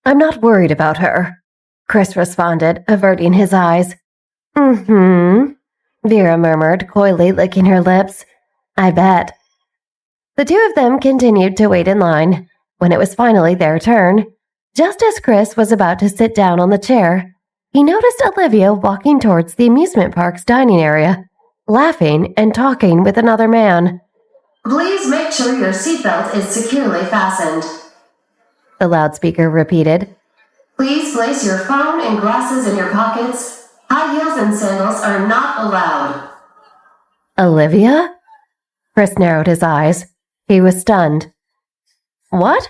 I'm not worried about her, Chris responded, averting his eyes. Vera murmured, coyly licking her lips. I bet. The two of them continued to wait in line. When it was finally their turn, just as Chris was about to sit down on the chair, he noticed Olivia walking towards the amusement park's dining area, laughing and talking with another man. Please make sure your seatbelt is securely fastened, the loudspeaker repeated. Please place your phone and glasses in your pockets. High heels and sandals are not allowed. Olivia? Chris narrowed his eyes. He was stunned. What?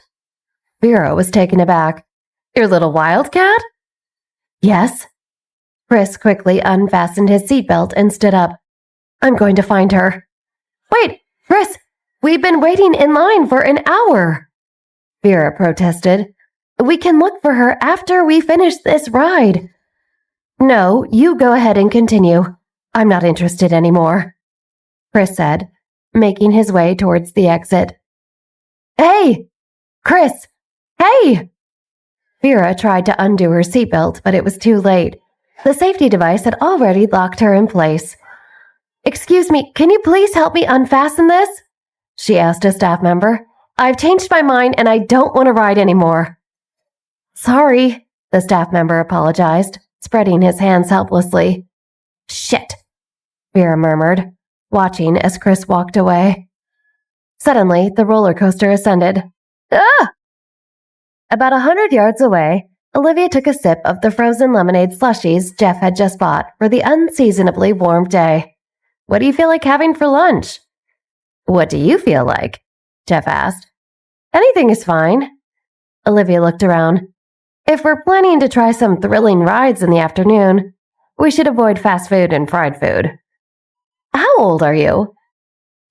Vera was taken aback. Your little wildcat? Yes. Chris quickly unfastened his seatbelt and stood up. I'm going to find her. Wait, Chris, we've been waiting in line for an hour, Vera protested. We can look for her after we finish this ride. No, you go ahead and continue. I'm not interested anymore, Chris said, making his way towards the exit. Hey! Chris! Hey! Vera tried to undo her seatbelt, but it was too late. The safety device had already locked her in place. Excuse me, can you please help me unfasten this? She asked a staff member. I've changed my mind and I don't want to ride anymore. Sorry, the staff member apologized, spreading his hands helplessly. Shit, Vera murmured, watching as Chris walked away. Suddenly, the roller coaster ascended. Ah! About 100 yards away, Olivia took a sip of the frozen lemonade slushies Jeff had just bought for the unseasonably warm day. What do you feel like having for lunch? What do you feel like? Jeff asked. Anything is fine. Olivia looked around. If we're planning to try some thrilling rides in the afternoon, we should avoid fast food and fried food. How old are you?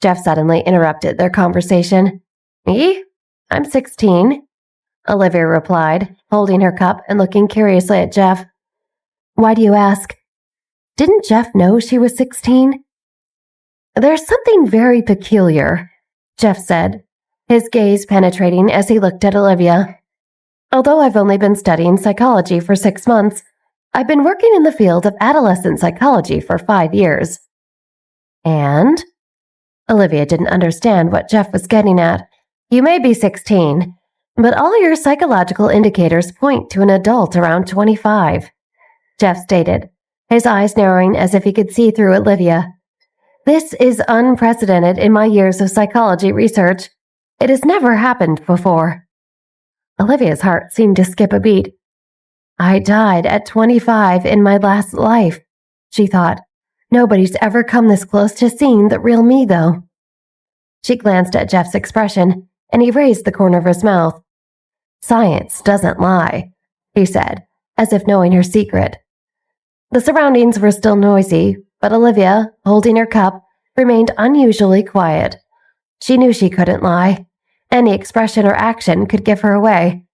Jeff suddenly interrupted their conversation. Me? I'm 16. Olivia replied, holding her cup and looking curiously at Jeff. Why do you ask? Didn't Jeff know she was 16? There's something very peculiar, Jeff said, his gaze penetrating as he looked at Olivia. Although I've only been studying psychology for 6 months, I've been working in the field of adolescent psychology for 5 years. And? Olivia didn't understand what Jeff was getting at. You may be 16, but all your psychological indicators point to an adult around 25, Jeff stated, his eyes narrowing as if he could see through Olivia. This is unprecedented in my years of psychology research. It has never happened before. Olivia's heart seemed to skip a beat. I died at 25 in my last life, she thought. Nobody's ever come this close to seeing the real me, though. She glanced at Jeff's expression, and he raised the corner of his mouth. Science doesn't lie, he said, as if knowing her secret. The surroundings were still noisy, but Olivia, holding her cup, remained unusually quiet. She knew she couldn't lie. Any expression or action could give her away.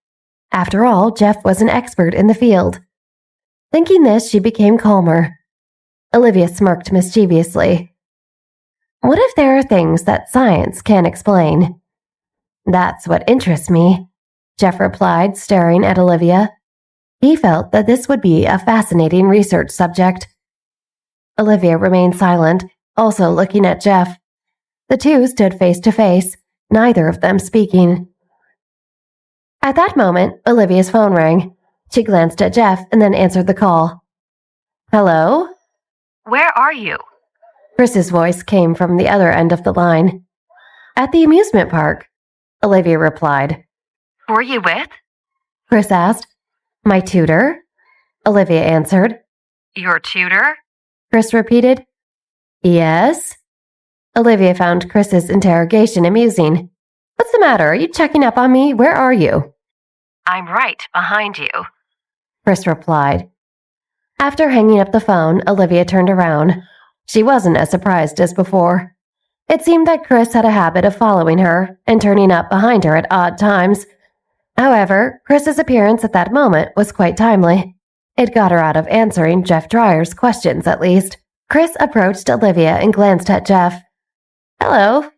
After all, Jeff was an expert in the field. Thinking this, she became calmer. Olivia smirked mischievously. What if there are things that science can't explain? That's what interests me, Jeff replied, staring at Olivia. He felt that this would be a fascinating research subject. Olivia remained silent, also looking at Jeff. The two stood face to face, neither of them speaking. At that moment, Olivia's phone rang. She glanced at Jeff and then answered the call. Hello? Where are you? Chris's voice came from the other end of the line. At the amusement park, Olivia replied. Who are you with? Chris asked. My tutor, Olivia answered. Your tutor? Chris repeated. Yes? Olivia found Chris's interrogation amusing. What's the matter? Are you checking up on me? Where are you? I'm right behind you, Chris replied. After hanging up the phone, Olivia turned around. She wasn't as surprised as before. It seemed that Chris had a habit of following her and turning up behind her at odd times. However, Chris's appearance at that moment was quite timely. It got her out of answering Jeff Dryer's questions, at least. Chris approached Olivia and glanced at Jeff. Hello,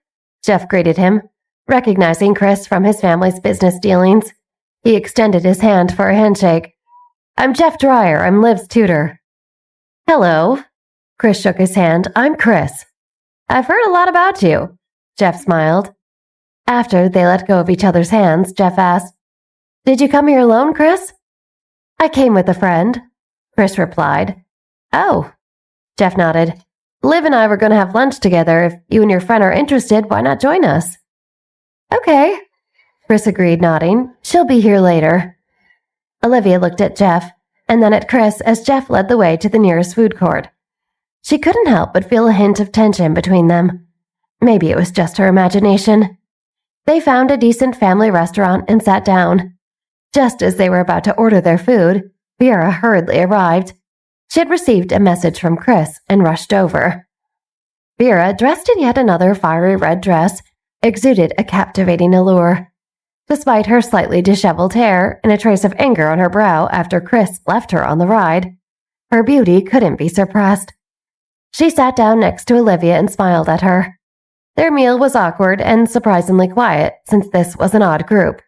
Jeff greeted him, recognizing Chris from his family's business dealings. He extended his hand for a handshake. I'm Jeff Dreyer. I'm Liv's tutor. Hello. Chris shook his hand. I'm Chris. I've heard a lot about you. Jeff smiled. After they let go of each other's hands, Jeff asked, Did you come here alone, Chris? I came with a friend, Chris replied. Oh. Jeff nodded. Liv and I were going to have lunch together. If you and your friend are interested, why not join us? Okay. Chris agreed, nodding. She'll be here later. Olivia looked at Jeff, and then at Chris as Jeff led the way to the nearest food court. She couldn't help but feel a hint of tension between them. Maybe it was just her imagination. They found a decent family restaurant and sat down. Just as they were about to order their food, Vera hurriedly arrived. She had received a message from Chris and rushed over. Vera, dressed in yet another fiery red dress, exuded a captivating allure. Despite her slightly disheveled hair and a trace of anger on her brow after Chris left her on the ride, her beauty couldn't be suppressed. She sat down next to Olivia and smiled at her. Their meal was awkward and surprisingly quiet, since this was an odd group.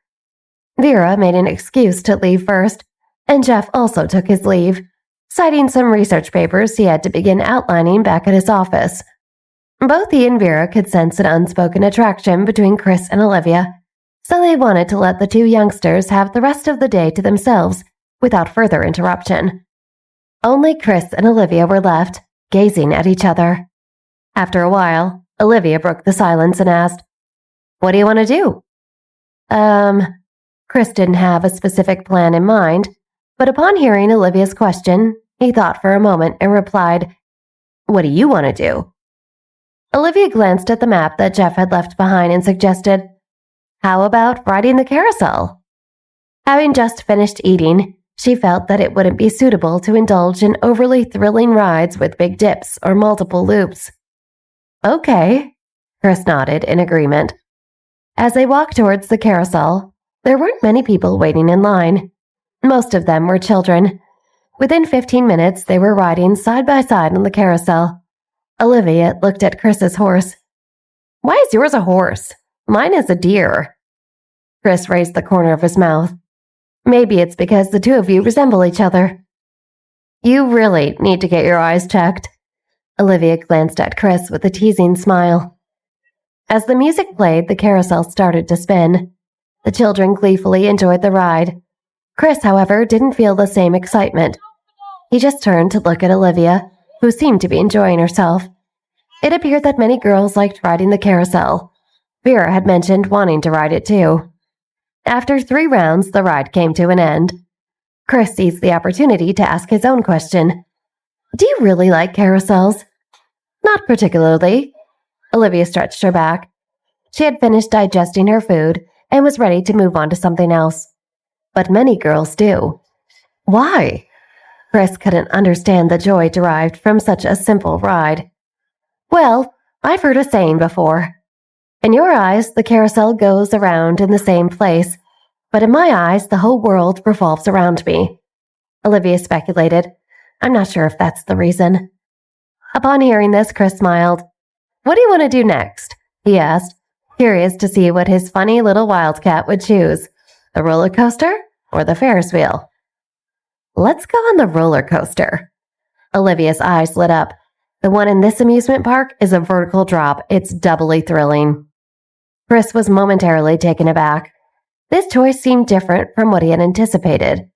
Vera made an excuse to leave first, and Jeff also took his leave, citing some research papers he had to begin outlining back at his office. Both he and Vera could sense an unspoken attraction between Chris and Olivia, so they wanted to let the two youngsters have the rest of the day to themselves without further interruption. Only Chris and Olivia were left, gazing at each other. After a while, Olivia broke the silence and asked, What do you want to do? Chris didn't have a specific plan in mind, but upon hearing Olivia's question, he thought for a moment and replied, What do you want to do? Olivia glanced at the map that Jeff had left behind and suggested, How about riding the carousel? Having just finished eating, she felt that it wouldn't be suitable to indulge in overly thrilling rides with big dips or multiple loops. Okay, Chris nodded in agreement. As they walked towards the carousel, there weren't many people waiting in line. Most of them were children. Within 15 minutes, they were riding side by side on the carousel. Olivia looked at Chris's horse. Why is yours a horse? Mine is a deer. Chris raised the corner of his mouth. Maybe it's because the two of you resemble each other. You really need to get your eyes checked. Olivia glanced at Chris with a teasing smile. As the music played, the carousel started to spin. The children gleefully enjoyed the ride. Chris, however, didn't feel the same excitement. He just turned to look at Olivia, who seemed to be enjoying herself. It appeared that many girls liked riding the carousel. Vera had mentioned wanting to ride it too. After 3 rounds, the ride came to an end. Chris seized the opportunity to ask his own question. Do you really like carousels? Not particularly. Olivia stretched her back. She had finished digesting her food and was ready to move on to something else. But many girls do. Why? Chris couldn't understand the joy derived from such a simple ride. Well, I've heard a saying before. In your eyes, the carousel goes around in the same place, but in my eyes, the whole world revolves around me. Olivia speculated. I'm not sure if that's the reason. Upon hearing this, Chris smiled. What do you want to do next? He asked, curious to see what his funny little wildcat would choose, the roller coaster or the Ferris wheel. Let's go on the roller coaster. Olivia's eyes lit up. The one in this amusement park is a vertical drop. It's doubly thrilling. Chris was momentarily taken aback. This choice seemed different from what he had anticipated.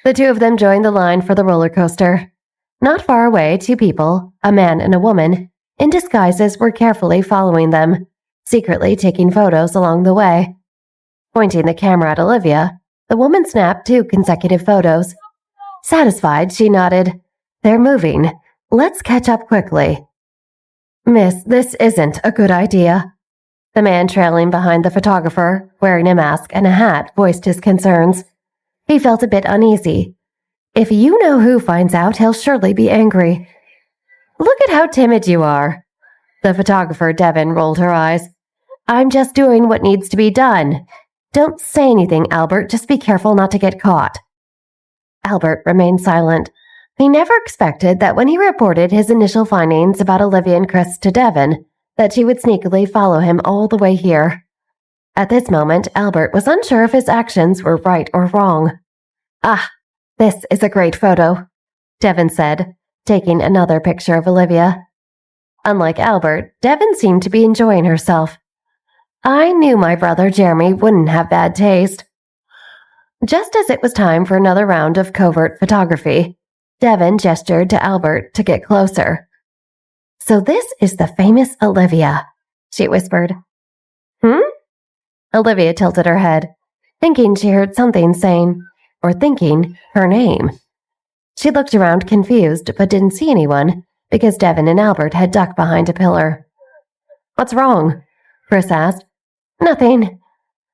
The two of them joined the line for the roller coaster. Not far away, 2 people, a man and a woman, in disguises were carefully following them, secretly taking photos along the way. Pointing the camera at Olivia, the woman snapped 2 consecutive photos. Satisfied, she nodded. They're moving. Let's catch up quickly. Miss, this isn't a good idea. The man trailing behind the photographer, wearing a mask and a hat, voiced his concerns. He felt a bit uneasy. If you know who finds out, he'll surely be angry. Look at how timid you are. The photographer, Devon, rolled her eyes. I'm just doing what needs to be done. Don't say anything, Albert. Just be careful not to get caught. Albert remained silent. He never expected that when he reported his initial findings about Olivia and Chris to Devon, that she would sneakily follow him all the way here. At this moment, Albert was unsure if his actions were right or wrong. "Ah, this is a great photo," Devin said, taking another picture of Olivia. Unlike Albert, Devin seemed to be enjoying herself. I knew my brother Jeremy wouldn't have bad taste. Just as it was time for another round of covert photography, Devin gestured to Albert to get closer. "So this is the famous Olivia," she whispered. "Hmm?" Olivia tilted her head, thinking she heard something thinking her name. She looked around confused but didn't see anyone because Devin and Albert had ducked behind a pillar. "What's wrong?" Chris asked. "Nothing."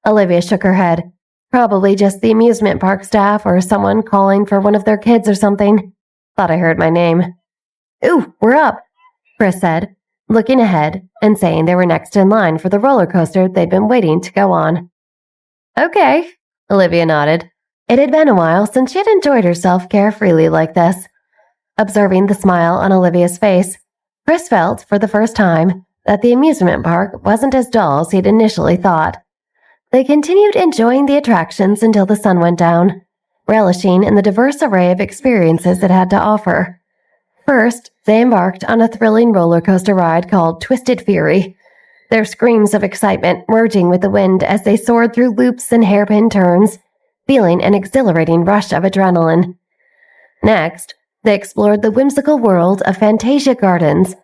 Olivia shook her head. "Probably just the amusement park staff or someone calling for one of their kids or something. Thought I heard my name." "Ooh, we're up," Chris said, looking ahead and saying they were next in line for the roller coaster they'd been waiting to go on. "Okay," Olivia nodded. It had been a while since she had enjoyed herself carefreely like this. Observing the smile on Olivia's face, Chris felt, for the first time, that the amusement park wasn't as dull as he'd initially thought. They continued enjoying the attractions until the sun went down, relishing in the diverse array of experiences it had to offer. First, they embarked on a thrilling roller coaster ride called Twisted Fury, their screams of excitement merging with the wind as they soared through loops and hairpin turns, feeling an exhilarating rush of adrenaline. Next, they explored the whimsical world of Fantasia Gardens,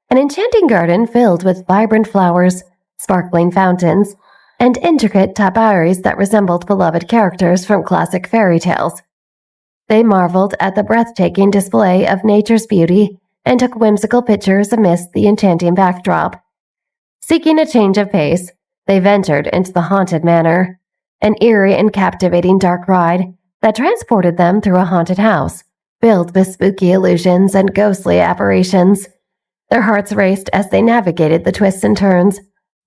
an enchanting garden filled with vibrant flowers, sparkling fountains, and intricate topiaries that resembled beloved characters from classic fairy tales. They marveled at the breathtaking display of nature's beauty and took whimsical pictures amidst the enchanting backdrop. Seeking a change of pace, they ventured into the Haunted Manor, an eerie and captivating dark ride that transported them through a haunted house, filled with spooky illusions and ghostly apparitions. Their hearts raced as they navigated the twists and turns,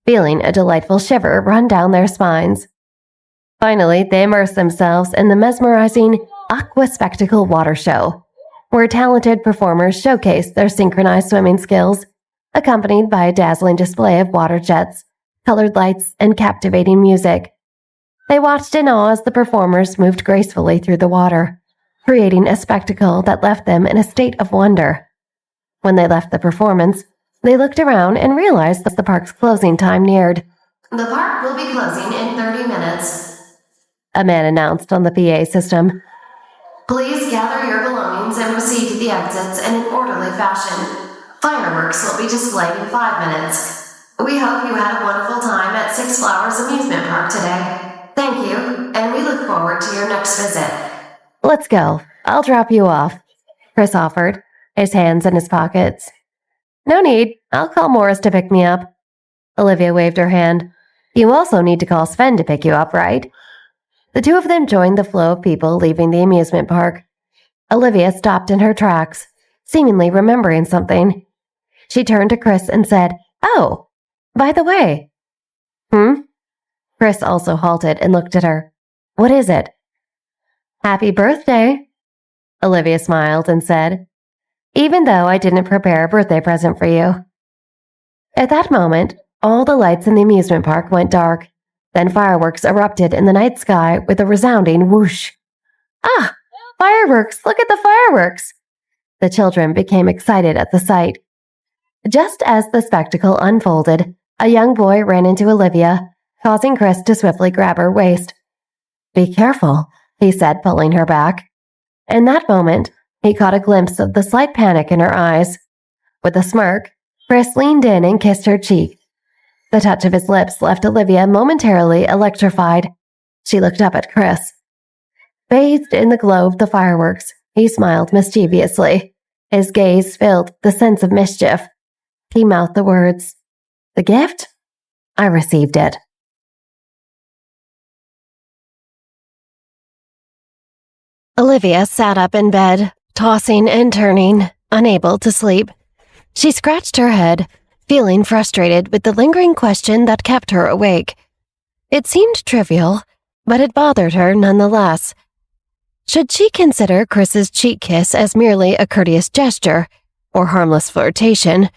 feeling a delightful shiver run down their spines. Finally, they immersed themselves in the mesmerizing Aqua Spectacle Water Show, where talented performers showcased their synchronized swimming skills, accompanied by a dazzling display of water jets, colored lights, and captivating music. They watched in awe as the performers moved gracefully through the water, creating a spectacle that left them in a state of wonder. When they left the performance, they looked around and realized that the park's closing time neared. The park will be closing in 30 minutes. A man announced on the PA system. Please gather your belongings and proceed to the exits in an orderly fashion. Fireworks will be displayed in 5 minutes. We hope you had a wonderful time at Six Flowers Amusement Park today. Thank you, and we look forward to your next visit. "Let's go. I'll drop you off," Chris offered, his hands in his pockets. "No need. I'll call Morris to pick me up." Olivia waved her hand. "You also need to call Sven to pick you up, right?" The two of them joined the flow of people leaving the amusement park. Olivia stopped in her tracks, seemingly remembering something. She turned to Chris and said, "Oh, by the way." "Hmm?" Chris also halted and looked at her. "What is it?" "Happy birthday," Olivia smiled and said, "even though I didn't prepare a birthday present for you." At that moment, all the lights in the amusement park went dark. Then fireworks erupted in the night sky with a resounding whoosh. "Ah, fireworks! Look at the fireworks!" The children became excited at the sight. Just as the spectacle unfolded, a young boy ran into Olivia, causing Chris to swiftly grab her waist. "Be careful," he said, pulling her back. In that moment, he caught a glimpse of the slight panic in her eyes. With a smirk, Chris leaned in and kissed her cheek. The touch of his lips left Olivia momentarily electrified. She looked up at Chris. Bathed in the glow of the fireworks, he smiled mischievously. His gaze filled with the sense of mischief. He mouthed the words, "The gift? I received it." Olivia sat up in bed, tossing and turning, unable to sleep. She scratched her head, feeling frustrated with the lingering question that kept her awake. It seemed trivial, but it bothered her nonetheless. Should she consider Chris's cheek kiss as merely a courteous gesture, or harmless flirtation?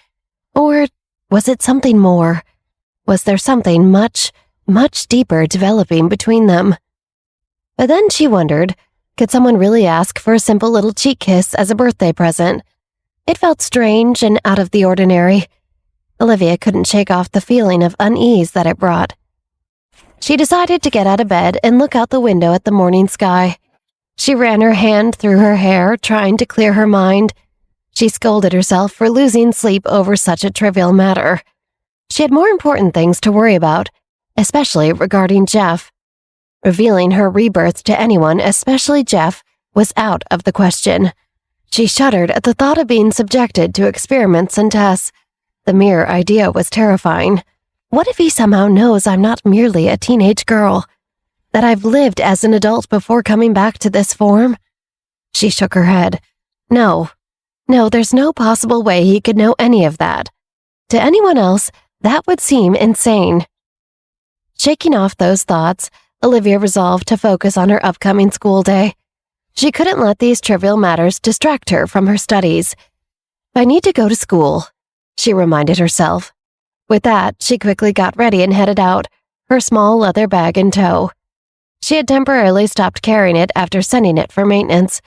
Or was it something more? Was there something much, much deeper developing between them. But then she wondered, could someone really ask for a simple little cheek kiss as a birthday present? It felt strange and out of the ordinary. Olivia couldn't shake off the feeling of unease that it brought. She decided to get out of bed and look out the window at the morning sky. She ran her hand through her hair, trying to clear her mind. She scolded herself for losing sleep over such a trivial matter. She had more important things to worry about, especially regarding Jeff. Revealing her rebirth to anyone, especially Jeff, was out of the question. She shuddered at the thought of being subjected to experiments and tests. The mere idea was terrifying. What if he somehow knows I'm not merely a teenage girl? That I've lived as an adult before coming back to this form? She shook her head. No, there's no possible way he could know any of that. To anyone else, that would seem insane. Shaking off those thoughts, Olivia resolved to focus on her upcoming school day. She couldn't let these trivial matters distract her from her studies. I need to go to school, she reminded herself. With that, she quickly got ready and headed out, her small leather bag in tow. She had temporarily stopped carrying it after sending it for maintenance.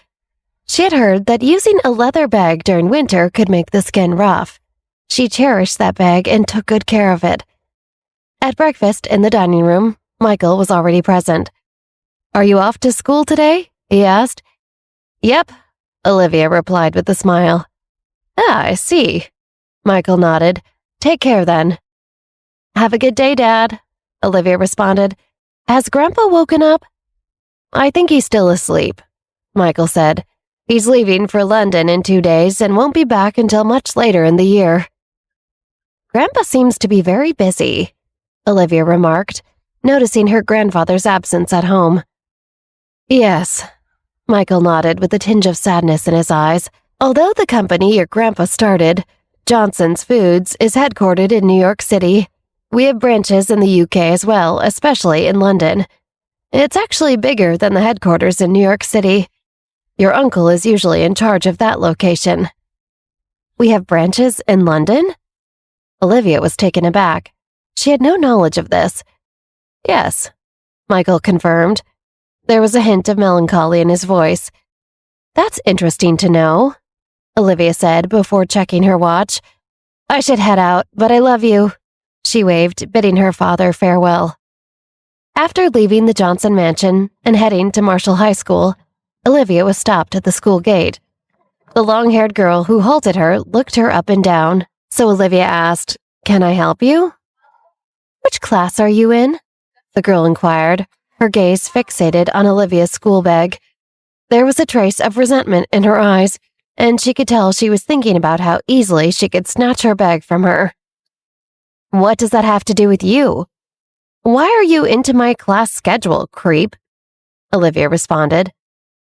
She had heard that using a leather bag during winter could make the skin rough. She cherished that bag and took good care of it. At breakfast in the dining room, Michael was already present. "Are you off to school today?" he asked. "Yep," Olivia replied with a smile. "Ah, I see." Michael nodded. "Take care then." "Have a good day, Dad," Olivia responded. "Has Grandpa woken up?" "I think he's still asleep," Michael said. "He's leaving for London in 2 days and won't be back until much later in the year." "Grandpa seems to be very busy," Olivia remarked, noticing her grandfather's absence at home. "Yes," Michael nodded with a tinge of sadness in his eyes. "Although the company your grandpa started, Johnson's Foods, is headquartered in New York City, we have branches in the UK as well, especially in London. It's actually bigger than the headquarters in New York City. Your uncle is usually in charge of that location." "We have branches in London?" Olivia was taken aback. She had no knowledge of this. "Yes," Michael confirmed. There was a hint of melancholy in his voice. "That's interesting to know," Olivia said before checking her watch. "I should head out, but I love you," she waved, bidding her father farewell. After leaving the Johnson mansion and heading to Marshall High School, Olivia was stopped at the school gate. The long-haired girl who halted her looked her up and down, so Olivia asked, "Can I help you?" "Which class are you in?" the girl inquired, her gaze fixated on Olivia's school bag. There was a trace of resentment in her eyes, and she could tell she was thinking about how easily she could snatch her bag from her. "What does that have to do with you?" "Why are you into my class schedule, creep?" Olivia responded,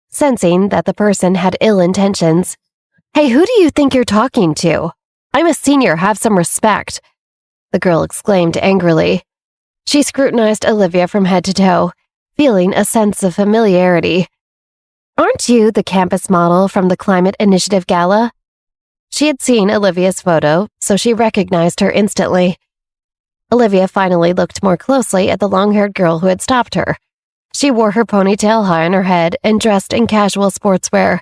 sensing that the person had ill intentions. "Hey, who do you think you're talking to? I'm a senior, have some respect," the girl exclaimed angrily. She scrutinized Olivia from head to toe, feeling a sense of familiarity. "Aren't you the campus model from the Climate Initiative Gala?" She had seen Olivia's photo, so she recognized her instantly. Olivia finally looked more closely at the long-haired girl who had stopped her. She wore her ponytail high on her head and dressed in casual sportswear.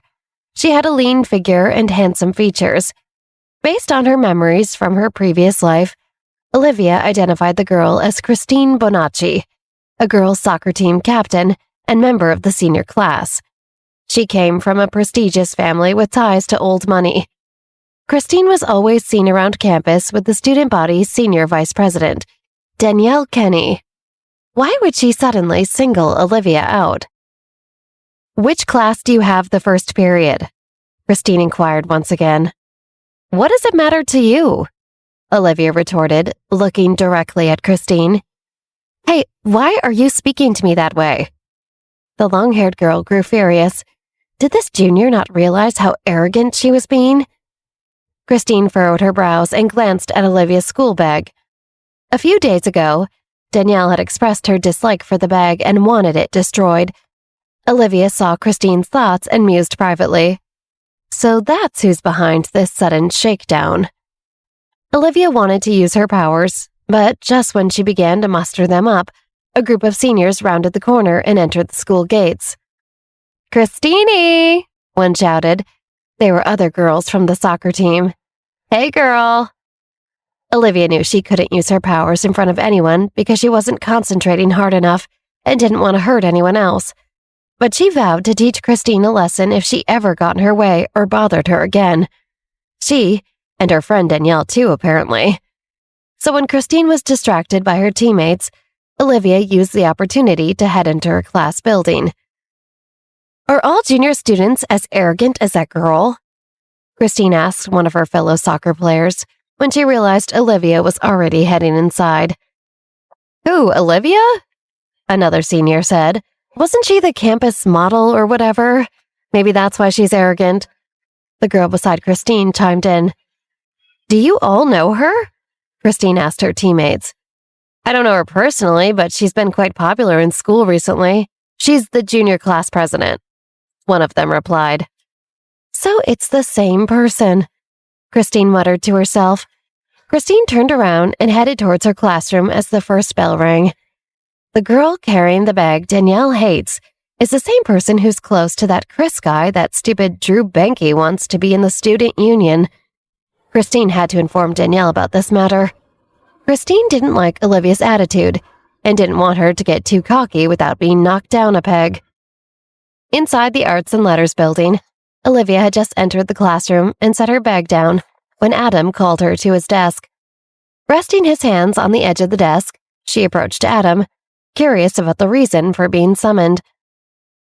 She had a lean figure and handsome features. Based on her memories from her previous life, Olivia identified the girl as Christine Bonacci, a girls' soccer team captain and member of the senior class. She came from a prestigious family with ties to old money. Christine was always seen around campus with the student body's senior vice president, Danielle Kenny. Why would she suddenly single Olivia out? "Which class do you have the first period?" Christine inquired once again. "What does it matter to you?" Olivia retorted, looking directly at Christine. "Hey, why are you speaking to me that way?" The long-haired girl grew furious. Did this junior not realize how arrogant she was being? Christine furrowed her brows and glanced at Olivia's school bag. A few days ago, Danielle had expressed her dislike for the bag and wanted it destroyed. Olivia saw Christine's thoughts and mused privately. So that's who's behind this sudden shakedown. Olivia wanted to use her powers, but just when she began to muster them up, a group of seniors rounded the corner and entered the school gates. "Christine!" one shouted. They were other girls from the soccer team. "Hey, girl!" Olivia knew she couldn't use her powers in front of anyone because she wasn't concentrating hard enough and didn't want to hurt anyone else. But she vowed to teach Christine a lesson if she ever got in her way or bothered her again. She, and her friend Danielle too, apparently. So when Christine was distracted by her teammates, Olivia used the opportunity to head into her class building. "Are all junior students as arrogant as that girl?" Christine asked one of her fellow soccer players when she realized Olivia was already heading inside. "Who, Olivia?" another senior said. "Wasn't she the campus model or whatever? Maybe that's why she's arrogant." The girl beside Christine chimed in. "Do you all know her?" Christine asked her teammates. "I don't know her personally, but she's been quite popular in school recently. She's the junior class president," one of them replied. "So it's the same person," Christine muttered to herself. Christine turned around and headed towards her classroom as the first bell rang. The girl carrying the bag Danielle hates is the same person who's close to that Chris guy that stupid Drew Benke wants to be in the student union. Christine had to inform Danielle about this matter. Christine didn't like Olivia's attitude and didn't want her to get too cocky without being knocked down a peg. Inside the Arts and Letters building, Olivia had just entered the classroom and set her bag down when Adam called her to his desk. Resting his hands on the edge of the desk, she approached Adam, curious about the reason for being summoned.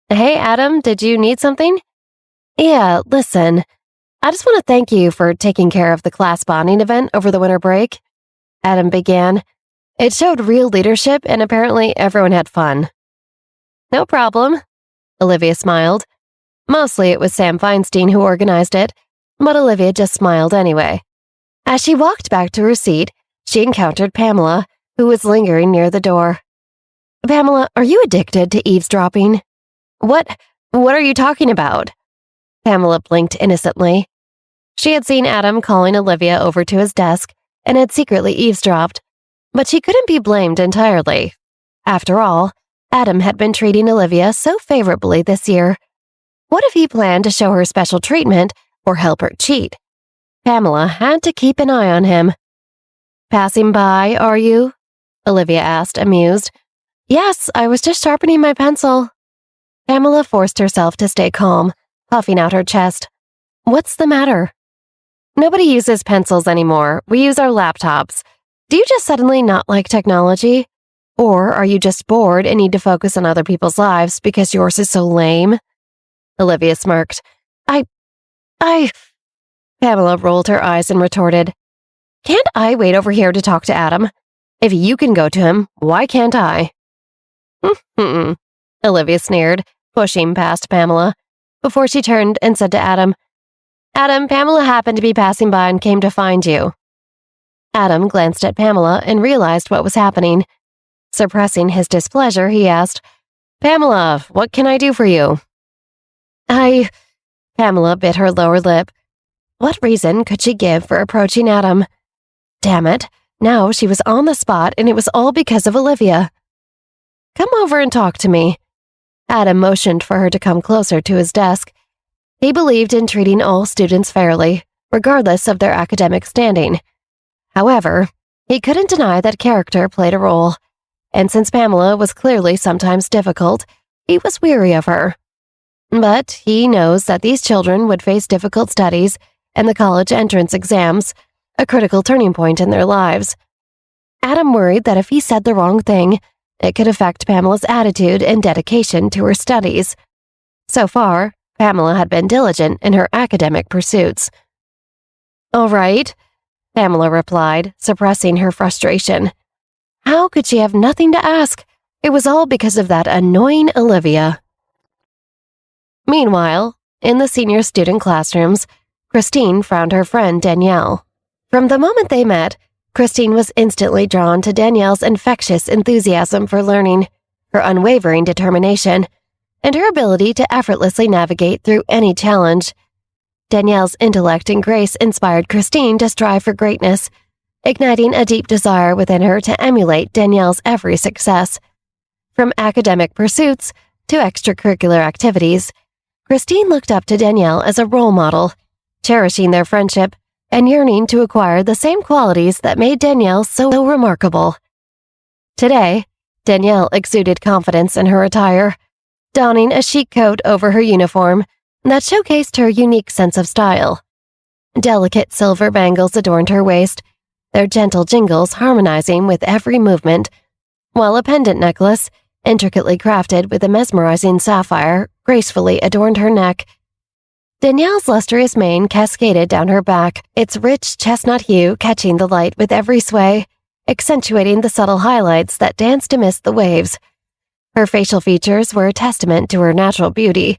"Hey, Adam, did you need something?" "Yeah, listen, I just want to thank you for taking care of the class bonding event over the winter break," Adam began. "It showed real leadership and apparently everyone had fun." "No problem," Olivia smiled. Mostly it was Sam Feinstein who organized it, but Olivia just smiled anyway. As she walked back to her seat, she encountered Pamela, who was lingering near the door. "Pamela, are you addicted to eavesdropping?" What are you talking about?" Pamela blinked innocently. She had seen Adam calling Olivia over to his desk and had secretly eavesdropped, but she couldn't be blamed entirely. After all, Adam had been treating Olivia so favorably this year. What if he planned to show her special treatment or help her cheat? Pamela had to keep an eye on him. "Passing by, are you?" Olivia asked, amused. "Yes, I was just sharpening my pencil." Pamela forced herself to stay calm, puffing out her chest. "What's the matter?" "Nobody uses pencils anymore. We use our laptops. Do you just suddenly not like technology? Or are you just bored and need to focus on other people's lives because yours is so lame?" Olivia smirked. I... Pamela rolled her eyes and retorted. "Can't I wait over here to talk to Adam? If you can go to him, why can't I?" Olivia sneered, pushing past Pamela, before she turned and said to Adam, "Adam, Pamela happened to be passing by and came to find you." Adam glanced at Pamela and realized what was happening. Suppressing his displeasure, he asked, "Pamela, what can I do for you?" Pamela bit her lower lip. What reason could she give for approaching Adam? Damn it, now she was on the spot and it was all because of Olivia. "Come over and talk to me." Adam motioned for her to come closer to his desk. He believed in treating all students fairly, regardless of their academic standing. However, he couldn't deny that character played a role, and since Pamela was clearly sometimes difficult, he was weary of her. But he knows that these children would face difficult studies and the college entrance exams, a critical turning point in their lives. Adam worried that if he said the wrong thing, it could affect Pamela's attitude and dedication to her studies. So far, Pamela had been diligent in her academic pursuits. "All right," Pamela replied, suppressing her frustration. How could she have nothing to ask? It was all because of that annoying Olivia. Meanwhile, in the senior student classrooms, Christine found her friend Danielle. From the moment they met, Christine was instantly drawn to Danielle's infectious enthusiasm for learning, her unwavering determination, and her ability to effortlessly navigate through any challenge. Danielle's intellect and grace inspired Christine to strive for greatness, igniting a deep desire within her to emulate Danielle's every success. From academic pursuits to extracurricular activities, Christine looked up to Danielle as a role model, cherishing their friendship and yearning to acquire the same qualities that made Danielle so remarkable. Today, Danielle exuded confidence in her attire, donning a chic coat over her uniform that showcased her unique sense of style. Delicate silver bangles adorned her waist, their gentle jingles harmonizing with every movement, while a pendant necklace, intricately crafted with a mesmerizing sapphire, gracefully adorned her neck. Danielle's lustrous mane cascaded down her back, its rich chestnut hue catching the light with every sway, accentuating the subtle highlights that danced amidst the waves. Her facial features were a testament to her natural beauty,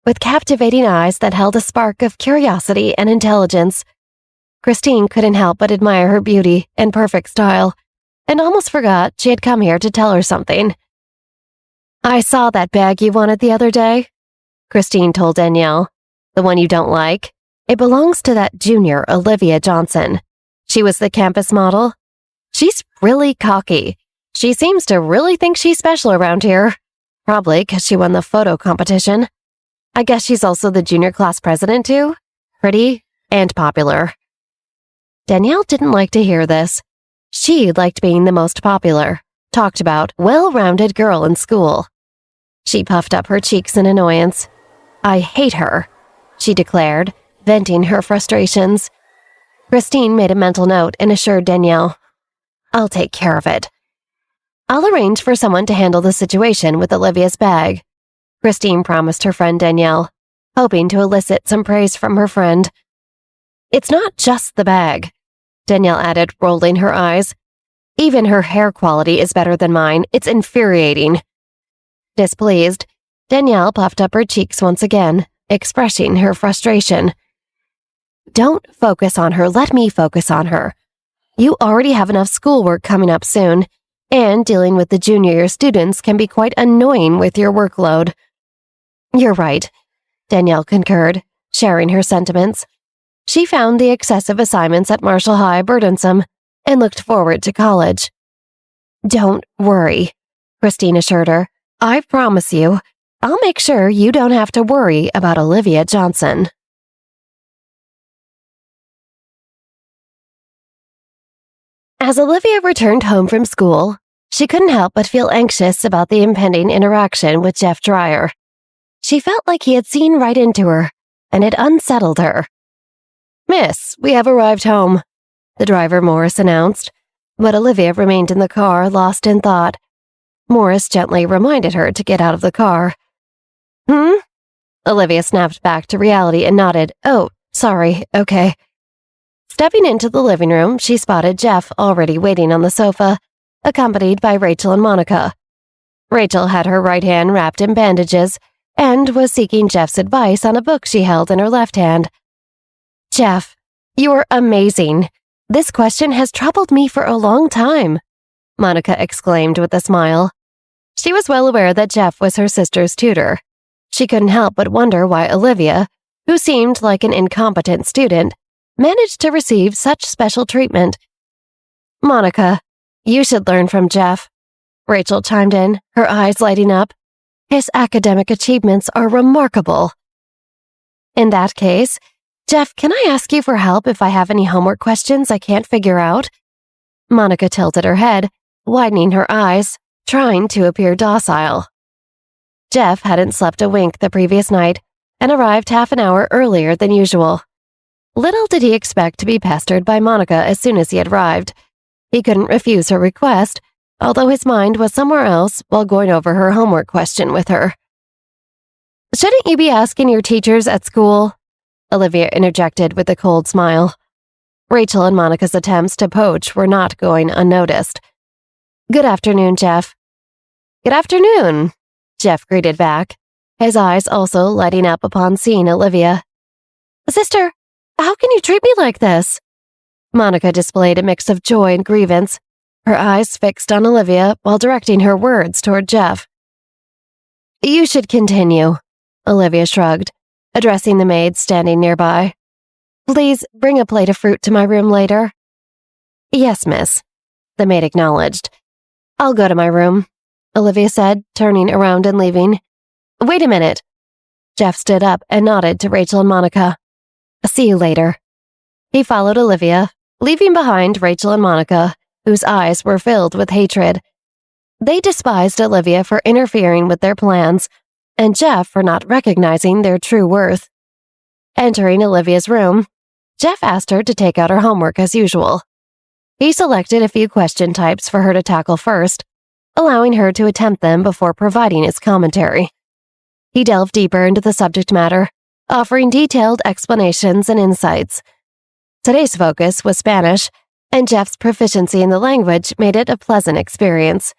with captivating eyes that held a spark of curiosity and intelligence. Christine couldn't help but admire her beauty and perfect style, and almost forgot she had come here to tell her something. "I saw that bag you wanted the other day," Christine told Danielle. "The one you don't like? It belongs to that junior, Olivia Johnson. She was the campus model. She's really cocky. She seems to really think she's special around here. Probably because she won the photo competition. I guess she's also the junior class president too. Pretty and popular." Danielle didn't like to hear this. She liked being the most popular, talked about, well-rounded girl in school. She puffed up her cheeks in annoyance. "I hate her," she declared, venting her frustrations. Christine made a mental note and assured Danielle, "I'll take care of it. I'll arrange for someone to handle the situation with Olivia's bag," Christine promised her friend Danielle, hoping to elicit some praise from her friend. "It's not just the bag," Danielle added, rolling her eyes. "Even her hair quality is better than mine. It's infuriating." Displeased, Danielle puffed up her cheeks once again, expressing her frustration. "Don't focus on her. Let me focus on her. You already have enough schoolwork coming up soon, and dealing with the junior year students can be quite annoying with your workload." "You're right," Danielle concurred, sharing her sentiments. She found the excessive assignments at Marshall High burdensome and looked forward to college. "Don't worry," Christine assured her. "I promise you, I'll make sure you don't have to worry about Olivia Johnson." As Olivia returned home from school, she couldn't help but feel anxious about the impending interaction with Jeff Dreyer. She felt like he had seen right into her, and it unsettled her. "Miss, we have arrived home," the driver Morris announced, but Olivia remained in the car, lost in thought. Morris gently reminded her to get out of the car. "Hmm?" Olivia snapped back to reality and nodded. "Oh, sorry, okay." Stepping into the living room, she spotted Jeff already waiting on the sofa, accompanied by Rachel and Monica. Rachel had her right hand wrapped in bandages and was seeking Jeff's advice on a book she held in her left hand. "Jeff, you're amazing. This question has troubled me for a long time," Monica exclaimed with a smile. She was well aware that Jeff was her sister's tutor. She couldn't help but wonder why Olivia, who seemed like an incompetent student, managed to receive such special treatment. "Monica, you should learn from Jeff," Rachel chimed in, her eyes lighting up. "His academic achievements are remarkable." "In that case, Jeff, can I ask you for help if I have any homework questions I can't figure out?" Monica tilted her head, widening her eyes, trying to appear docile. Jeff hadn't slept a wink the previous night and arrived half an hour earlier than usual. Little did he expect to be pestered by Monica as soon as he had arrived. He couldn't refuse her request, although his mind was somewhere else while going over her homework question with her. "Shouldn't you be asking your teachers at school?" Olivia interjected with a cold smile. Rachel and Monica's attempts to poach were not going unnoticed. "Good afternoon, Jeff." "Good afternoon," Jeff greeted back, his eyes also lighting up upon seeing Olivia. "Sister, how can you treat me like this?" Monica displayed a mix of joy and grievance, her eyes fixed on Olivia while directing her words toward Jeff. "You should continue," Olivia shrugged, addressing the maid standing nearby. "Please bring a plate of fruit to my room later." "Yes, miss," the maid acknowledged. "I'll go to my room." Olivia said, turning around and leaving. Wait a minute. Jeff stood up and nodded to Rachel and Monica. See you later. He followed Olivia, leaving behind Rachel and Monica, whose eyes were filled with hatred. They despised Olivia for interfering with their plans, and Jeff for not recognizing their true worth. Entering Olivia's room, Jeff asked her to take out her homework as usual. He selected a few question types for her to tackle first, allowing her to attempt them before providing his commentary. He delved deeper into the subject matter, offering detailed explanations and insights. Today's focus was Spanish, and Jeff's proficiency in the language made it a pleasant experience.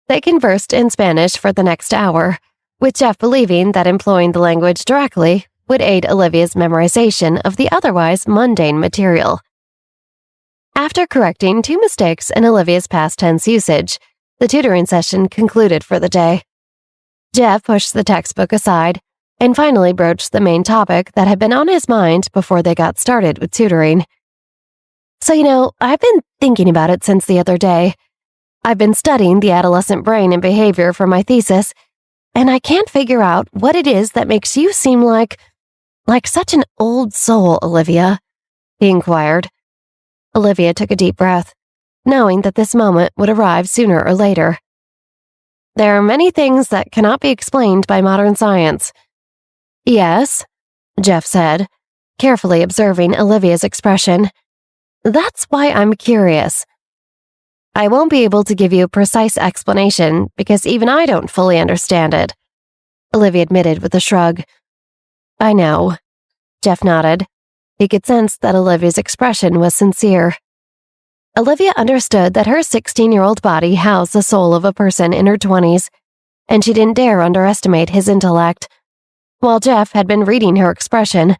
They conversed in Spanish for the next hour, with Jeff believing that employing the language directly would aid Olivia's memorization of the otherwise mundane material. After correcting 2 mistakes in Olivia's past tense usage, the tutoring session concluded for the day. Jeff pushed the textbook aside and finally broached the main topic that had been on his mind before they got started with tutoring. So, I've been thinking about it since the other day. I've been studying the adolescent brain and behavior for my thesis, and I can't figure out what it is that makes you seem like such an old soul, Olivia, he inquired. Olivia took a deep breath, knowing that this moment would arrive sooner or later. There are many things that cannot be explained by modern science. Yes, Jeff said, carefully observing Olivia's expression. That's why I'm curious. I won't be able to give you a precise explanation because even I don't fully understand it, Olivia admitted with a shrug. I know, Jeff nodded. He could sense that Olivia's expression was sincere. Olivia understood that her 16-year-old body housed the soul of a person in her 20s, and she didn't dare underestimate his intellect. While Jeff had been reading her expression,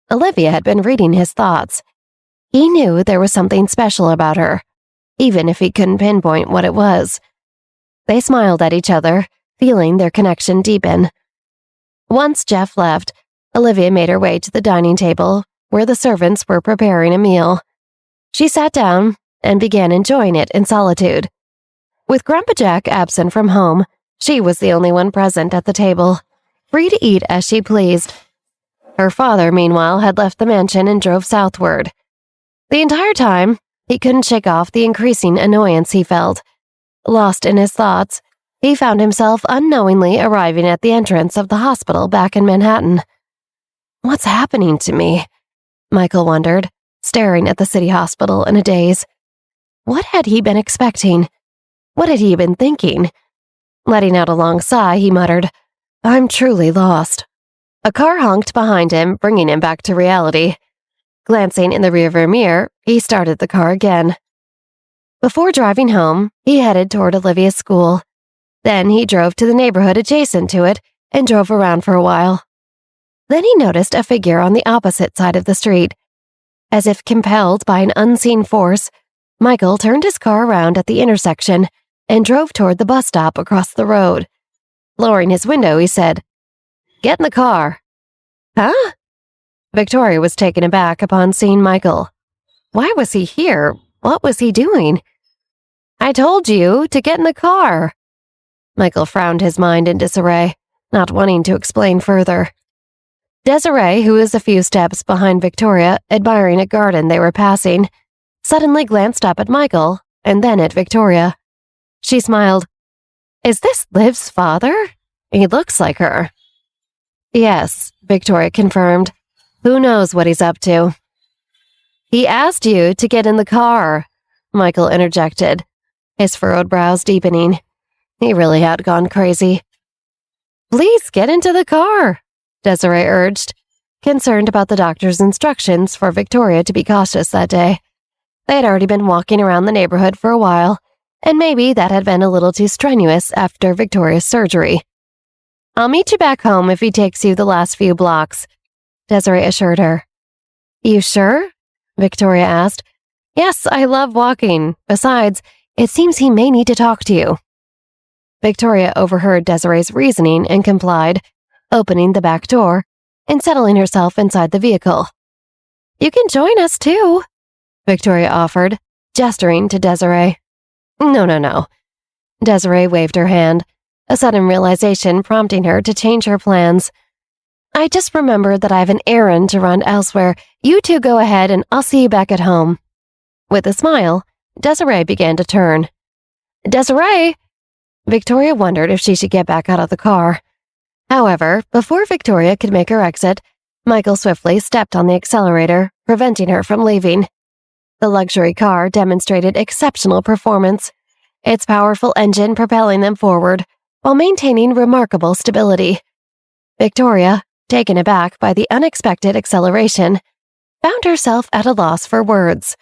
Olivia had been reading his thoughts. He knew there was something special about her, even if he couldn't pinpoint what it was. They smiled at each other, feeling their connection deepen. Once Jeff left, Olivia made her way to the dining table, where the servants were preparing a meal. She sat down and began enjoying it in solitude. With Grandpa Jack absent from home, she was the only one present at the table, free to eat as she pleased. Her father, meanwhile, had left the mansion and drove southward. The entire time, he couldn't shake off the increasing annoyance he felt. Lost in his thoughts, he found himself unknowingly arriving at the entrance of the hospital back in Manhattan. What's happening to me? Michael wondered, staring at the city hospital in a daze. What had he been expecting? What had he been thinking? Letting out a long sigh, he muttered, I'm truly lost. A car honked behind him, bringing him back to reality. Glancing in the rearview mirror, he started the car again. Before driving home, he headed toward Olivia's school. Then he drove to the neighborhood adjacent to it and drove around for a while. Then he noticed a figure on the opposite side of the street. As if compelled by an unseen force, Michael turned his car around at the intersection and drove toward the bus stop across the road. Lowering his window, he said, Get in the car. Huh? Victoria was taken aback upon seeing Michael. Why was he here? What was he doing? I told you to get in the car. Michael frowned, his mind in disarray, not wanting to explain further. Desiree, who was a few steps behind Victoria, admiring a garden they were passing, suddenly glanced up at Michael and then at Victoria. She smiled. Is this Liv's father? He looks like her. Yes, Victoria confirmed. Who knows what he's up to? He asked you to get in the car, Michael interjected, his furrowed brows deepening. He really had gone crazy. Please get into the car, Desiree urged, concerned about the doctor's instructions for Victoria to be cautious that day. They had already been walking around the neighborhood for a while, and maybe that had been a little too strenuous after Victoria's surgery. I'll meet you back home if he takes you the last few blocks, Desiree assured her. You sure? Victoria asked. Yes, I love walking. Besides, it seems he may need to talk to you. Victoria overheard Desiree's reasoning and complied, opening the back door and settling herself inside the vehicle. You can join us too, Victoria offered, gesturing to Desiree. No. Desiree waved her hand, a sudden realization prompting her to change her plans. I just remembered that I have an errand to run elsewhere. You two go ahead and I'll see you back at home. With a smile, Desiree began to turn. Desiree! Victoria wondered if she should get back out of the car. However, before Victoria could make her exit, Michael swiftly stepped on the accelerator, preventing her from leaving. The luxury car demonstrated exceptional performance, its powerful engine propelling them forward while maintaining remarkable stability. Victoria, taken aback by the unexpected acceleration, found herself at a loss for words.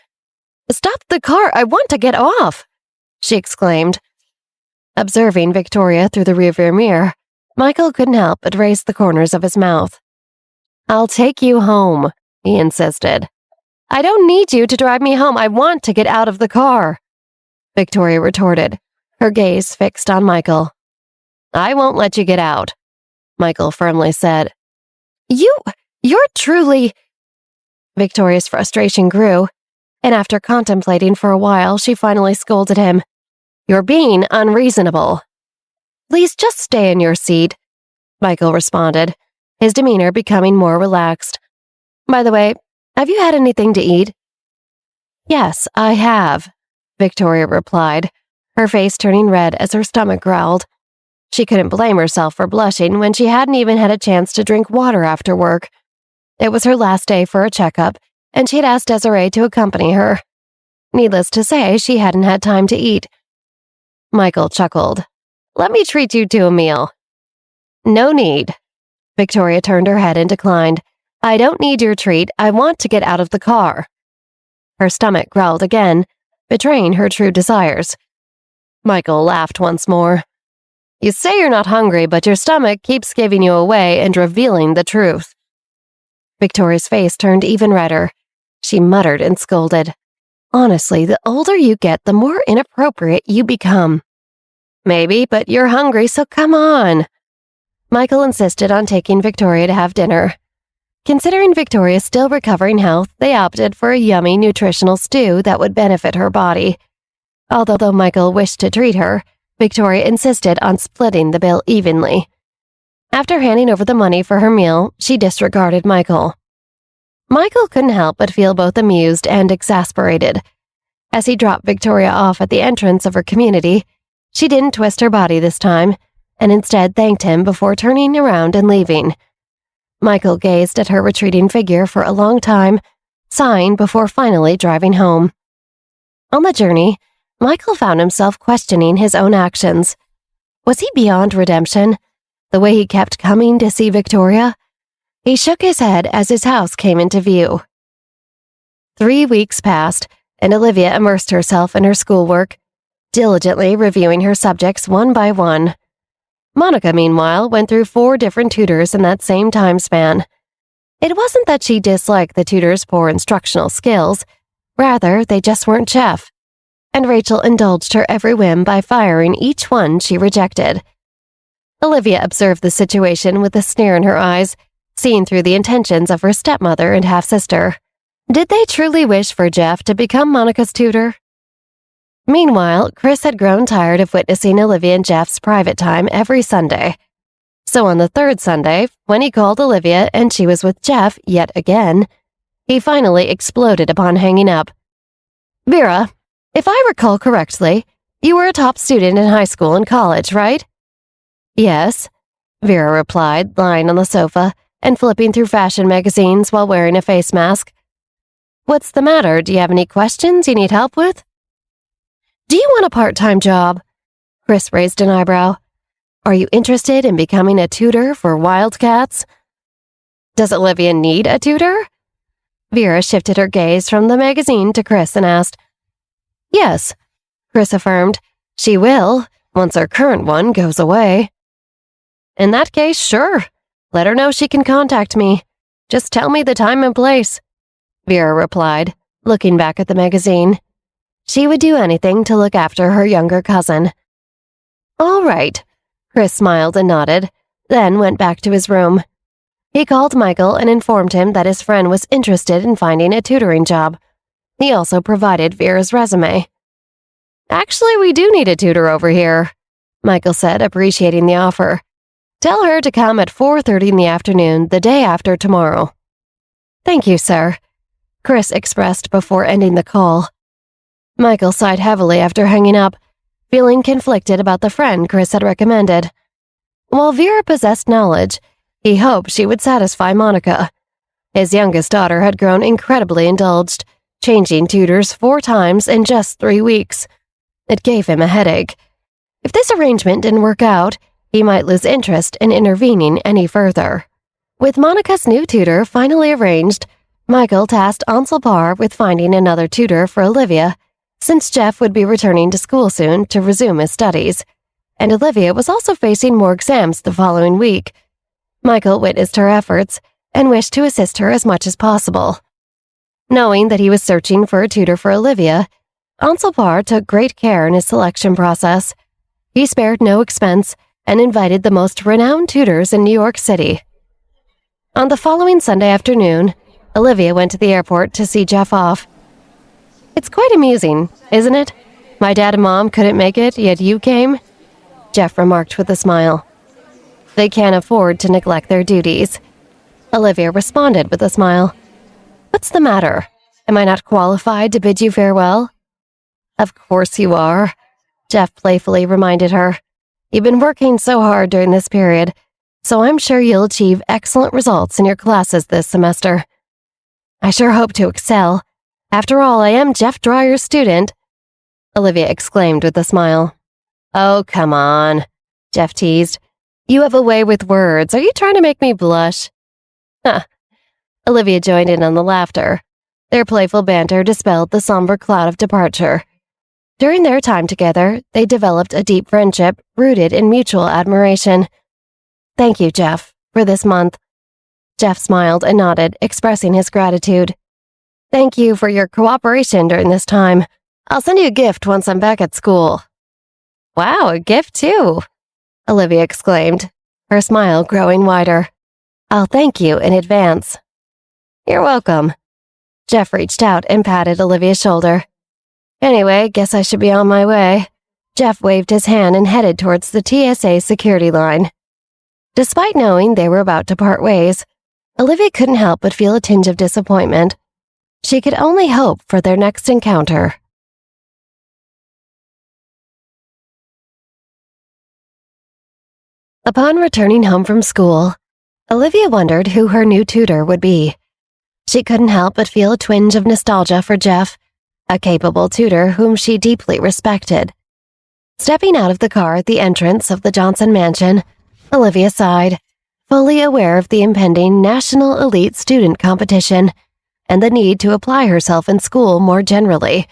"Stop the car! I want to get off!" she exclaimed. Observing Victoria through the rearview mirror, Michael couldn't help but raise the corners of his mouth. "I'll take you home," he insisted. "I don't need you to drive me home. I want to get out of the car," Victoria retorted, her gaze fixed on Michael. "I won't let you get out," Michael firmly said. You're truly—" Victoria's frustration grew, and after contemplating for a while, she finally scolded him. "You're being unreasonable." "Please just stay in your seat," Michael responded, his demeanor becoming more relaxed. "By the way, have you had anything to eat?" "Yes, I have," Victoria replied, her face turning red as her stomach growled. She couldn't blame herself for blushing when she hadn't even had a chance to drink water after work. It was her last day for a checkup, and she had asked Desiree to accompany her. Needless to say, she hadn't had time to eat. Michael chuckled. "Let me treat you to a meal." "No need." Victoria turned her head and declined. "I don't need your treat. I want to get out of the car." Her stomach growled again, betraying her true desires. Michael laughed once more. "You say you're not hungry, but your stomach keeps giving you away and revealing the truth." Victoria's face turned even redder. She muttered and scolded. "Honestly, the older you get, the more inappropriate you become." "Maybe, but you're hungry, so come on." Michael insisted on taking Victoria to have dinner. Considering Victoria's still recovering health, they opted for a yummy nutritional stew that would benefit her body. Although Michael wished to treat her, Victoria insisted on splitting the bill evenly. After handing over the money for her meal, she disregarded Michael. Michael couldn't help but feel both amused and exasperated. As he dropped Victoria off at the entrance of her community, she didn't twist her body this time, and instead thanked him before turning around and leaving. Michael gazed at her retreating figure for a long time, sighing before finally driving home. On the journey, Michael found himself questioning his own actions. Was he beyond redemption? The way he kept coming to see Victoria? He shook his head as his house came into view. 3 weeks passed, and Olivia immersed herself in her schoolwork, diligently reviewing her subjects one by one. Monica, meanwhile, went through 4 different tutors in that same time span. It wasn't that she disliked the tutors' poor instructional skills, rather, they just weren't Jeff. And Rachel indulged her every whim by firing each one she rejected. Olivia observed the situation with a sneer in her eyes, seeing through the intentions of her stepmother and half-sister. Did they truly wish for Jeff to become Monica's tutor? Meanwhile, Chris had grown tired of witnessing Olivia and Jeff's private time every Sunday. So on the 3rd Sunday, when he called Olivia and she was with Jeff yet again, he finally exploded upon hanging up. "Vera, if I recall correctly, you were a top student in high school and college, right?" "Yes," Vera replied, lying on the sofa and flipping through fashion magazines while wearing a face mask. "What's the matter? Do you have any questions you need help with?" "Do you want a part-time job?" Chris raised an eyebrow. "Are you interested in becoming a tutor for wildcats?" "Does Olivia need a tutor?" Vera shifted her gaze from the magazine to Chris and asked. "Yes," Chris affirmed. "She will, once her current one goes away." "In that case, sure. Let her know she can contact me. Just tell me the time and place," Vera replied, looking back at the magazine. She would do anything to look after her younger cousin. "All right," Chris smiled and nodded, then went back to his room. He called Michael and informed him that his friend was interested in finding a tutoring job. He also provided Vera's resume. Actually, we do need a tutor over here, Michael said, appreciating the offer. Tell her to come at 4:30 in the afternoon the day after tomorrow. Thank you, sir, Chris expressed before ending the call. Michael sighed heavily after hanging up, feeling conflicted about the friend Chris had recommended. While Vera possessed knowledge, he hoped she would satisfy Monica. His youngest daughter had grown incredibly indulged, changing tutors 4 times in just 3 weeks. It gave him a headache. If this arrangement didn't work out, he might lose interest in intervening any further. With Monica's new tutor finally arranged, Michael tasked Ansel Parr with finding another tutor for Olivia, since Jeff would be returning to school soon to resume his studies, and Olivia was also facing more exams the following week. Michael witnessed her efforts and wished to assist her as much as possible. Knowing that he was searching for a tutor for Olivia, Ansel Parr took great care in his selection process. He spared no expense and invited the most renowned tutors in New York City. On the following Sunday afternoon, Olivia went to the airport to see Jeff off. It's quite amusing, isn't it? My dad and mom couldn't make it, yet you came, Jeff remarked with a smile. They can't afford to neglect their duties. Olivia responded with a smile. What's the matter? Am I not qualified to bid you farewell? Of course you are, Jeff playfully reminded her. You've been working so hard during this period, so I'm sure you'll achieve excellent results in your classes this semester. I sure hope to excel. After all, I am Jeff Dryer's student, Olivia exclaimed with a smile. Oh, come on, Jeff teased. You have a way with words. Are you trying to make me blush? Huh. Olivia joined in on the laughter. Their playful banter dispelled the somber cloud of departure. During their time together, they developed a deep friendship rooted in mutual admiration. Thank you, Jeff, for this month. Jeff smiled and nodded, expressing his gratitude. Thank you for your cooperation during this time. I'll send you a gift once I'm back at school. Wow, a gift too, Olivia exclaimed, her smile growing wider. I'll thank you in advance. You're welcome. Jeff reached out and patted Olivia's shoulder. Anyway, guess I should be on my way. Jeff waved his hand and headed towards the TSA security line. Despite knowing they were about to part ways, Olivia couldn't help but feel a tinge of disappointment. She could only hope for their next encounter. Upon returning home from school, Olivia wondered who her new tutor would be. She couldn't help but feel a twinge of nostalgia for Jeff, a capable tutor whom she deeply respected. Stepping out of the car at the entrance of the Johnson mansion, Olivia sighed, fully aware of the impending National Elite Student Competition and the need to apply herself in school more generally.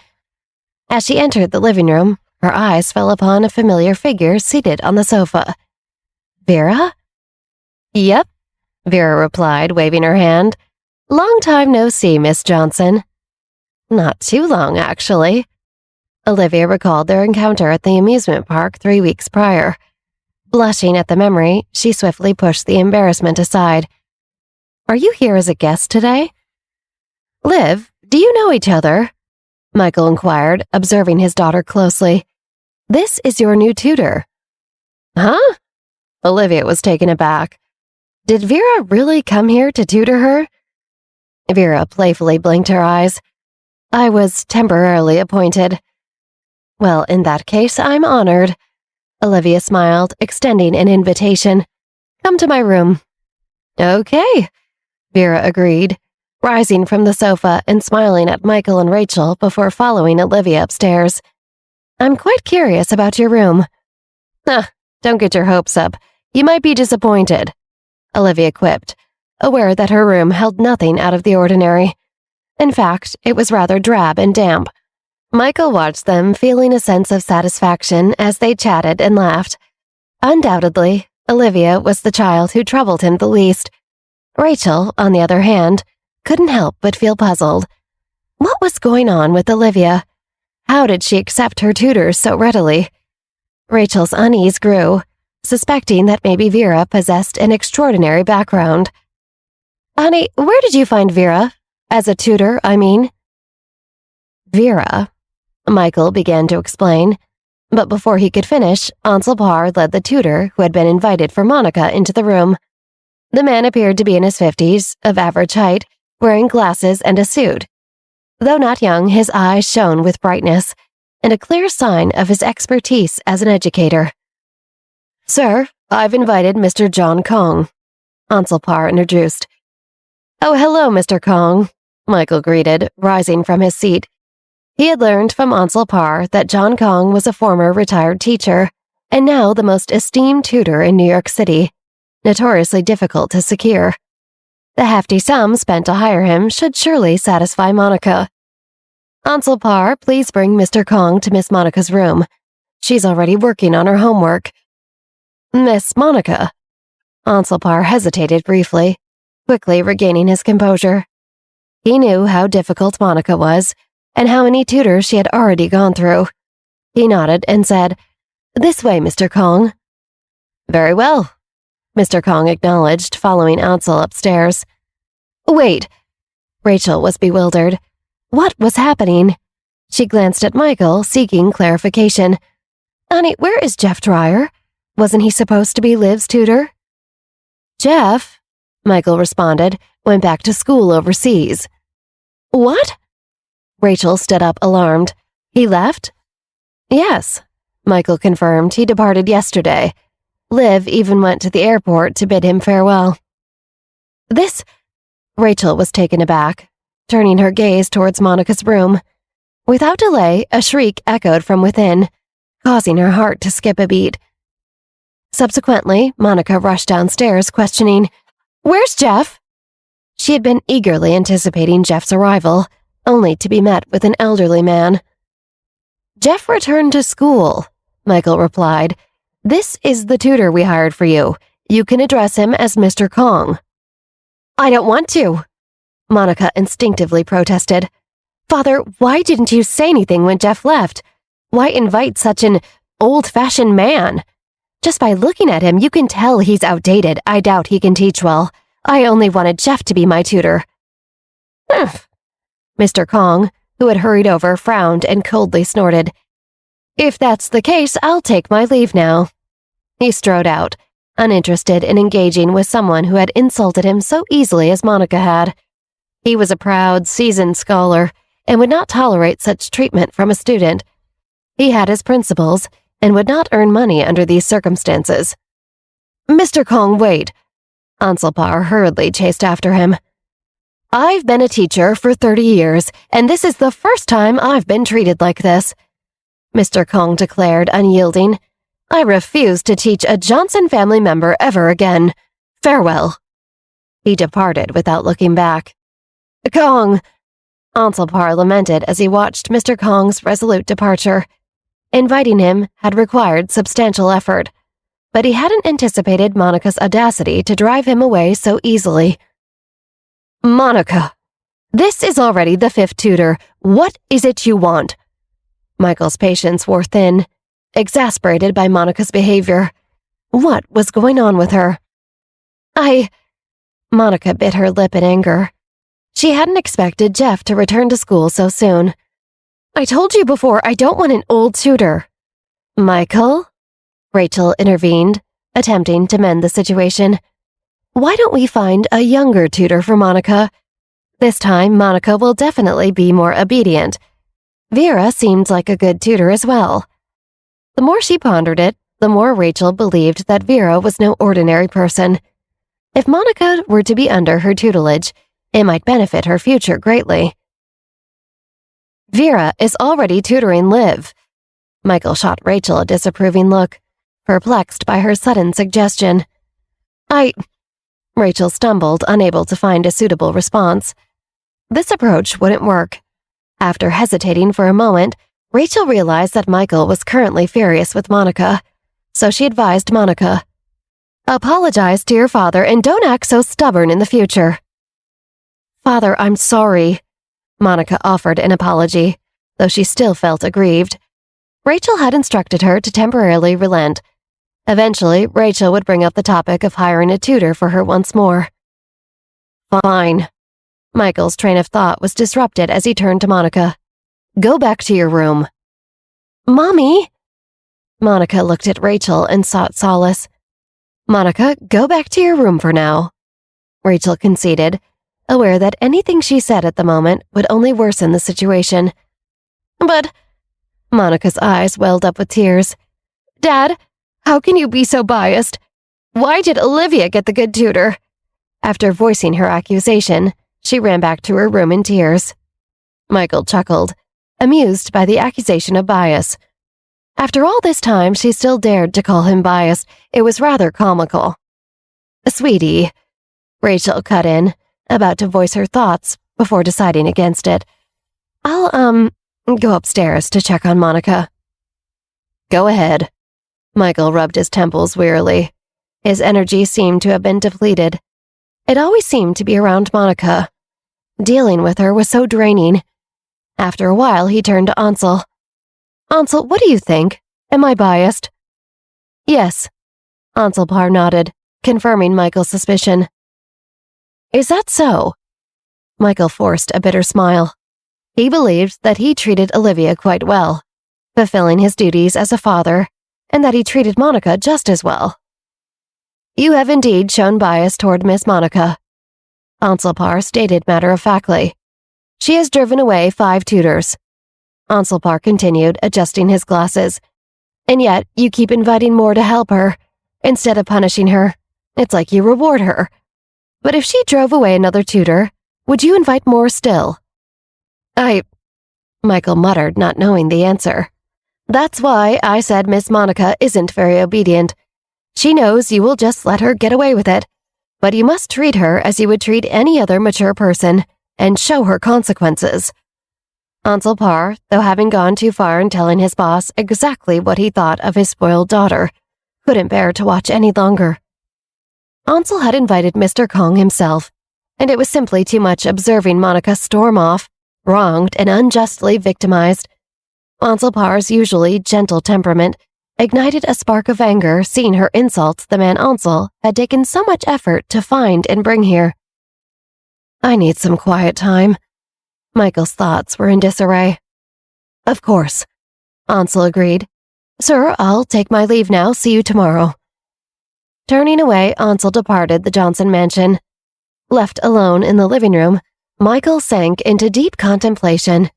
As she entered the living room, her eyes fell upon a familiar figure seated on the sofa. Vera? Yep, Vera replied, waving her hand. Long time no see, Miss Johnson. Not too long, actually. Olivia recalled their encounter at the amusement park 3 weeks prior. Blushing at the memory, she swiftly pushed the embarrassment aside. Are you here as a guest today? Liv, do you know each other? Michael inquired, observing his daughter closely. This is your new tutor. Huh? Olivia was taken aback. Did Vera really come here to tutor her? Vera playfully blinked her eyes. I was temporarily appointed. Well, in that case, I'm honored. Olivia smiled, extending an invitation. Come to my room. Okay, Vera agreed, rising from the sofa and smiling at Michael and Rachel before following Olivia upstairs. I'm quite curious about your room. Don't get your hopes up. You might be disappointed, Olivia quipped, aware that her room held nothing out of the ordinary. In fact, it was rather drab and damp. Michael watched them, feeling a sense of satisfaction as they chatted and laughed. Undoubtedly, Olivia was the child who troubled him the least. Rachel, on the other hand, couldn't help but feel puzzled. What was going on with Olivia? How did she accept her tutors so readily? Rachel's unease grew, suspecting that maybe Vera possessed an extraordinary background. Honey, where did you find Vera? As a tutor, I mean. Vera? Michael began to explain. But before he could finish, Ansel Parr led the tutor who had been invited for Monica into the room. The man appeared to be in his 50s, of average height, wearing glasses and a suit. Though not young, his eyes shone with brightness, and a clear sign of his expertise as an educator. "Sir, I've invited Mr. John Kong," Ansel Parr introduced. "Oh, hello, Mr. Kong," Michael greeted, rising from his seat. He had learned from Ansel Parr that John Kong was a former retired teacher, and now the most esteemed tutor in New York City, notoriously difficult to secure. The hefty sum spent to hire him should surely satisfy Monica. "Ansel Parr, please bring Mr. Kong to Miss Monica's room. She's already working on her homework." "Miss Monica?" Ansel Parr hesitated briefly, quickly regaining his composure. He knew how difficult Monica was, and how many tutors she had already gone through. He nodded and said, "This way, Mr. Kong." "Very well," Mr. Kong acknowledged, following Ansel upstairs. "Wait." Rachel was bewildered. What was happening? She glanced at Michael, seeking clarification. "Honey, where is Jeff Dreyer? Wasn't he supposed to be Liv's tutor?" "Jeff," Michael responded, "went back to school overseas." "What?" Rachel stood up, alarmed. "He left?" "Yes," Michael confirmed. "He departed yesterday. Liv even went to the airport to bid him farewell." "This—" Rachel was taken aback, turning her gaze towards Monica's room. Without delay, a shriek echoed from within, causing her heart to skip a beat. Subsequently, Monica rushed downstairs, questioning, "Where's Jeff?" She had been eagerly anticipating Jeff's arrival, only to be met with an elderly man. "Jeff returned to school," Michael replied. "This is the tutor we hired for you. You can address him as Mr. Kong." "I don't want to," Monica instinctively protested. "Father, why didn't you say anything when Jeff left? Why invite such an old-fashioned man? Just by looking at him, you can tell he's outdated. I doubt he can teach well. I only wanted Jeff to be my tutor." "Humph." Mr. Kong, who had hurried over, frowned and coldly snorted. "If that's the case, I'll take my leave now." He strode out, uninterested in engaging with someone who had insulted him so easily as Monica had. He was a proud, seasoned scholar and would not tolerate such treatment from a student. He had his principles and would not earn money under these circumstances. "Mr. Kong, wait." Ansel Parr hurriedly chased after him. "I've been a teacher for 30 years, and this is the first time I've been treated like this," Mr. Kong declared, unyielding. "I refuse to teach a Johnson family member ever again. Farewell." He departed without looking back. "Kong!" Ansel Parr lamented as he watched Mr. Kong's resolute departure. Inviting him had required substantial effort, but he hadn't anticipated Monica's audacity to drive him away so easily. "Monica, this is already the 5th tutor. What is it you want?" Michael's patience wore thin, exasperated by Monica's behavior. What was going on with her? Monica bit her lip in anger. She hadn't expected Jeff to return to school so soon. "I told you before, I don't want an old tutor." "Michael?" Rachel intervened, attempting to mend the situation. "Why don't we find a younger tutor for Monica? This time, Monica will definitely be more obedient. Vera seemed like a good tutor as well." The more she pondered it, the more Rachel believed that Vera was no ordinary person. If Monica were to be under her tutelage, it might benefit her future greatly. "Vera is already tutoring Liv." Michael shot Rachel a disapproving look, perplexed by her sudden suggestion. Rachel stumbled, unable to find a suitable response. This approach wouldn't work. After hesitating for a moment, Rachel realized that Michael was currently furious with Monica, so she advised Monica, "Apologize to your father and don't act so stubborn in the future." "Father, I'm sorry." Monica offered an apology, though she still felt aggrieved. Rachel had instructed her to temporarily relent. Eventually, Rachel would bring up the topic of hiring a tutor for her once more. "Fine." Michael's train of thought was disrupted as he turned to Monica. "Go back to your room. Mommy! Monica looked at Rachel and sought solace. Monica, go back to your room for now. Rachel conceded, aware that anything she said at the moment would only worsen the situation. But Monica's eyes welled up with tears. Dad, how can you be so biased? Why did Olivia get the good tutor? After voicing her accusation, she ran back to her room in tears. Michael chuckled, amused by the accusation of bias. After all this time, she still dared to call him biased. It was rather comical. Sweetie, Rachel cut in, about to voice her thoughts before deciding against it. I'll, go upstairs to check on Monica. Go ahead. Michael rubbed his temples wearily. His energy seemed to have been depleted. It always seemed to be around Monica. Dealing with her was so draining. After a while, he turned to Ansel. Ansel, what do you think? Am I biased? Yes. Ansel Parr nodded, confirming Michael's suspicion. Is that so? Michael forced a bitter smile. He believed that he treated Olivia quite well, fulfilling his duties as a father, and that he treated Monica just as well. You have indeed shown bias toward Miss Monica, Ansel Parr stated matter-of-factly. She has driven away 5 tutors. Ansel Parr continued, adjusting his glasses. And yet, you keep inviting more to help her. Instead of punishing her, it's like you reward her. But if she drove away another tutor, would you invite more still? Michael muttered, not knowing the answer. That's why I said Miss Monica isn't very obedient. She knows you will just let her get away with it. But you must treat her as you would treat any other mature person, and show her consequences. Ansel Parr, though having gone too far in telling his boss exactly what he thought of his spoiled daughter, couldn't bear to watch any longer. Ansel had invited Mr. Kong himself, and it was simply too much observing Monica storm off, wronged and unjustly victimized. Ansel Parr's usually gentle temperament ignited a spark of anger seeing her insult the man Ansel had taken so much effort to find and bring here. I need some quiet time. Michael's thoughts were in disarray. Of course, Ansel agreed. Sir, I'll take my leave now. See you tomorrow. Turning away, Ansel departed the Johnson mansion. Left alone in the living room, Michael sank into deep contemplation.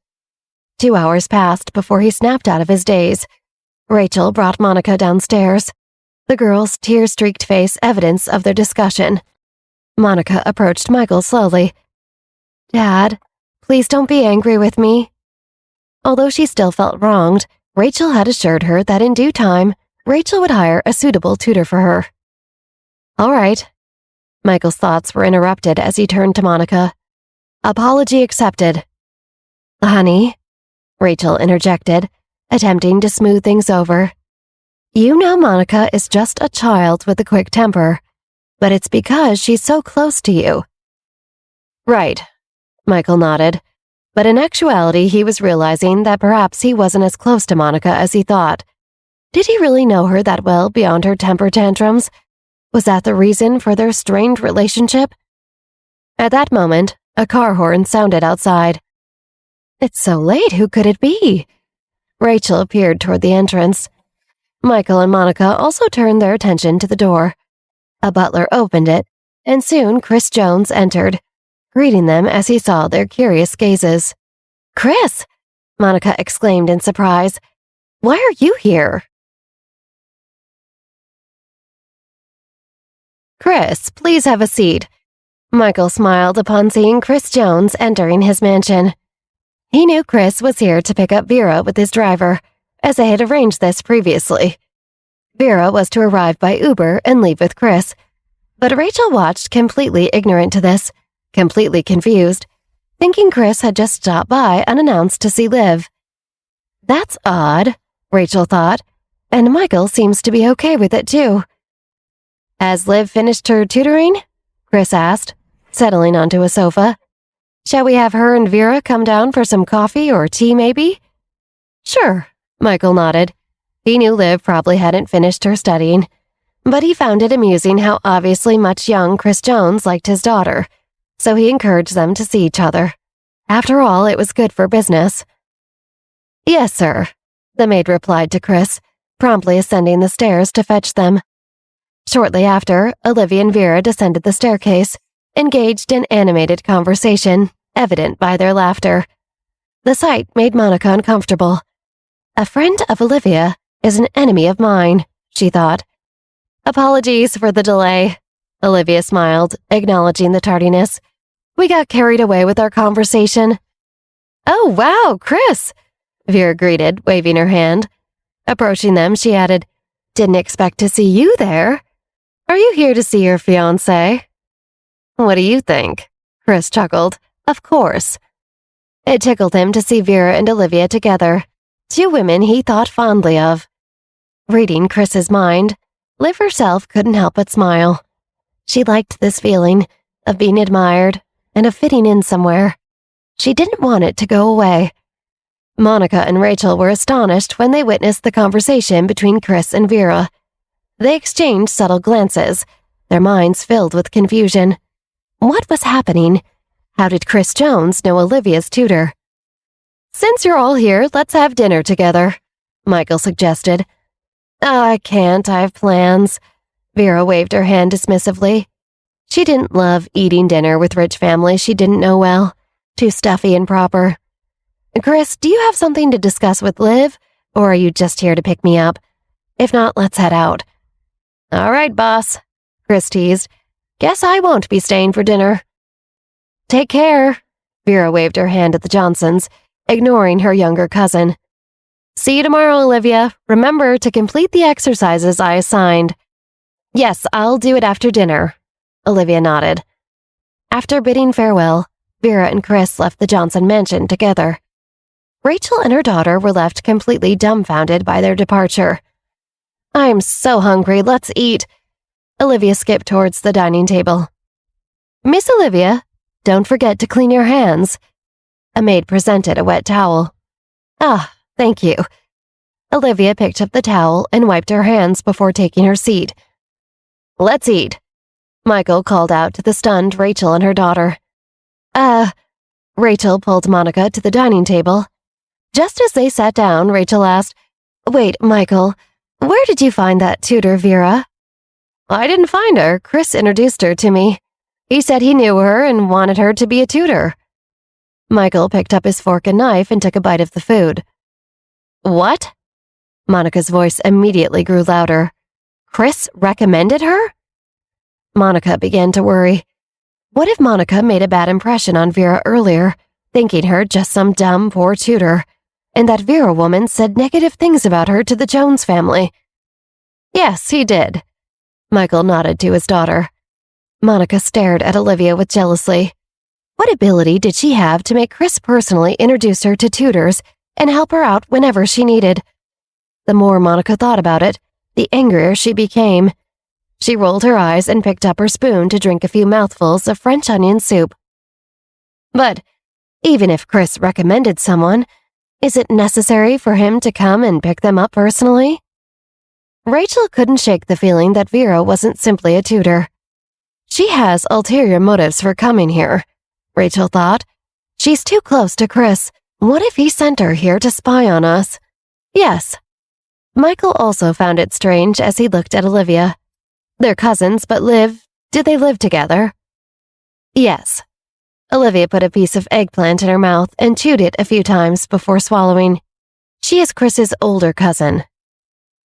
2 hours passed before he snapped out of his daze. Rachel brought Monica downstairs, the girl's tear-streaked face evidence of their discussion. Monica approached Michael slowly. Dad, please don't be angry with me. Although she still felt wronged, Rachel had assured her that in due time, Rachel would hire a suitable tutor for her. All right. Michael's thoughts were interrupted as he turned to Monica. Apology accepted. Honey, Rachel interjected, attempting to smooth things over. You know Monica is just a child with a quick temper, but it's because she's so close to you. Right, Michael nodded, but in actuality he was realizing that perhaps he wasn't as close to Monica as he thought. Did he really know her that well beyond her temper tantrums? Was that the reason for their strained relationship? At that moment, a car horn sounded outside. It's so late, who could it be? Rachel appeared toward the entrance. Michael and Monica also turned their attention to the door. A butler opened it, and soon Chris Jones entered, greeting them as he saw their curious gazes. Chris! Monica exclaimed in surprise. Why are you here? Chris, please have a seat. Michael smiled upon seeing Chris Jones entering his mansion. He knew Chris was here to pick up Vera with his driver, as they had arranged this previously. Vera was to arrive by Uber and leave with Chris, but Rachel watched completely ignorant to this, completely confused, thinking Chris had just stopped by unannounced to see Liv. That's odd, Rachel thought, and Michael seems to be okay with it too. Has Liv finished her tutoring? Chris asked, settling onto a sofa. Shall we have her and Vera come down for some coffee or tea maybe? Sure, Michael nodded. He knew Liv probably hadn't finished her studying, but he found it amusing how obviously much young Chris Jones liked his daughter, so he encouraged them to see each other. After all, it was good for business. Yes, sir. the maid replied to Chris, promptly ascending the stairs to fetch them. Shortly after, Olivia and Vera descended the staircase, engaged in animated conversation, evident by their laughter. The sight made Monica uncomfortable. A friend of Olivia is an enemy of mine, she thought. Apologies for the delay, Olivia smiled, acknowledging the tardiness. We got carried away with our conversation. Oh, wow, Chris, Vera greeted, waving her hand. Approaching them, she added, Didn't expect to see you there. Are you here to see your fiancé? What do you think? Chris chuckled. Of course. It tickled him to see Vera and Olivia together, two women he thought fondly of. Reading Chris's mind, Liv herself couldn't help but smile. She liked this feeling of being admired and of fitting in somewhere. She didn't want it to go away. Monica and Rachel were astonished when they witnessed the conversation between Chris and Vera. They exchanged subtle glances, their minds filled with confusion. What was happening? How did Chris Jones know Olivia's tutor? Since you're all here, let's have dinner together, Michael suggested. Oh, I can't, I have plans. Vera waved her hand dismissively. She didn't love eating dinner with rich families she didn't know well. Too stuffy and proper. Chris, do you have something to discuss with Liv, or are you just here to pick me up? If not, let's head out. All right, boss, Chris teased. Guess I won't be staying for dinner. Take care, Vera waved her hand at the Johnsons, ignoring her younger cousin. See you tomorrow, Olivia. Remember to complete the exercises I assigned. Yes, I'll do it after dinner, Olivia nodded. After bidding farewell, Vera and Chris left the Johnson mansion together. Rachel and her daughter were left completely dumbfounded by their departure. I'm so hungry, let's eat. Olivia skipped towards the dining table. Miss Olivia, don't forget to clean your hands. A maid presented a wet towel. Ah, thank you. Olivia picked up the towel and wiped her hands before taking her seat. Let's eat, Michael called out to the stunned Rachel and her daughter. Rachel pulled Monica to the dining table. Just as they sat down, Rachel asked, Wait, Michael, where did you find that tutor, Vera? I didn't find her. Chris introduced her to me. He said he knew her and wanted her to be a tutor. Michael picked up his fork and knife and took a bite of the food. What? Monica's voice immediately grew louder. Chris recommended her? Monica began to worry. What if Monica made a bad impression on Vera earlier, thinking her just some dumb, poor tutor, and that Vera woman said negative things about her to the Jones family? Yes, he did. Michael nodded to his daughter. Monica stared at Olivia with jealousy. What ability did she have to make Chris personally introduce her to tutors and help her out whenever she needed? The more Monica thought about it, the angrier she became. She rolled her eyes and picked up her spoon to drink a few mouthfuls of French onion soup. But even if Chris recommended someone, is it necessary for him to come and pick them up personally? Rachel couldn't shake the feeling that Vera wasn't simply a tutor. She has ulterior motives for coming here, Rachel thought. She's too close to Chris. What if he sent her here to spy on us? Yes. Michael also found it strange as he looked at Olivia. They're cousins, but did they live together? Yes. Olivia put a piece of eggplant in her mouth and chewed it a few times before swallowing. She is Chris's older cousin.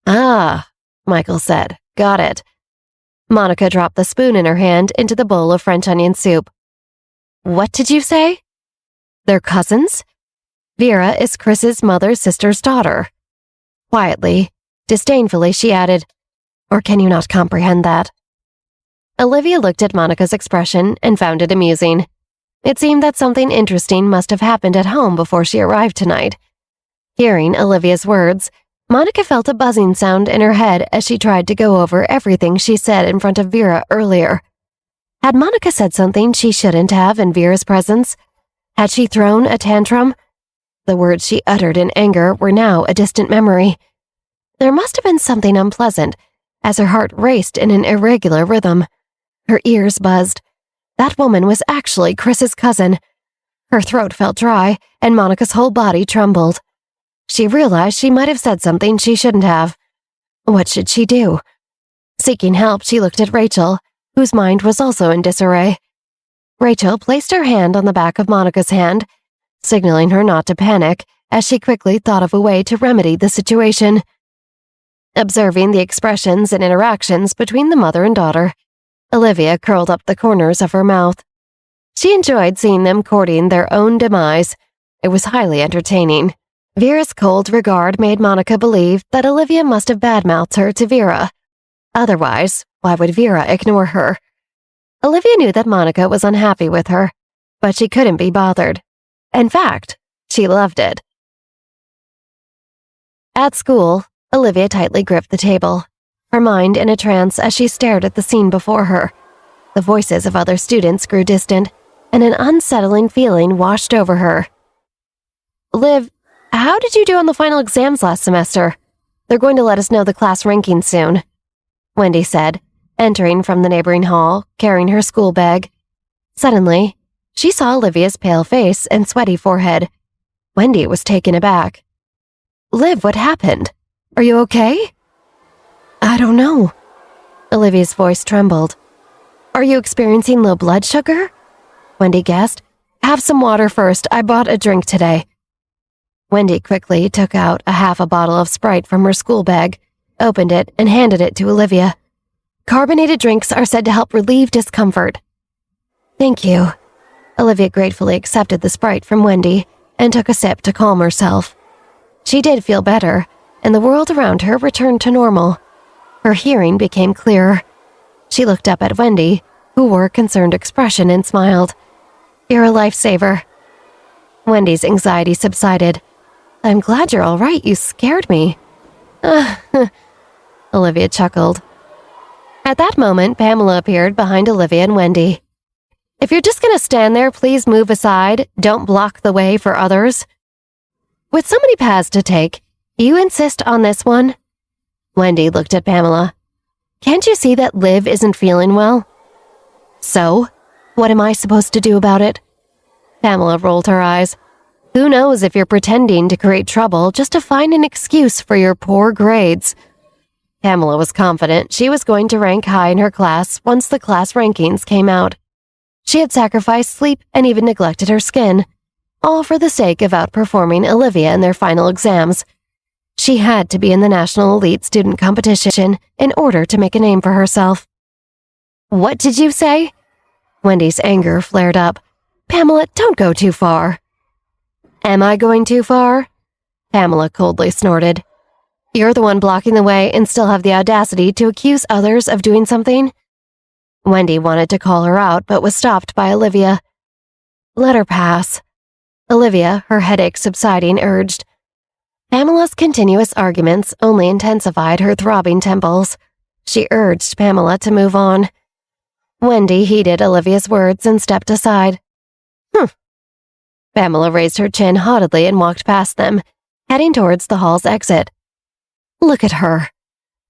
Ah, Michael said. Got it. Monica dropped the spoon in her hand into the bowl of French onion soup. What did you say? They're cousins? Vera is Chris's mother's sister's daughter. Quietly, disdainfully, she added, Or can you not comprehend that? Olivia looked at Monica's expression and found it amusing. It seemed that something interesting must have happened at home before she arrived tonight. Hearing Olivia's words, Monica felt a buzzing sound in her head as she tried to go over everything she said in front of Vera earlier. Had Monica said something she shouldn't have in Vera's presence? Had she thrown a tantrum? The words she uttered in anger were now a distant memory. There must have been something unpleasant, as her heart raced in an irregular rhythm. Her ears buzzed. That woman was actually Chris's cousin. Her throat felt dry, and Monica's whole body trembled. She realized she might have said something she shouldn't have. What should she do? Seeking help, she looked at Rachel, whose mind was also in disarray. Rachel placed her hand on the back of Monica's hand, signaling her not to panic, as she quickly thought of a way to remedy the situation. Observing the expressions and interactions between the mother and daughter, Olivia curled up the corners of her mouth. She enjoyed seeing them courting their own demise. It was highly entertaining. Vera's cold regard made Monica believe that Olivia must have badmouthed her to Vera. Otherwise, why would Vera ignore her? Olivia knew that Monica was unhappy with her, but she couldn't be bothered. In fact, she loved it. At school, Olivia tightly gripped the table, her mind in a trance as she stared at the scene before her. The voices of other students grew distant, and an unsettling feeling washed over her. Liv, how did you do on the final exams last semester? They're going to let us know the class rankings soon, Wendy said, entering from the neighboring hall, carrying her school bag. Suddenly, she saw Olivia's pale face and sweaty forehead. Wendy was taken aback. Liv, what happened? Are you okay? I don't know. Olivia's voice trembled. Are you experiencing low blood sugar? Wendy guessed. Have some water first. I bought a drink today. Wendy quickly took out half a bottle of Sprite from her school bag, opened it, and handed it to Olivia. Carbonated drinks are said to help relieve discomfort. Thank you. Olivia gratefully accepted the Sprite from Wendy and took a sip to calm herself. She did feel better, and the world around her returned to normal. Her hearing became clearer. She looked up at Wendy, who wore a concerned expression, and smiled. You're a lifesaver. Wendy's anxiety subsided. I'm glad you're all right. You scared me. Olivia chuckled. At that moment, Pamela appeared behind Olivia and Wendy. If you're just going to stand there, please move aside. Don't block the way for others. With so many paths to take, you insist on this one? Wendy looked at Pamela. Can't you see that Liv isn't feeling well? So, what am I supposed to do about it? Pamela rolled her eyes. Who knows if you're pretending to create trouble just to find an excuse for your poor grades? Pamela was confident she was going to rank high in her class once the class rankings came out. She had sacrificed sleep and even neglected her skin, all for the sake of outperforming Olivia in their final exams. She had to be in the National Elite Student Competition in order to make a name for herself. What did you say? Wendy's anger flared up. Pamela, don't go too far. Am I going too far? Pamela coldly snorted. You're the one blocking the way and still have the audacity to accuse others of doing something? Wendy wanted to call her out, but was stopped by Olivia. Let her pass. Olivia, her headache subsiding, urged. Pamela's continuous arguments only intensified her throbbing temples. She urged Pamela to move on. Wendy heeded Olivia's words and stepped aside. Pamela raised her chin haughtily and walked past them, heading towards the hall's exit. Look at her,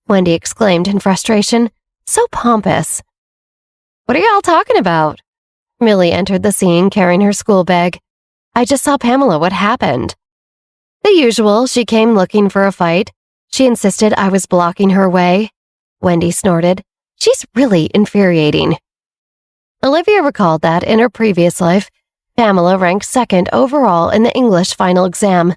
Wendy exclaimed in frustration. So pompous. What are y'all talking about? Millie entered the scene carrying her school bag. I just saw Pamela. What happened? The usual. She came looking for a fight. She insisted I was blocking her way. Wendy snorted. She's really infuriating. Olivia recalled that in her previous life, Pamela ranked second overall in the English final exam.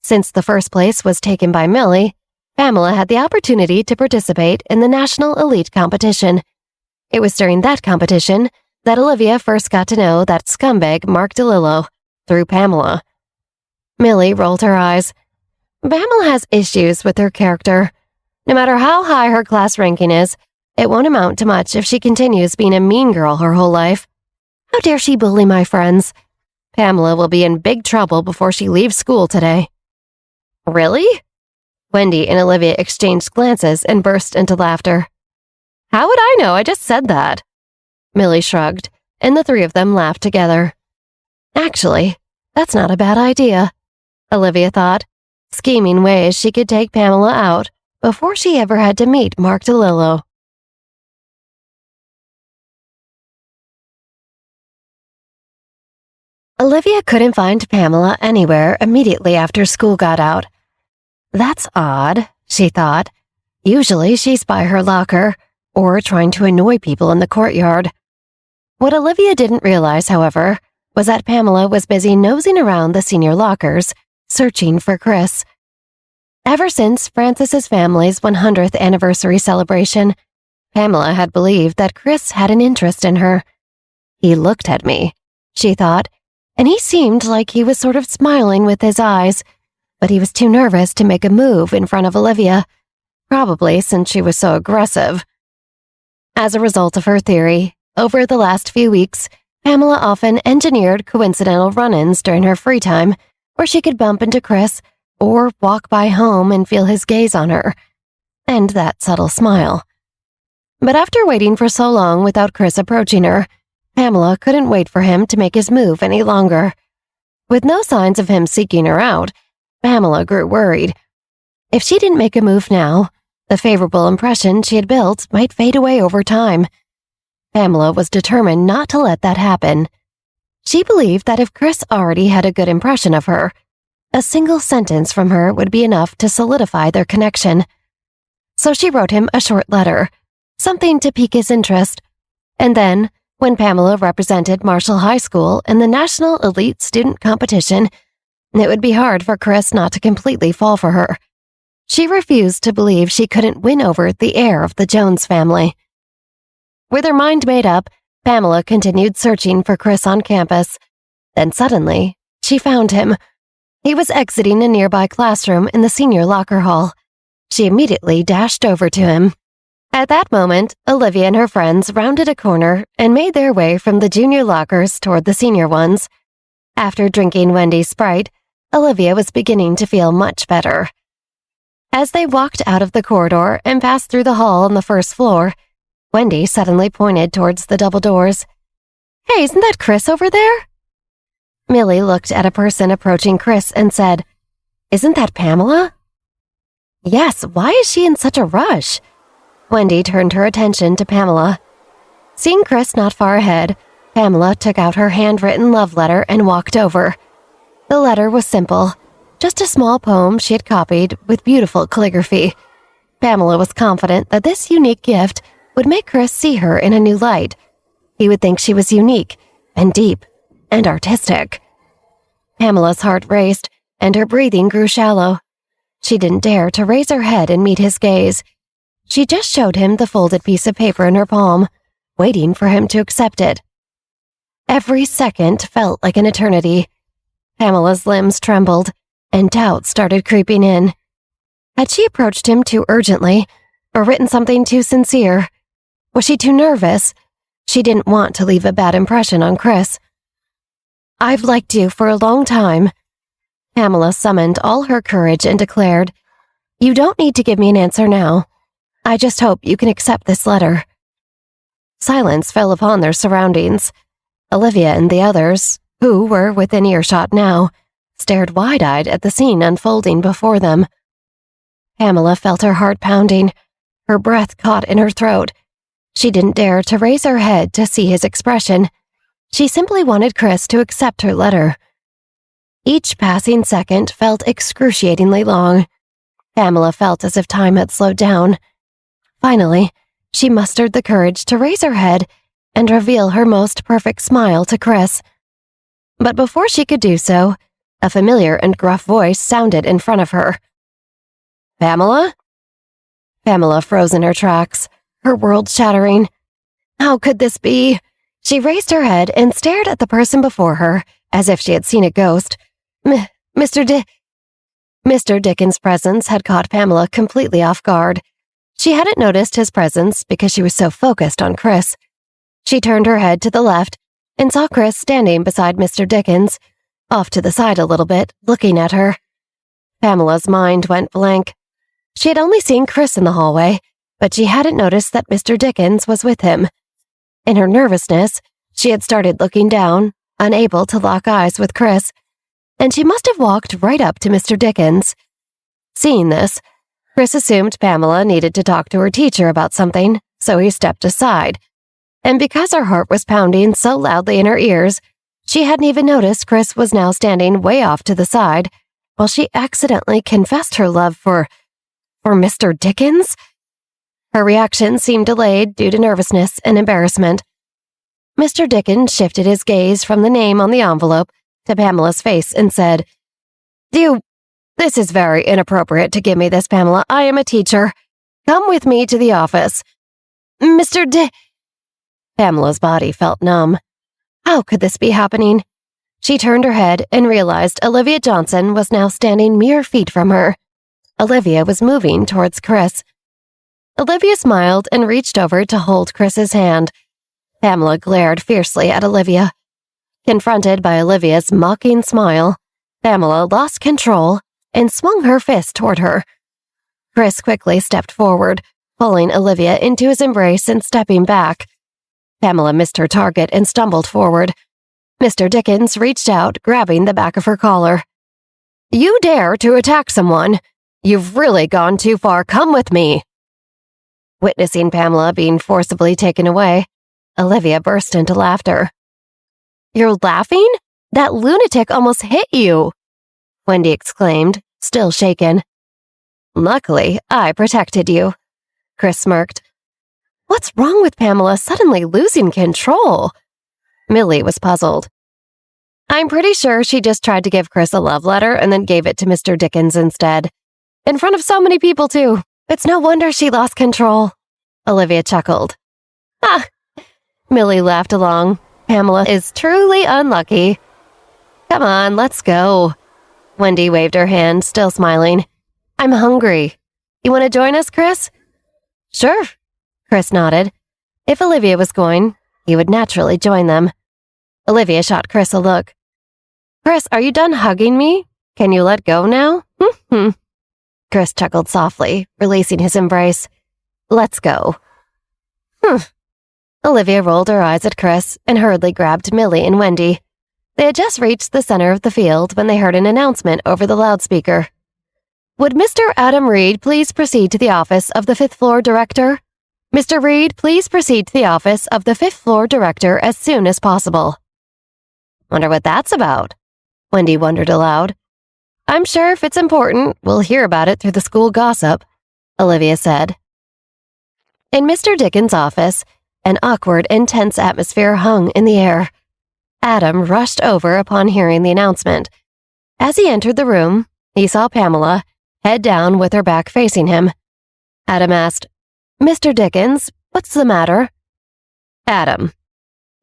Since the first place was taken by Millie, Pamela had the opportunity to participate in the National Elite Competition. It was during that competition that Olivia first got to know that scumbag Mark DeLillo through Pamela. Millie rolled her eyes. Pamela has issues with her character. No matter how high her class ranking is, it won't amount to much if she continues being a mean girl her whole life. How dare she bully my friends? Pamela will be in big trouble before she leaves school today. Really? Wendy and Olivia exchanged glances and burst into laughter. How would I know? I just said that. Millie shrugged, and the three of them laughed together. Actually, that's not a bad idea, Olivia thought, scheming ways she could take Pamela out before she ever had to meet Mark DeLillo. Olivia couldn't find Pamela anywhere immediately after school got out. That's odd, she thought. Usually she's by her locker, or trying to annoy people in the courtyard. What Olivia didn't realize, however, was that Pamela was busy nosing around the senior lockers, searching for Chris. Ever since Francis's family's 100th anniversary celebration, Pamela had believed that Chris had an interest in her. He looked at me, she thought, and he seemed like he was sort of smiling with his eyes, but he was too nervous to make a move in front of Olivia, probably since she was so aggressive. As a result of her theory, over the last few weeks, Pamela often engineered coincidental run-ins during her free time where she could bump into Chris or walk by home and feel his gaze on her, and that subtle smile. But after waiting for so long without Chris approaching her, Pamela couldn't wait for him to make his move any longer. With no signs of him seeking her out, Pamela grew worried. If she didn't make a move now, the favorable impression she had built might fade away over time. Pamela was determined not to let that happen. She believed that if Chris already had a good impression of her, a single sentence from her would be enough to solidify their connection. So she wrote him a short letter, something to pique his interest, and then, when Pamela represented Marshall High School in the National Elite Student Competition, it would be hard for Chris not to completely fall for her. She refused to believe she couldn't win over the heir of the Jones family. With her mind made up, Pamela continued searching for Chris on campus. Then suddenly, she found him. He was exiting a nearby classroom in the senior locker hall. She immediately dashed over to him. At that moment, Olivia and her friends rounded a corner and made their way from the junior lockers toward the senior ones. After drinking Wendy's Sprite, Olivia was beginning to feel much better. As they walked out of the corridor and passed through the hall on the first floor, Wendy suddenly pointed towards the double doors. "Hey, isn't that Chris over there?" Millie looked at a person approaching Chris and said, "Isn't that Pamela?" "Yes, why is she in such a rush?" Wendy turned her attention to Pamela. Seeing Chris not far ahead, Pamela took out her handwritten love letter and walked over. The letter was simple, just a small poem she had copied with beautiful calligraphy. Pamela was confident that this unique gift would make Chris see her in a new light. He would think she was unique and deep and artistic. Pamela's heart raced and her breathing grew shallow. She didn't dare to raise her head and meet his gaze. She just showed him the folded piece of paper in her palm, waiting for him to accept it. Every second felt like an eternity. Pamela's limbs trembled, and doubt started creeping in. Had she approached him too urgently, or written something too sincere? Was she too nervous? She didn't want to leave a bad impression on Chris. "I've liked you for a long time." Pamela summoned all her courage and declared, "You don't need to give me an answer now. I just hope you can accept this letter." Silence fell upon their surroundings. Olivia and the others, who were within earshot now, stared wide-eyed at the scene unfolding before them. Pamela felt her heart pounding, her breath caught in her throat. She didn't dare to raise her head to see his expression. She simply wanted Chris to accept her letter. Each passing second felt excruciatingly long. Pamela felt as if time had slowed down. Finally, she mustered the courage to raise her head and reveal her most perfect smile to Chris. But before she could do so, a familiar and gruff voice sounded in front of her. "Pamela?" Pamela froze in her tracks, her world shattering. How could this be? She raised her head and stared at the person before her, as if she had seen a ghost. Mr. Dickens' presence had caught Pamela completely off guard. She hadn't noticed his presence because she was so focused on Chris. She turned her head to the left and saw Chris standing beside Mr. Dickens, off to the side a little bit, looking at her. Pamela's mind went blank. She had only seen Chris in the hallway, but she hadn't noticed that Mr. Dickens was with him. In her nervousness, she had started looking down, unable to lock eyes with Chris, and she must have walked right up to Mr. Dickens. Seeing this, Chris assumed Pamela needed to talk to her teacher about something, so he stepped aside. And because her heart was pounding so loudly in her ears, She hadn't even noticed Chris was now standing way off to the side, while she accidentally confessed her love for Mr. Dickens. Her reaction seemed delayed due to nervousness and embarrassment. Mr. Dickens shifted his gaze from the name on the envelope to Pamela's face and said, This is very inappropriate to give me this, Pamela. I am a teacher. Come with me to the office. Pamela's body felt numb. How could this be happening? She turned her head and realized Olivia Johnson was now standing mere feet from her. Olivia was moving towards Chris. Olivia smiled and reached over to hold Chris's hand. Pamela glared fiercely at Olivia. Confronted by Olivia's mocking smile, Pamela lost control and swung her fist toward her. Chris quickly stepped forward, pulling Olivia into his embrace and stepping back. Pamela missed her target and stumbled forward. Mr. Dickens reached out, grabbing the back of her collar. You dare to attack someone? You've really gone too far. Come with me. Witnessing Pamela being forcibly taken away, Olivia burst into laughter. You're laughing? That lunatic almost hit you, Wendy exclaimed, still shaken. Luckily, I protected you, Chris smirked. What's wrong with Pamela suddenly losing control? Millie was puzzled. I'm pretty sure she just tried to give Chris a love letter and then gave it to Mr. Dickens instead. In front of so many people, too. It's no wonder she lost control. Olivia chuckled. Ah! Millie laughed along. Pamela is truly unlucky. Come on, let's go. Wendy waved her hand, still smiling. I'm hungry. You want to join us, Chris? Sure, Chris nodded. If Olivia was going, he would naturally join them. Olivia shot Chris a look. Chris, are you done hugging me? Can you let go now? Chris chuckled softly, releasing his embrace. Let's go. Olivia rolled her eyes at Chris and hurriedly grabbed Millie and Wendy. They had just reached the center of the field when they heard an announcement over the loudspeaker. Would Mr. Adam Reed please proceed to the office of the 5th floor director? Mr. Reed, please proceed to the office of the 5th floor director as soon as possible. Wonder what that's about, Wendy wondered aloud. I'm sure if it's important, we'll hear about it through the school gossip, Olivia said. In Mr. Dickens' office, an awkward and tense atmosphere hung in the air. Adam rushed over upon hearing the announcement. As he entered the room, he saw Pamela, head down with her back facing him. Adam asked, Mr. Dickens, what's the matter? Adam.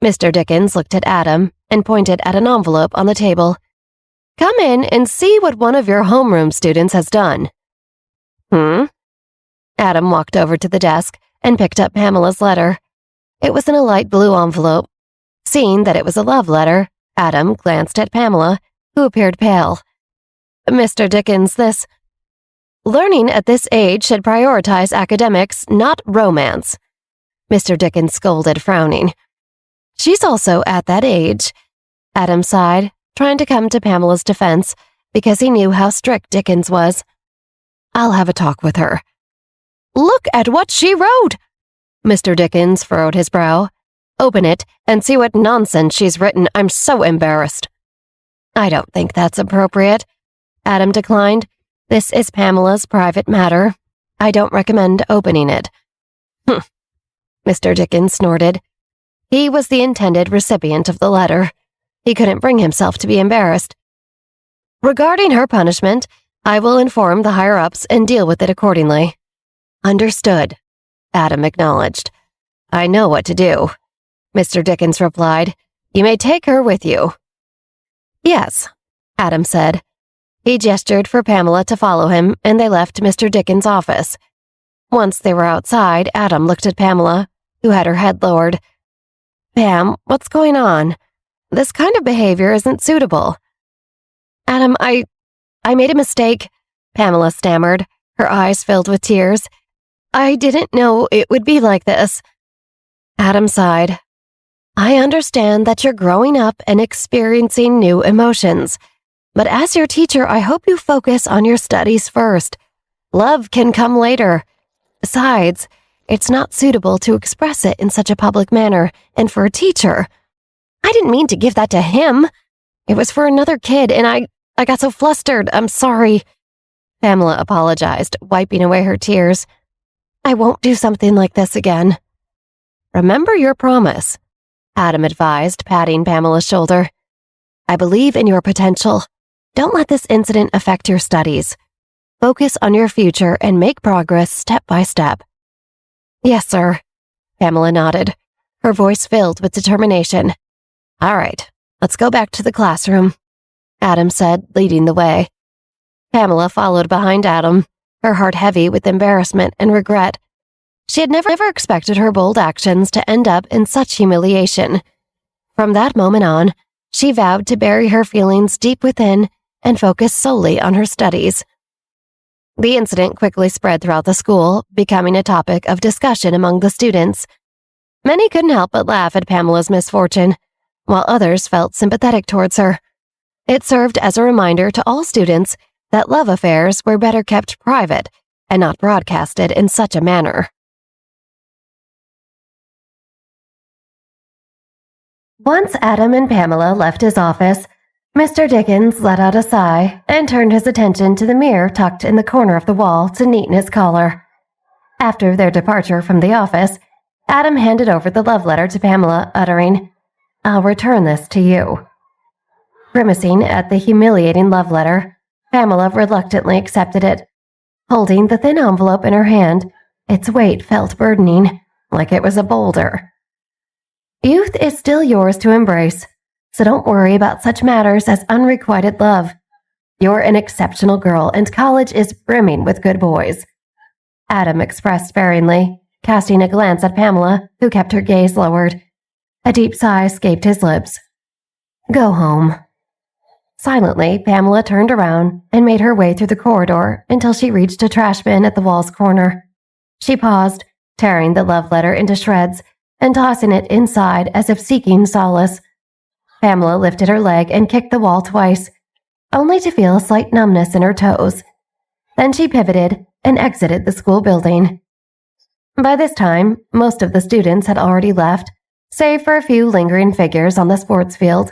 Mr. Dickens looked at Adam and pointed at an envelope on the table. Come in and see what one of your homeroom students has done. Adam walked over to the desk and picked up Pamela's letter. It was in a light blue envelope. Seeing that it was a love letter, Adam glanced at Pamela, who appeared pale. Mr. Dickens, this... Learning at this age should prioritize academics, not romance. Mr. Dickens scolded, frowning. She's also at that age. Adam sighed, trying to come to Pamela's defense, because he knew how strict Dickens was. I'll have a talk with her. Look at what she wrote! Mr. Dickens furrowed his brow. Open it and see what nonsense she's written. I'm so embarrassed. I don't think that's appropriate, Adam declined. This is Pamela's private matter. I don't recommend opening it. Mr. Dickens snorted. He was the intended recipient of the letter. He couldn't bring himself to be embarrassed. Regarding her punishment, I will inform the higher-ups and deal with it accordingly. Understood, Adam acknowledged. I know what to do, Mr. Dickens replied. You may take her with you. Yes, Adam said. He gestured for Pamela to follow him, and they left Mr. Dickens' office. Once they were outside, Adam looked at Pamela, who had her head lowered. Pam, what's going on? This kind of behavior isn't suitable. Adam, I made a mistake, Pamela stammered, her eyes filled with tears. I didn't know it would be like this. Adam sighed. I understand that you're growing up and experiencing new emotions. But as your teacher, I hope you focus on your studies first. Love can come later. Besides, it's not suitable to express it in such a public manner, and for a teacher. I didn't mean to give that to him. It was for another kid, and I got so flustered. I'm sorry. Pamela apologized, wiping away her tears. I won't do something like this again. Remember your promise, Adam advised, patting Pamela's shoulder. I believe in your potential. Don't let this incident affect your studies. Focus on your future and make progress step by step. Yes, sir. Pamela nodded, her voice filled with determination. All right, let's go back to the classroom, Adam said, leading the way. Pamela followed behind Adam, her heart heavy with embarrassment and regret. She had never expected her bold actions to end up in such humiliation. From that moment on, she vowed to bury her feelings deep within and focus solely on her studies. The incident quickly spread throughout the school, becoming a topic of discussion among the students. Many couldn't help but laugh at Pamela's misfortune, while others felt sympathetic towards her. It served as a reminder to all students that love affairs were better kept private and not broadcasted in such a manner. Once Adam and Pamela left his office, Mr. Dickens let out a sigh and turned his attention to the mirror tucked in the corner of the wall to neaten his collar. After their departure from the office, Adam handed over the love letter to Pamela, uttering, I'll return this to you. Grimacing at the humiliating love letter, Pamela reluctantly accepted it. Holding the thin envelope in her hand, its weight felt burdening, like it was a boulder. Youth is still yours to embrace, so don't worry about such matters as unrequited love. You're an exceptional girl, and college is brimming with good boys, Adam expressed sparingly, casting a glance at Pamela, who kept her gaze lowered. A deep sigh escaped his lips. Go home. Silently, Pamela turned around and made her way through the corridor until she reached a trash bin at the wall's corner. She paused, tearing the love letter into shreds and tossing it inside as if seeking solace. Pamela lifted her leg and kicked the wall twice, only to feel a slight numbness in her toes. Then she pivoted and exited the school building. By this time, most of the students had already left, save for a few lingering figures on the sports field.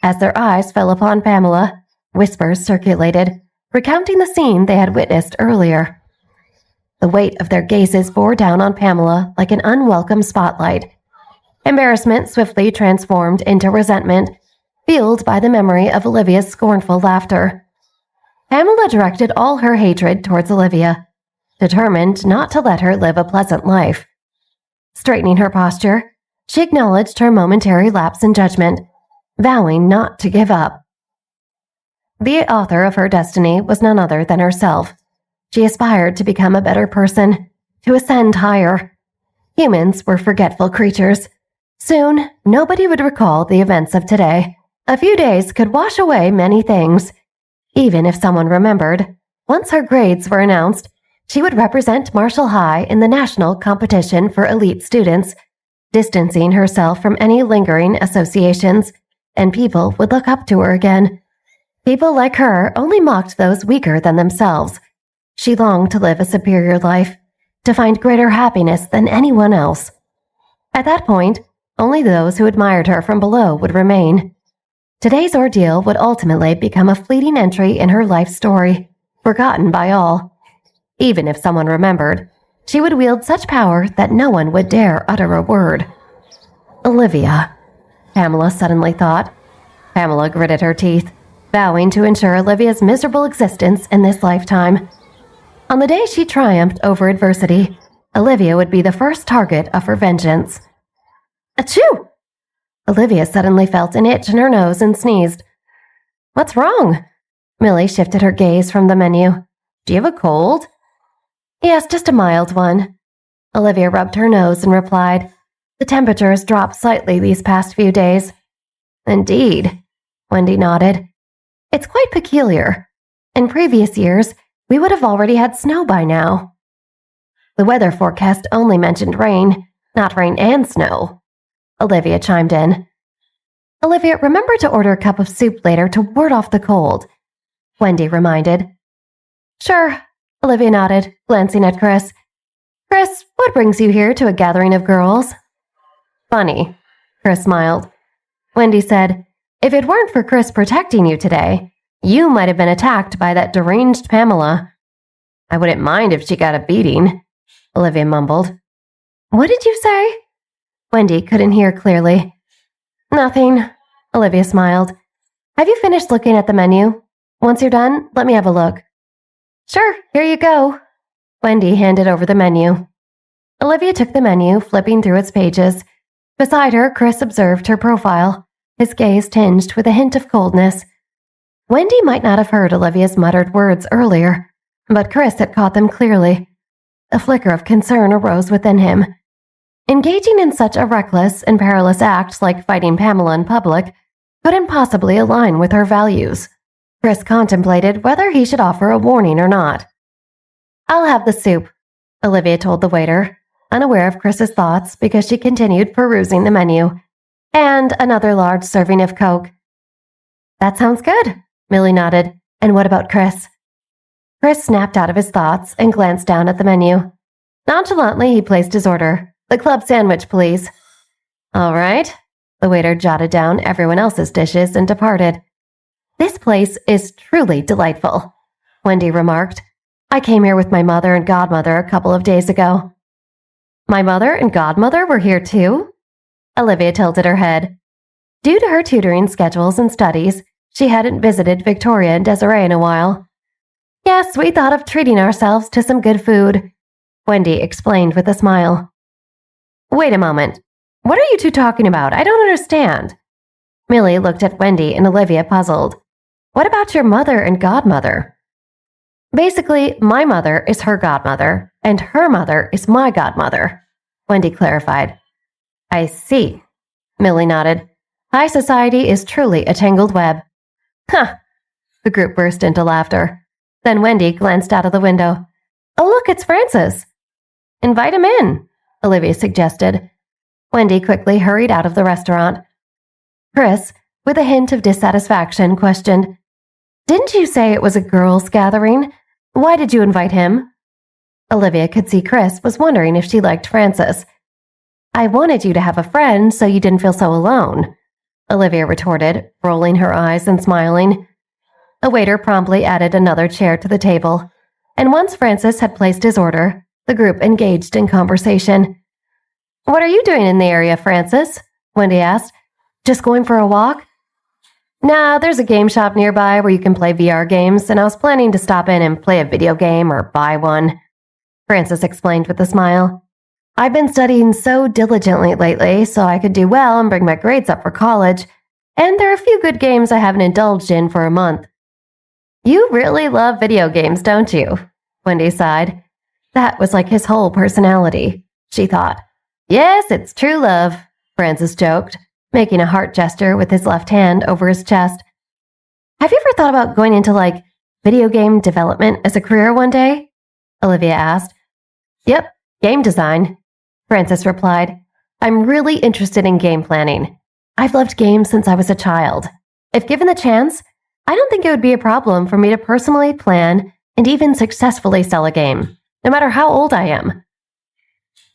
As their eyes fell upon Pamela, whispers circulated, recounting the scene they had witnessed earlier. The weight of their gazes bore down on Pamela like an unwelcome spotlight. Embarrassment swiftly transformed into resentment, fueled by the memory of Olivia's scornful laughter. Pamela directed all her hatred towards Olivia, determined not to let her live a pleasant life. Straightening her posture, she acknowledged her momentary lapse in judgment, vowing not to give up. The author of her destiny was none other than herself. She aspired to become a better person, to ascend higher. Humans were forgetful creatures. Soon, nobody would recall the events of today. A few days could wash away many things. Even if someone remembered, once her grades were announced, she would represent Marshall High in the national competition for elite students, distancing herself from any lingering associations, and people would look up to her again. People like her only mocked those weaker than themselves. She longed to live a superior life, to find greater happiness than anyone else. At that point, only those who admired her from below would remain. Today's ordeal would ultimately become a fleeting entry in her life story, forgotten by all. Even if someone remembered, she would wield such power that no one would dare utter a word. Olivia, Pamela suddenly thought. Pamela gritted her teeth, vowing to ensure Olivia's miserable existence in this lifetime. On the day she triumphed over adversity, Olivia would be the first target of her vengeance. Achoo! Olivia suddenly felt an itch in her nose and sneezed. What's wrong? Millie shifted her gaze from the menu. Do you have a cold? Yes, just a mild one. Olivia rubbed her nose and replied, The temperature has dropped slightly these past few days. Indeed, Wendy nodded. It's quite peculiar. In previous years, we would have already had snow by now. The weather forecast only mentioned rain, not rain and snow. Olivia chimed in. Olivia, remember to order a cup of soup later to ward off the cold, Wendy reminded. Sure, Olivia nodded, glancing at Chris. Chris, what brings you here to a gathering of girls? Funny, Chris smiled. Wendy said, "If it weren't for Chris protecting you today, you might have been attacked by that deranged Pamela." "I wouldn't mind if she got a beating," Olivia mumbled. "What did you say?" Wendy couldn't hear clearly. "Nothing," Olivia smiled. "Have you finished looking at the menu? Once you're done, let me have a look." "Sure, here you go." Wendy handed over the menu. Olivia took the menu, flipping through its pages. Beside her, Chris observed her profile, his gaze tinged with a hint of coldness. Wendy might not have heard Olivia's muttered words earlier, but Chris had caught them clearly. A flicker of concern arose within him. Engaging in such a reckless and perilous act like fighting Pamela in public couldn't possibly align with her values. Chris contemplated whether he should offer a warning or not. "I'll have the soup," Olivia told the waiter, unaware of Chris's thoughts because she continued perusing the menu, "and another large serving of Coke." "That sounds good," Millie nodded. "And what about Chris?" Chris snapped out of his thoughts and glanced down at the menu. Nonchalantly, he placed his order. "The club sandwich, please." "All right." The waiter jotted down everyone else's dishes and departed. "This place is truly delightful," Wendy remarked. "I came here with my mother and godmother a couple of days ago." "My mother and godmother were here too?" Olivia tilted her head. Due to her tutoring schedules and studies, she hadn't visited Victoria and Desiree in a while. "Yes, we thought of treating ourselves to some good food," Wendy explained with a smile. "Wait a moment. What are you two talking about? I don't understand." Millie looked at Wendy and Olivia, puzzled. "What about your mother and godmother?" "Basically, my mother is her godmother, and her mother is my godmother," Wendy clarified. "I see." Millie nodded. "High society is truly a tangled web." "Huh!" The group burst into laughter. Then Wendy glanced out of the window. "Oh, look, it's Francis." "Invite him in," Olivia suggested. Wendy quickly hurried out of the restaurant. Chris, with a hint of dissatisfaction, questioned, "Didn't you say it was a girls' gathering? Why did you invite him?" Olivia could see Chris was wondering if she liked Francis. "I wanted you to have a friend so you didn't feel so alone," Olivia retorted, rolling her eyes and smiling. A waiter promptly added another chair to the table, and once Francis had placed his order, the group engaged in conversation. "What are you doing in the area, Francis?" Wendy asked. "Just going for a walk?" "Nah, there's a game shop nearby where you can play VR games, and I was planning to stop in and play a video game or buy one," Francis explained with a smile. "I've been studying so diligently lately so I could do well and bring my grades up for college, and there are a few good games I haven't indulged in for a month." "You really love video games, don't you?" Wendy sighed. That was like his whole personality, she thought. "Yes, it's true love," Francis joked, making a heart gesture with his left hand over his chest. "Have you ever thought about going into, video game development as a career one day?" Olivia asked. "Yep, game design," Francis replied. "I'm really interested in game planning. I've loved games since I was a child. If given the chance, I don't think it would be a problem for me to personally plan and even successfully sell a game, no matter how old I am."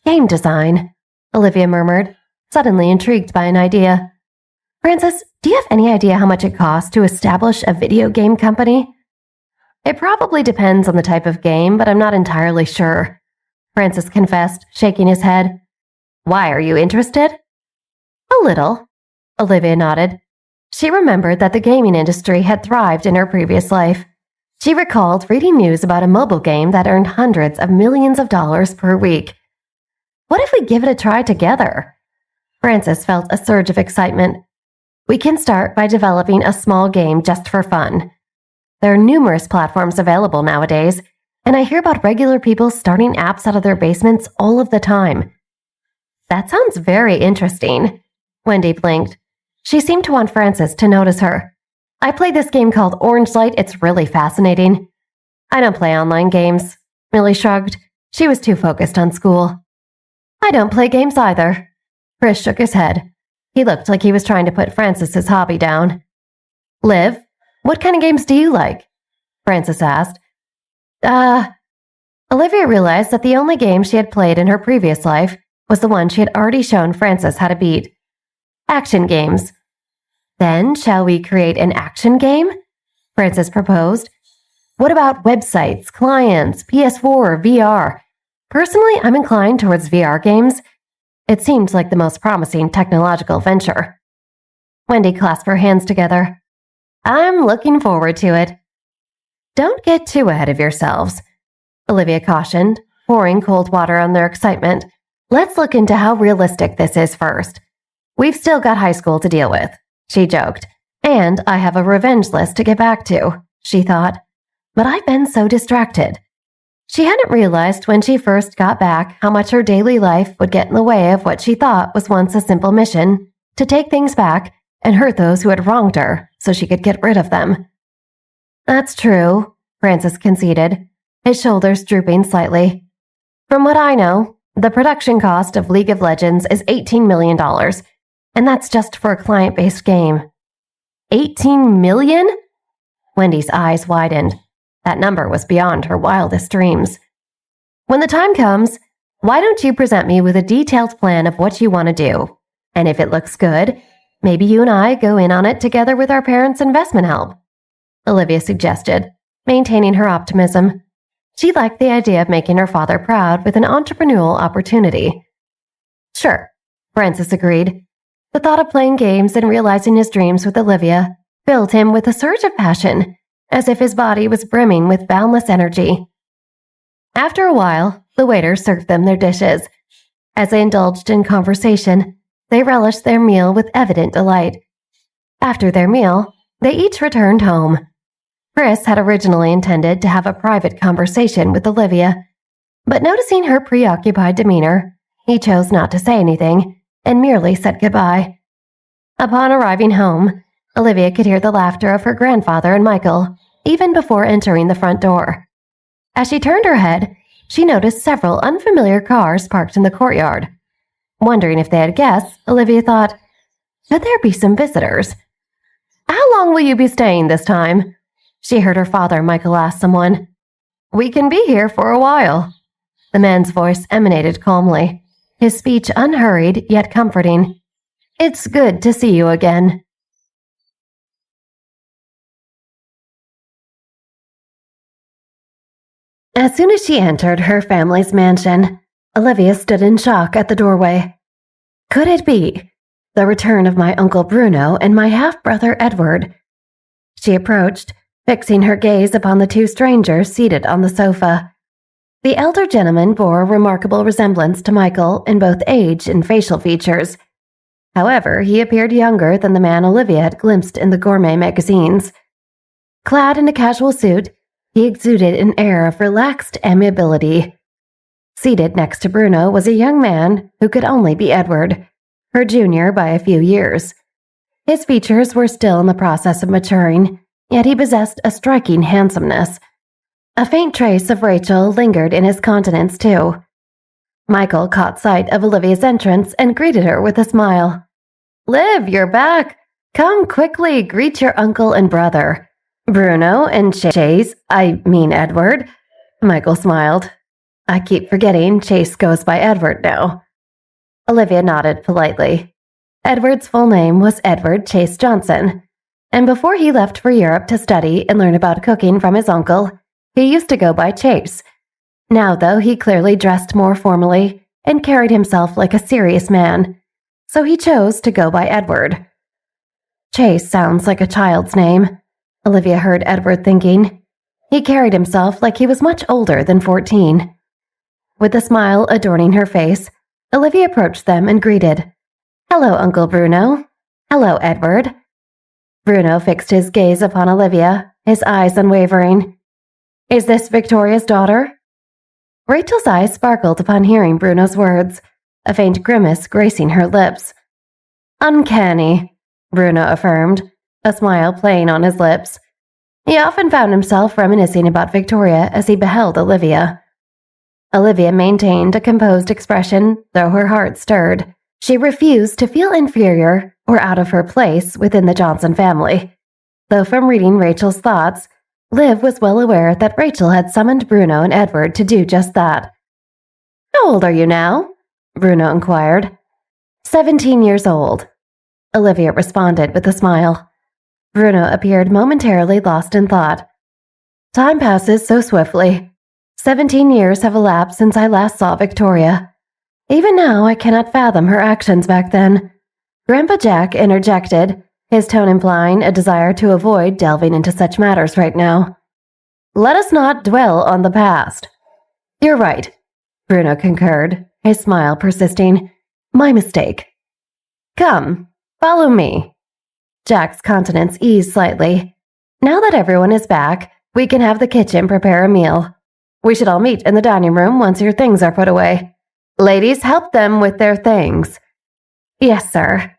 "Game design," Olivia murmured, suddenly intrigued by an idea. "Francis, do you have any idea how much it costs to establish a video game company?" "It probably depends on the type of game, but I'm not entirely sure," Francis confessed, shaking his head. "Why, are you interested?" "A little," Olivia nodded. She remembered that the gaming industry had thrived in her previous life. She recalled reading news about a mobile game that earned hundreds of millions of dollars per week. "What if we give it a try together?" Francis felt a surge of excitement. "We can start by developing a small game just for fun. There are numerous platforms available nowadays, and I hear about regular people starting apps out of their basements all of the time." "That sounds very interesting." Wendy blinked. She seemed to want Francis to notice her. "I played this game called Orange Light. It's really fascinating." "I don't play online games," Millie shrugged. She was too focused on school. "I don't play games either." Chris shook his head. He looked like he was trying to put Francis's hobby down. "Liv, what kind of games do you like?" Francis asked. Olivia realized that the only game she had played in her previous life was the one she had already shown Francis how to beat. "Action games. Then, shall we create an action game? Frances proposed. What about websites, clients, PS4, VR? Personally, I'm inclined towards VR games. It seemed like the most promising technological venture. Wendy clasped her hands together. I'm looking forward to it. Don't get too ahead of yourselves, Olivia cautioned, pouring cold water on their excitement. Let's look into how realistic this is first. We've still got high school to deal with, she joked. And I have a revenge list to get back to, she thought. But I've been so distracted. She hadn't realized when she first got back how much her daily life would get in the way of what she thought was once a simple mission, to take things back and hurt those who had wronged her so she could get rid of them. That's true, Frances conceded, his shoulders drooping slightly. From what I know, the production cost of League of Legends is $18 million, and that's just for a client-based game. 18 million? Wendy's eyes widened. That number was beyond her wildest dreams. When the time comes, why don't you present me with a detailed plan of what you want to do? And if it looks good, maybe you and I go in on it together with our parents' investment help, Olivia suggested, maintaining her optimism. She liked the idea of making her father proud with an entrepreneurial opportunity. Sure, Frances agreed. The thought of playing games and realizing his dreams with Olivia filled him with a surge of passion, as if his body was brimming with boundless energy. After a while, the waiter served them their dishes. As they indulged in conversation, they relished their meal with evident delight. After their meal, they each returned home. Chris had originally intended to have a private conversation with Olivia, but noticing her preoccupied demeanor, he chose not to say anything and merely said goodbye. Upon arriving home, Olivia could hear the laughter of her grandfather and Michael, even before entering the front door. As she turned her head, she noticed several unfamiliar cars parked in the courtyard. Wondering if they had guests, Olivia thought, could there be some visitors? How long will you be staying this time? She heard her father, Michael, ask someone. We can be here for a while. The man's voice emanated calmly, his speech unhurried yet comforting. It's good to see you again. As soon as she entered her family's mansion, Olivia stood in shock at the doorway. Could it be the return of my Uncle Bruno and my half-brother Edward? She approached, fixing her gaze upon the two strangers seated on the sofa. The elder gentleman bore a remarkable resemblance to Michael in both age and facial features. However, he appeared younger than the man Olivia had glimpsed in the gourmet magazines. Clad in a casual suit, he exuded an air of relaxed amiability. Seated next to Bruno was a young man who could only be Edward, her junior by a few years. His features were still in the process of maturing, yet he possessed a striking handsomeness. A faint trace of Rachel lingered in his countenance, too. Michael caught sight of Olivia's entrance and greeted her with a smile. Liv, you're back. Come quickly, greet your uncle and brother. Bruno and Edward. Michael smiled. I keep forgetting Chase goes by Edward now. Olivia nodded politely. Edward's full name was Edward Chase Johnson, and before he left for Europe to study and learn about cooking from his uncle, he used to go by Chase. Now, though, he clearly dressed more formally and carried himself like a serious man, so he chose to go by Edward. Chase sounds like a child's name, Olivia heard Edward thinking. He carried himself like he was much older than 14. With a smile adorning her face, Olivia approached them and greeted. Hello, Uncle Bruno. Hello, Edward. Bruno fixed his gaze upon Olivia, his eyes unwavering. Is this Victoria's daughter? Rachel's eyes sparkled upon hearing Bruno's words, a faint grimace gracing her lips. Uncanny, Bruno affirmed, a smile playing on his lips. He often found himself reminiscing about Victoria as he beheld Olivia. Olivia maintained a composed expression, though her heart stirred. She refused to feel inferior or out of her place within the Johnson family. Though from reading Rachel's thoughts, Liv was well aware that Rachel had summoned Bruno and Edward to do just that. How old are you now? Bruno inquired. 17 years old. Olivia responded with a smile. Bruno appeared momentarily lost in thought. Time passes so swiftly. 17 years have elapsed since I last saw Victoria. Even now, I cannot fathom her actions back then. Grandpa Jack interjected, his tone implying a desire to avoid delving into such matters right now. Let us not dwell on the past. You're right, Bruno concurred, his smile persisting. My mistake. Come, follow me. Jack's countenance eased slightly. Now that everyone is back, we can have the kitchen prepare a meal. We should all meet in the dining room once your things are put away. Ladies, help them with their things. Yes, sir.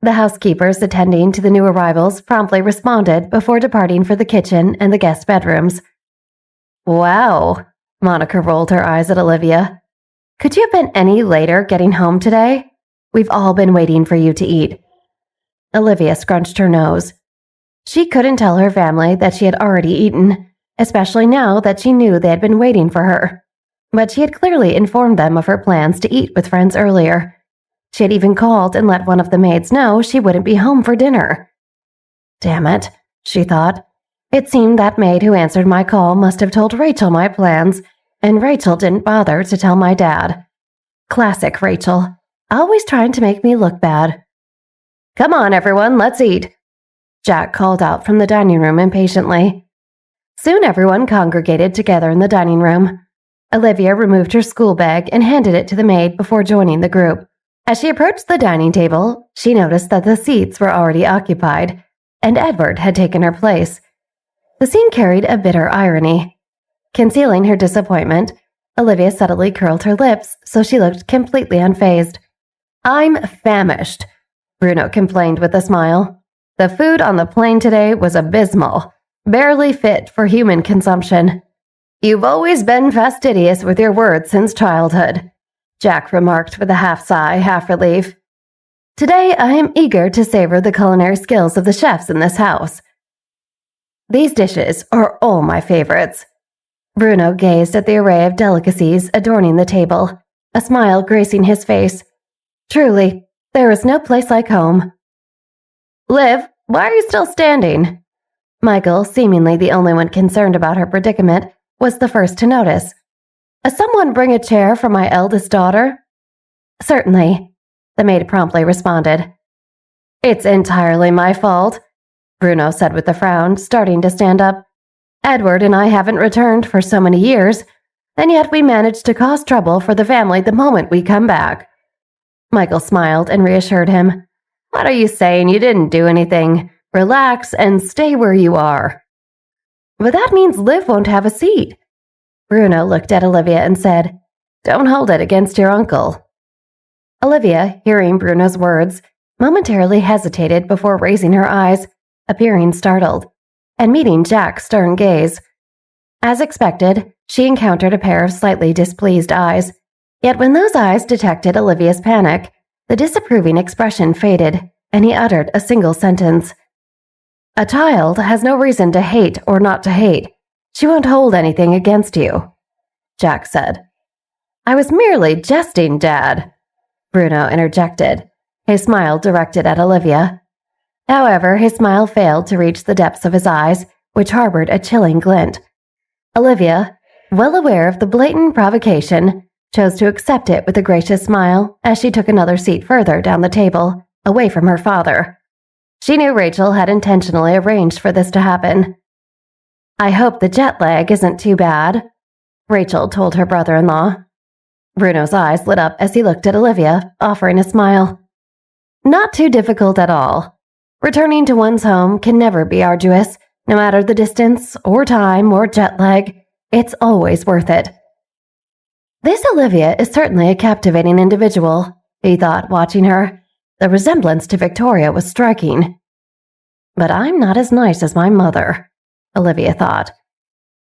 The housekeepers attending to the new arrivals promptly responded before departing for the kitchen and the guest bedrooms. Wow, Monica rolled her eyes at Olivia. Could you have been any later getting home today? We've all been waiting for you to eat. Olivia scrunched her nose. She couldn't tell her family that she had already eaten, especially now that she knew they had been waiting for her. But she had clearly informed them of her plans to eat with friends earlier. She had even called and let one of the maids know she wouldn't be home for dinner. Damn it, she thought. It seemed that maid who answered my call must have told Rachel my plans, and Rachel didn't bother to tell my dad. Classic Rachel, always trying to make me look bad. Come on, everyone, let's eat. Jack called out from the dining room impatiently. Soon everyone congregated together in the dining room. Olivia removed her school bag and handed it to the maid before joining the group. As she approached the dining table, she noticed that the seats were already occupied, and Edward had taken her place. The scene carried a bitter irony. Concealing her disappointment, Olivia subtly curled her lips so she looked completely unfazed. I'm famished, Bruno complained with a smile. The food on the plane today was abysmal, barely fit for human consumption. You've always been fastidious with your words since childhood, Jack remarked with a half sigh, half relief. Today I am eager to savor the culinary skills of the chefs in this house. These dishes are all my favorites. Bruno gazed at the array of delicacies adorning the table, a smile gracing his face. Truly, there is no place like home. Liv, why are you still standing? Michael, seemingly the only one concerned about her predicament, was the first to notice. Someone bring a chair for my eldest daughter? Certainly, the maid promptly responded. It's entirely my fault, Bruno said with a frown, starting to stand up. Edward and I haven't returned for so many years, and yet we managed to cause trouble for the family the moment we come back. Michael smiled and reassured him. What are you saying? You didn't do anything. Relax and stay where you are. But that means Liv won't have a seat. Bruno looked at Olivia and said, Don't hold it against your uncle. Olivia, hearing Bruno's words, momentarily hesitated before raising her eyes, appearing startled, and meeting Jack's stern gaze. As expected, she encountered a pair of slightly displeased eyes, yet when those eyes detected Olivia's panic, the disapproving expression faded, and he uttered a single sentence. A child has no reason to hate or not to hate. She won't hold anything against you, Jack said. I was merely jesting, Dad, Bruno interjected, his smile directed at Olivia. However, his smile failed to reach the depths of his eyes, which harbored a chilling glint. Olivia, well aware of the blatant provocation, chose to accept it with a gracious smile as she took another seat further down the table, away from her father. She knew Rachel had intentionally arranged for this to happen. I hope the jet lag isn't too bad, Rachel told her brother-in-law. Bruno's eyes lit up as he looked at Olivia, offering a smile. Not too difficult at all. Returning to one's home can never be arduous, no matter the distance, or time, or jet lag. It's always worth it. This Olivia is certainly a captivating individual, he thought, watching her. The resemblance to Victoria was striking. But I'm not as nice as my mother, Olivia thought.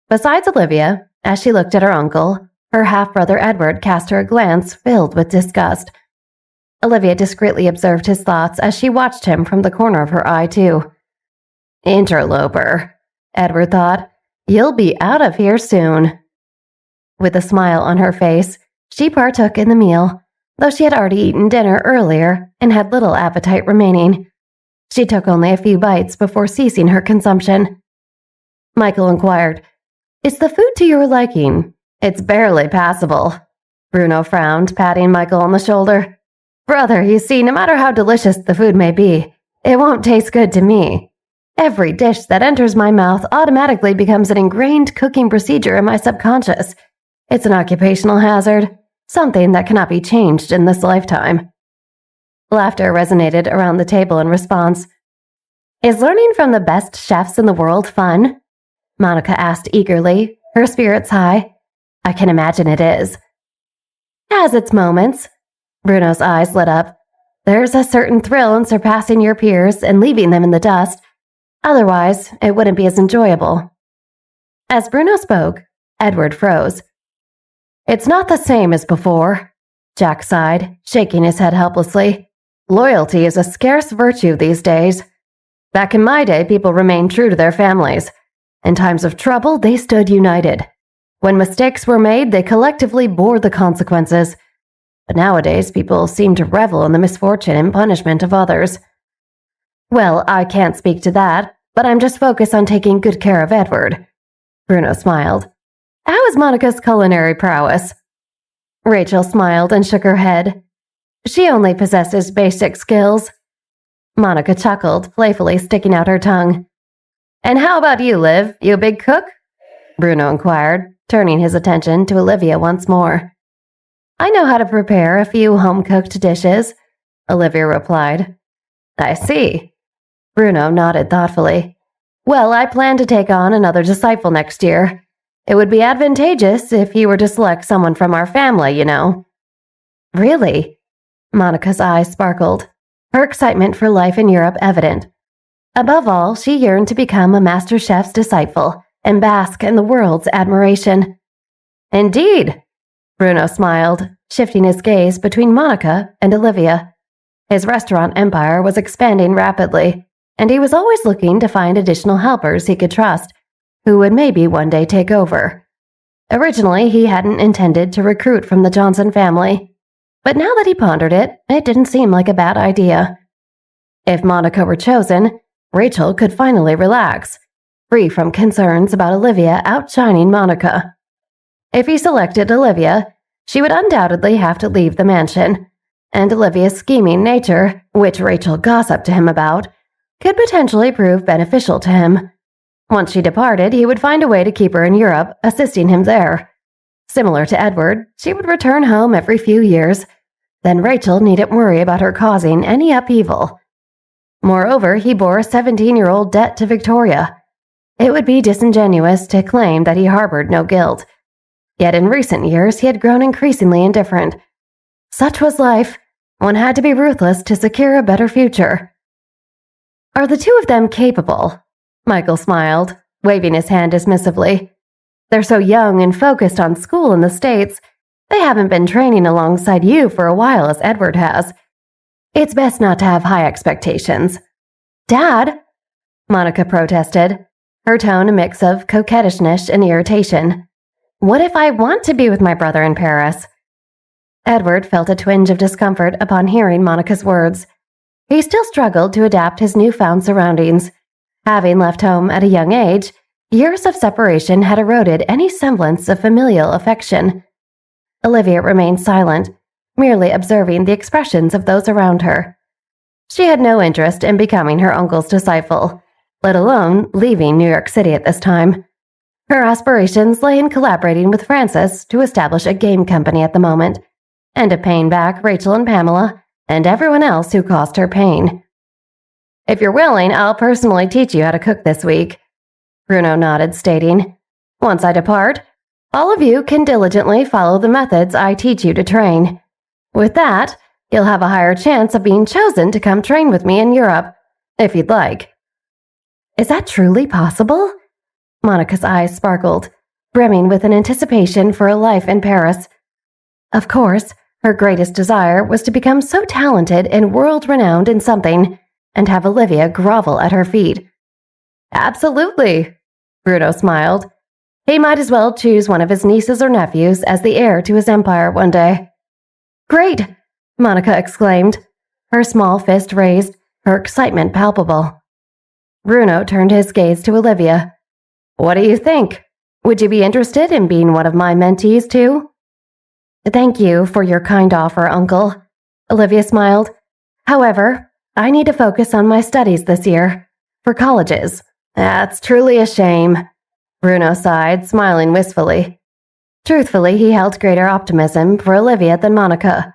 Besides Olivia, as she looked at her uncle, her half-brother Edward cast her a glance filled with disgust. Olivia discreetly observed his thoughts as she watched him from the corner of her eye, too. Interloper, Edward thought. You'll be out of here soon. With a smile on her face, she partook in the meal, though she had already eaten dinner earlier and had little appetite remaining, She took only a few bites before ceasing her consumption. Michael inquired, "Is the food to your liking?" "It's barely passable." Bruno frowned, patting Michael on the shoulder. "Brother, you see, no matter how delicious the food may be, it won't taste good to me. Every dish that enters my mouth automatically becomes an ingrained cooking procedure in my subconscious. It's an occupational hazard, something that cannot be changed in this lifetime." Laughter resonated around the table in response. "Is learning from the best chefs in the world fun?" Monica asked eagerly, her spirits high. "I can imagine it is." "Has its moments." Bruno's eyes lit up. "There's a certain thrill in surpassing your peers and leaving them in the dust. Otherwise, it wouldn't be as enjoyable." As Bruno spoke, Edward froze. "It's not the same as before," Jack sighed, shaking his head helplessly. "Loyalty is a scarce virtue these days. Back in my day, people remained true to their families. In times of trouble, they stood united. When mistakes were made, they collectively bore the consequences. But nowadays, people seem to revel in the misfortune and punishment of others." "Well, I can't speak to that, but I'm just focused on taking good care of Edward." Bruno smiled. "How is Monica's culinary prowess?" Rachel smiled and shook her head. "She only possesses basic skills." Monica chuckled, playfully sticking out her tongue. "And how about you, Liv? You a big cook?" Bruno inquired, turning his attention to Olivia once more. "I know how to prepare a few home-cooked dishes," Olivia replied. "I see." Bruno nodded thoughtfully. "Well, I plan to take on another disciple next year. It would be advantageous if you were to select someone from our family, you know." "Really?" Monica's eyes sparkled, her excitement for life in Europe evident. Above all, she yearned to become a master chef's disciple and bask in the world's admiration. "Indeed," Bruno smiled, shifting his gaze between Monica and Olivia. His restaurant empire was expanding rapidly, and he was always looking to find additional helpers he could trust, who would maybe one day take over. Originally, he hadn't intended to recruit from the Johnson family, but now that he pondered it, it didn't seem like a bad idea. If Monica were chosen, Rachel could finally relax, free from concerns about Olivia outshining Monica. If he selected Olivia, she would undoubtedly have to leave the mansion, and Olivia's scheming nature, which Rachel gossiped to him about, could potentially prove beneficial to him. Once she departed, he would find a way to keep her in Europe, assisting him there. Similar to Edward, she would return home every few years. Then Rachel needn't worry about her causing any upheaval. Moreover, he bore a 17-year-old debt to Victoria. It would be disingenuous to claim that he harbored no guilt. Yet in recent years, he had grown increasingly indifferent. Such was life. One had to be ruthless to secure a better future. "Are the two of them capable?" Michael smiled, waving his hand dismissively. "They're so young and focused on school in the States. They haven't been training alongside you for a while as Edward has. It's best not to have high expectations." "Dad," Monica protested, her tone a mix of coquettishness and irritation. "What if I want to be with my brother in Paris?" Edward felt a twinge of discomfort upon hearing Monica's words. He still struggled to adapt his newfound surroundings. Having left home at a young age, years of separation had eroded any semblance of familial affection. Olivia remained silent, merely observing the expressions of those around her. She had no interest in becoming her uncle's disciple, let alone leaving New York City at this time. Her aspirations lay in collaborating with Francis to establish a game company at the moment, and of paying back Rachel and Pamela and everyone else who caused her pain. "If you're willing, I'll personally teach you how to cook this week," Bruno nodded, stating, "Once I depart, all of you can diligently follow the methods I teach you to train. With that, you'll have a higher chance of being chosen to come train with me in Europe, if you'd like." "Is that truly possible?" Monica's eyes sparkled, brimming with an anticipation for a life in Paris. Of course, her greatest desire was to become so talented and world-renowned in something, and have Olivia grovel at her feet. "Absolutely," Bruno smiled. He might as well choose one of his nieces or nephews as the heir to his empire one day. "Great!" Monica exclaimed, her small fist raised, her excitement palpable. Bruno turned his gaze to Olivia. "What do you think? Would you be interested in being one of my mentees too?" "Thank you for your kind offer, Uncle," Olivia smiled. "However, I need to focus on my studies this year. For colleges." "That's truly a shame," Bruno sighed, smiling wistfully. Truthfully, he held greater optimism for Olivia than Monica.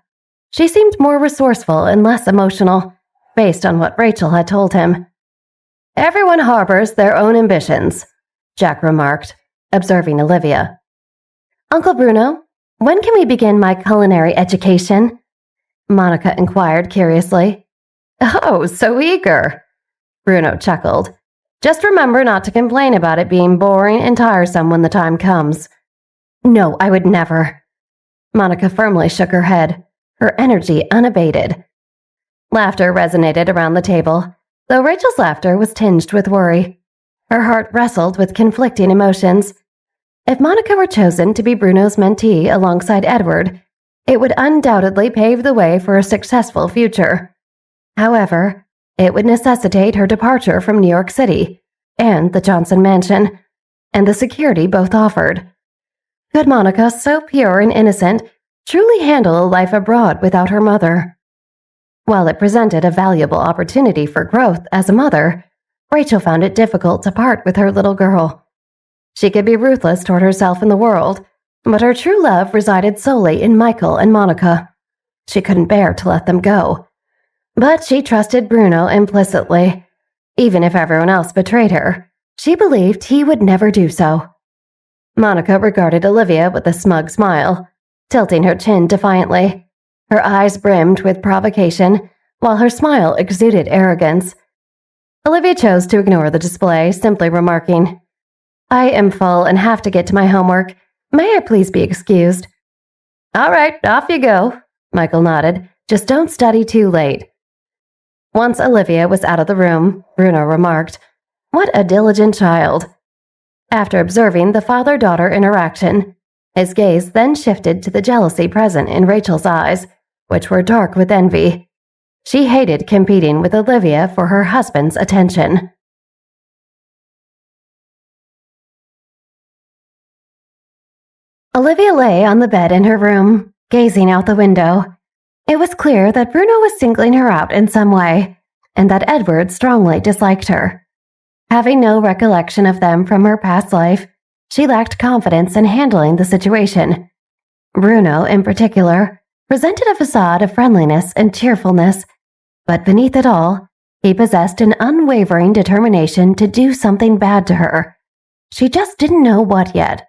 She seemed more resourceful and less emotional, based on what Rachel had told him. "Everyone harbors their own ambitions," Jack remarked, observing Olivia. "Uncle Bruno, when can we begin my culinary education?" Monica inquired curiously. "Oh, so eager," Bruno chuckled. "Just remember not to complain about it being boring and tiresome when the time comes." "No, I would never." Monica firmly shook her head, her energy unabated. Laughter resonated around the table, though Rachel's laughter was tinged with worry. Her heart wrestled with conflicting emotions. If Monica were chosen to be Bruno's mentee alongside Edward, it would undoubtedly pave the way for a successful future. However, it would necessitate her departure from New York City and the Johnson Mansion, and the security both offered. Could Monica, so pure and innocent, truly handle a life abroad without her mother? While it presented a valuable opportunity for growth as a mother, Rachel found it difficult to part with her little girl. She could be ruthless toward herself and the world, but her true love resided solely in Michael and Monica. She couldn't bear to let them go. But she trusted Bruno implicitly. Even if everyone else betrayed her, she believed he would never do so. Monica regarded Olivia with a smug smile, tilting her chin defiantly. Her eyes brimmed with provocation, while her smile exuded arrogance. Olivia chose to ignore the display, simply remarking, "I am full and have to get to my homework. May I please be excused?" "All right, off you go," Michael nodded. "Just don't study too late." Once Olivia was out of the room, Bruno remarked, "What a diligent child." After observing the father-daughter interaction, his gaze then shifted to the jealousy present in Rachel's eyes, which were dark with envy. She hated competing with Olivia for her husband's attention. Olivia lay on the bed in her room, gazing out the window. It was clear that Bruno was singling her out in some way, and that Edward strongly disliked her. Having no recollection of them from her past life, she lacked confidence in handling the situation. Bruno, in particular, presented a facade of friendliness and cheerfulness, but beneath it all, he possessed an unwavering determination to do something bad to her. She just didn't know what yet.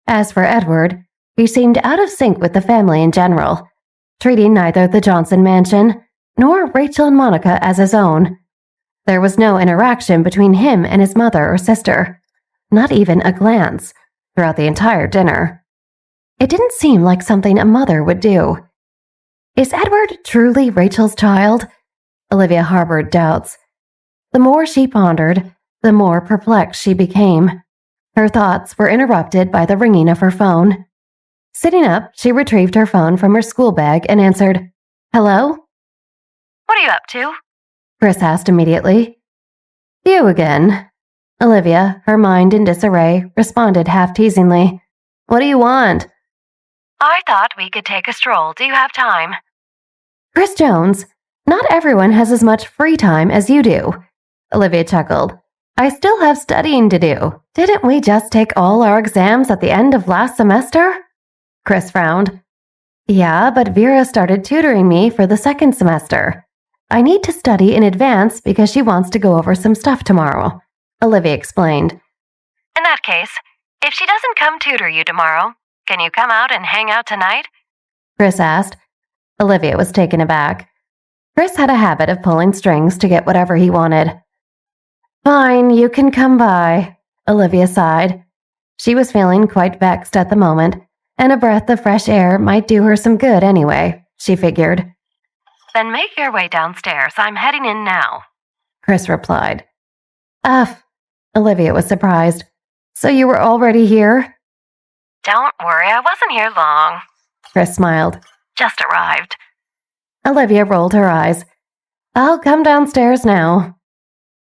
As for Edward, he seemed out of sync with the family in general, treating neither the Johnson mansion nor Rachel and Monica as his own. There was no interaction between him and his mother or sister, not even a glance, throughout the entire dinner. It didn't seem like something a mother would do. Is Edward truly Rachel's child? Olivia harbored doubts. The more she pondered, the more perplexed she became. Her thoughts were interrupted by the ringing of her phone. Sitting up, she retrieved her phone from her school bag and answered, "Hello?" What are you up to? Chris asked immediately. "You again." Olivia, her mind in disarray, responded half-teasingly. "What do you want?" I thought we could take a stroll. Do you have time? "Chris Jones, not everyone has as much free time as you do," Olivia chuckled. "I still have studying to do. Didn't we just take all our exams at the end of last semester?" Chris frowned. "Yeah, but Vera started tutoring me for the second semester. I need to study in advance because she wants to go over some stuff tomorrow," Olivia explained. In that case, if she doesn't come tutor you tomorrow, can you come out and hang out tonight? Chris asked. Olivia was taken aback. Chris had a habit of pulling strings to get whatever he wanted. "Fine, you can come by," Olivia sighed. She was feeling quite vexed at the moment, and a breath of fresh air might do her some good anyway, she figured. Then make your way downstairs. I'm heading in now. Chris replied. Olivia was surprised. "So you were already here?" Don't worry, I wasn't here long. Chris smiled. Just arrived. Olivia rolled her eyes. I'll come downstairs now."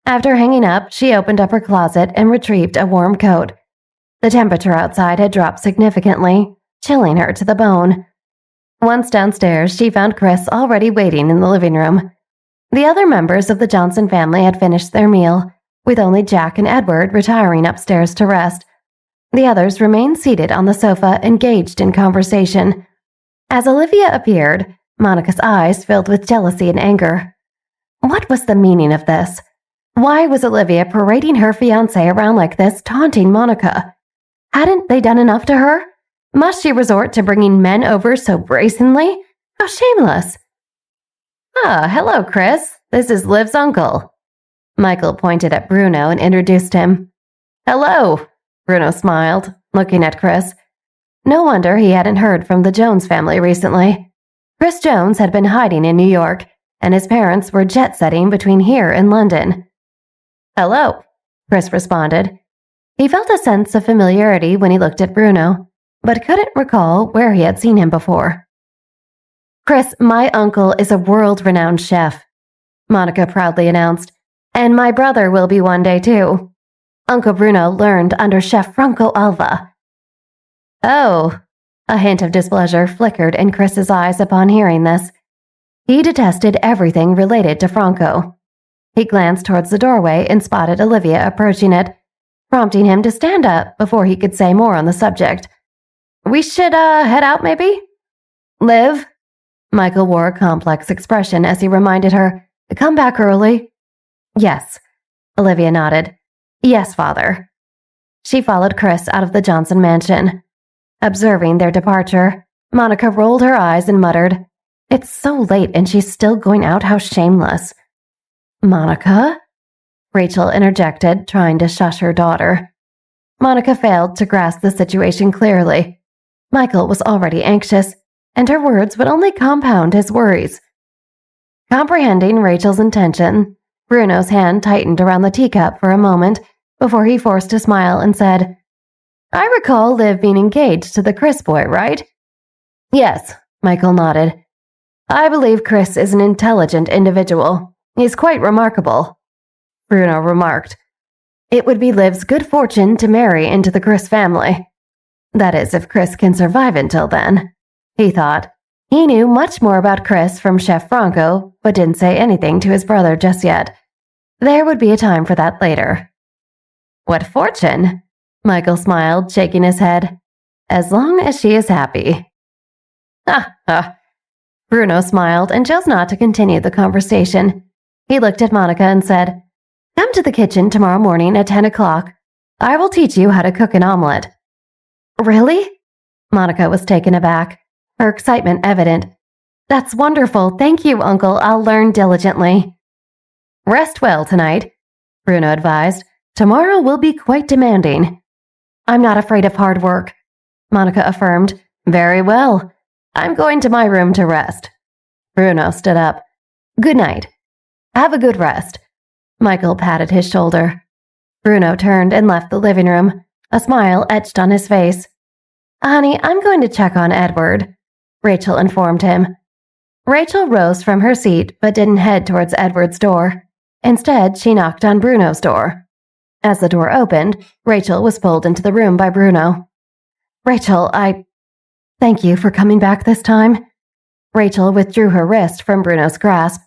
After hanging up, she opened up her closet and retrieved a warm coat. The temperature outside had dropped significantly, chilling her to the bone. Once downstairs, she found Chris already waiting in the living room. The other members of the Johnson family had finished their meal, with only Jack and Edward retiring upstairs to rest. The others remained seated on the sofa, engaged in conversation. As Olivia appeared, Monica's eyes filled with jealousy and anger. What was the meaning of this? Why was Olivia parading her fiancé around like this, taunting Monica? Hadn't they done enough to her? Must she resort to bringing men over so brazenly? How shameless! "Ah, hello, Chris. This is Liv's uncle." Michael pointed at Bruno and introduced him. "Hello," Bruno smiled, looking at Chris. No wonder he hadn't heard from the Jones family recently. Chris Jones had been hiding in New York, and his parents were jet-setting between here and London. "Hello," Chris responded. He felt a sense of familiarity when he looked at Bruno, but couldn't recall where he had seen him before. "Chris, my uncle is a world-renowned chef," Monica proudly announced, "and my brother will be one day too. Uncle Bruno learned under Chef Franco Alva." "Oh," a hint of displeasure flickered in Chris's eyes upon hearing this. He detested everything related to Franco. He glanced towards the doorway and spotted Olivia approaching it, prompting him to stand up before he could say more on the subject. "We should, head out maybe?" "Liv?" Michael wore a complex expression as he reminded her, "Come back early." "Yes," Olivia nodded. "Yes, father." She followed Chris out of the Johnson mansion. Observing their departure, Monica rolled her eyes and muttered, "It's so late and she's still going out, how shameless." "Monica?" Rachel interjected, trying to shush her daughter. Monica failed to grasp the situation clearly. Michael was already anxious, and her words would only compound his worries. Comprehending Rachel's intention, Bruno's hand tightened around the teacup for a moment before he forced a smile and said, "I recall Liv being engaged to the Chris boy, right?" "Yes," Michael nodded. "I believe Chris is an intelligent individual. He's quite remarkable," Bruno remarked. "It would be Liv's good fortune to marry into the Chris family. That is, if Chris can survive until then," he thought. He knew much more about Chris from Chef Franco, but didn't say anything to his brother just yet. There would be a time for that later. "What fortune?" Michael smiled, shaking his head. "As long as she is happy." "Ha ha." Bruno smiled and chose not to continue the conversation. He looked at Monica and said, "Come to the kitchen tomorrow morning at 10 o'clock. I will teach you how to cook an omelet." "Really?" Monica was taken aback, her excitement evident. "That's wonderful. Thank you, Uncle. I'll learn diligently." "Rest well tonight," Bruno advised. "Tomorrow will be quite demanding." "I'm not afraid of hard work," Monica affirmed. "Very well. I'm going to my room to rest." Bruno stood up. "Good night. Have a good rest." Michael patted his shoulder. Bruno turned and left the living room, a smile etched on his face. "Honey, I'm going to check on Edward," Rachel informed him. Rachel rose from her seat but didn't head towards Edward's door. Instead, she knocked on Bruno's door. As the door opened, Rachel was pulled into the room by Bruno. "Rachel, thank you for coming back this time." Rachel withdrew her wrist from Bruno's grasp.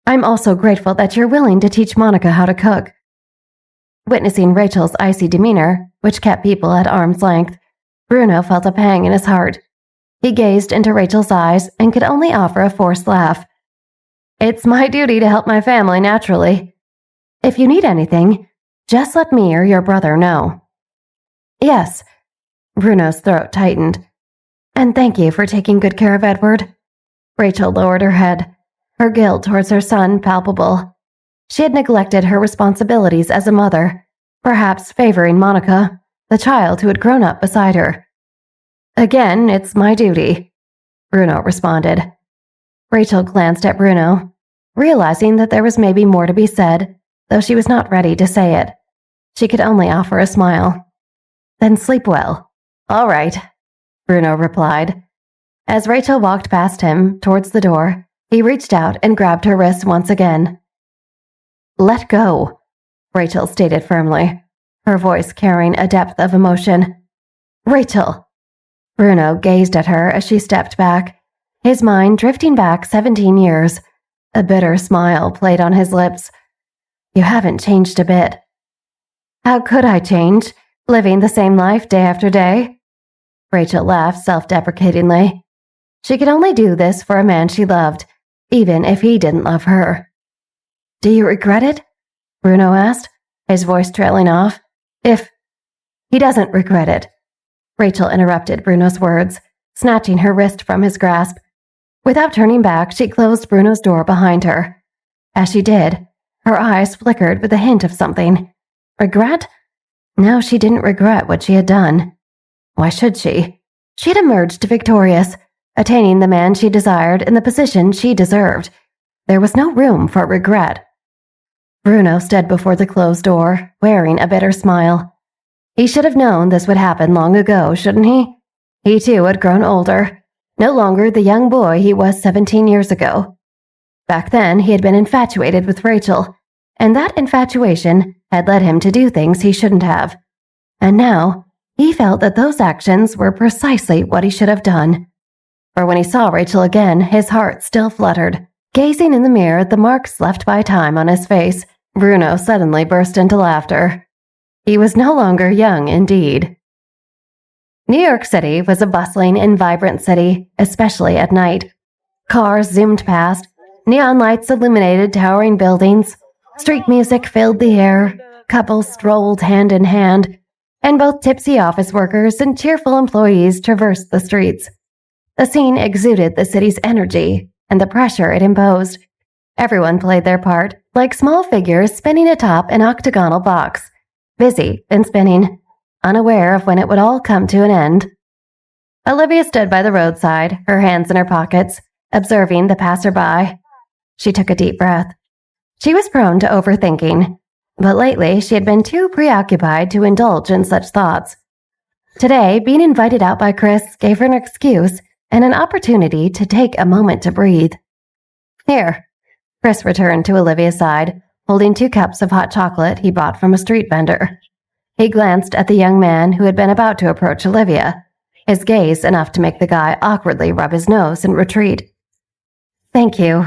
"I'm also grateful that you're willing to teach Monica how to cook." Witnessing Rachel's icy demeanor, which kept people at arm's length, Bruno felt a pang in his heart. He gazed into Rachel's eyes and could only offer a forced laugh. "It's my duty to help my family, naturally. If you need anything, just let me or your brother know." "Yes." Bruno's throat tightened. "And thank you for taking good care of Edward." Rachel lowered her head, her guilt towards her son palpable. She had neglected her responsibilities as a mother, perhaps favoring Monica, the child who had grown up beside her. "Again, it's my duty," Bruno responded. Rachel glanced at Bruno, realizing that there was maybe more to be said, though she was not ready to say it. She could only offer a smile. "Then sleep well." "All right," Bruno replied. As Rachel walked past him towards the door, He reached out and grabbed her wrist once again. "Let go," Rachel stated firmly, her voice carrying a depth of emotion. "Rachel!" Bruno gazed at her as she stepped back, his mind drifting back 17 years. A bitter smile played on his lips. "You haven't changed a bit." "How could I change, living the same life day after day?" Rachel laughed self-deprecatingly. She could only do this for a man she loved, even if he didn't love her. "Do you regret it?" Bruno asked, his voice trailing off. He doesn't regret it." Rachel interrupted Bruno's words, snatching her wrist from his grasp. Without turning back, she closed Bruno's door behind her. As she did, her eyes flickered with a hint of something. Regret? No, she didn't regret what she had done. Why should she? She had emerged victorious, attaining the man she desired in the position she deserved. There was no room for regret. Bruno stood before the closed door, wearing a bitter smile. He should have known this would happen long ago, shouldn't he? He too had grown older, no longer the young boy he was 17 years ago. Back then, he had been infatuated with Rachel, and that infatuation had led him to do things he shouldn't have. And now, he felt that those actions were precisely what he should have done. For when he saw Rachel again, his heart still fluttered. Gazing in the mirror at the marks left by time on his face, Bruno suddenly burst into laughter. He was no longer young indeed. New York City was a bustling and vibrant city, especially at night. Cars zoomed past, neon lights illuminated towering buildings, street music filled the air, couples strolled hand in hand, and both tipsy office workers and cheerful employees traversed the streets. The scene exuded the city's energy and the pressure it imposed. Everyone played their part, like small figures spinning atop an octagonal box, busy and spinning, unaware of when it would all come to an end. Olivia stood by the roadside, her hands in her pockets, observing the passerby. She took a deep breath. She was prone to overthinking, but lately she had been too preoccupied to indulge in such thoughts. Today, being invited out by Chris gave her an excuse and an opportunity to take a moment to breathe. "Here." Chris returned to Olivia's side, holding 2 cups of hot chocolate he bought from a street vendor. He glanced at the young man who had been about to approach Olivia, his gaze enough to make the guy awkwardly rub his nose and retreat. "Thank you."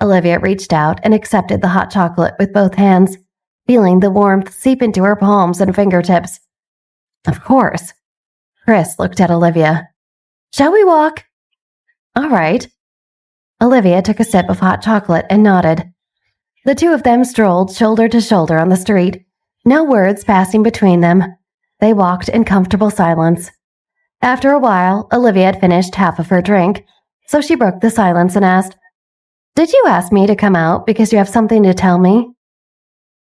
Olivia reached out and accepted the hot chocolate with both hands, feeling the warmth seep into her palms and fingertips. "Of course." Chris looked at Olivia. "Shall we walk?" "All right." Olivia took a sip of hot chocolate and nodded. The two of them strolled shoulder to shoulder on the street, no words passing between them. They walked in comfortable silence. After a while, Olivia had finished half of her drink, so she broke the silence and asked, "Did you ask me to come out because you have something to tell me?"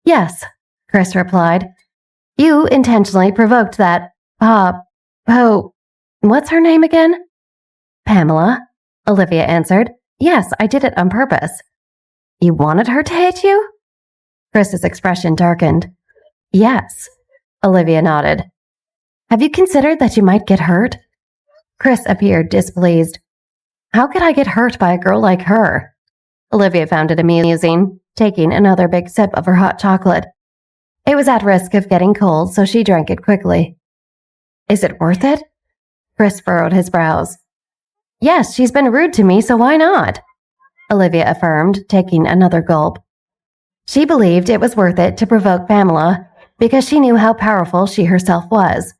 "Yes," Chris replied. "You intentionally provoked that, what's her name again?" "Pamela," Olivia answered. "Yes, I did it on purpose." "You wanted her to hate you?" Chris's expression darkened. "Yes," Olivia nodded. "Have you considered that you might get hurt?" Chris appeared displeased. "How could I get hurt by a girl like her?" Olivia found it amusing, taking another big sip of her hot chocolate. It was at risk of getting cold, so she drank it quickly. "Is it worth it?" Chris furrowed his brows. "Yes, she's been rude to me, so why not?" Olivia affirmed, taking another gulp. She believed it was worth it to provoke Pamela because she knew how powerful she herself was.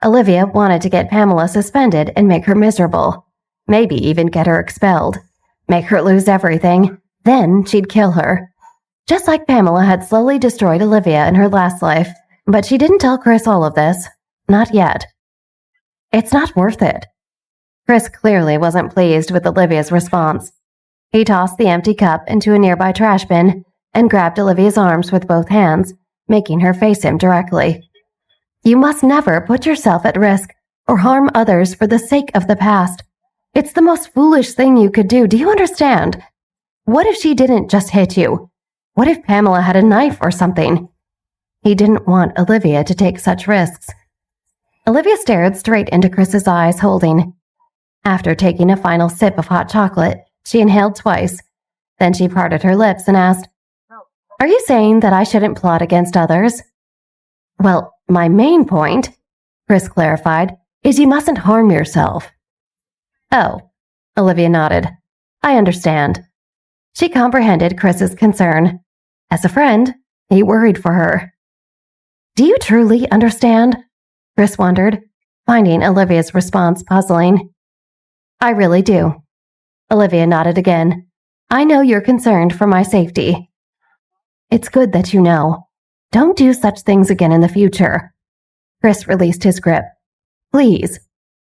Olivia wanted to get Pamela suspended and make her miserable, maybe even get her expelled, make her lose everything, then she'd kill her. Just like Pamela had slowly destroyed Olivia in her last life, but she didn't tell Chris all of this. Not yet. "It's not worth it." Chris clearly wasn't pleased with Olivia's response. He tossed the empty cup into a nearby trash bin and grabbed Olivia's arms with both hands, making her face him directly. "You must never put yourself at risk or harm others for the sake of the past. It's the most foolish thing you could do, do you understand? What if she didn't just hit you? What if Pamela had a knife or something?" He didn't want Olivia to take such risks. Olivia stared straight into Chris's eyes, holding. After taking a final sip of hot chocolate, She inhaled twice. Then she parted her lips and asked, "Are you saying that I shouldn't plot against others?" "Well, my main point," Chris clarified, "is you mustn't harm yourself." "Oh," Olivia nodded. "I understand." She comprehended Chris's concern. As a friend, he worried for her. "Do you truly understand?" Chris wondered, finding Olivia's response puzzling. "I really do." Olivia nodded again. "I know you're concerned for my safety." "It's good that you know. Don't do such things again in the future." Chris released his grip. "Please."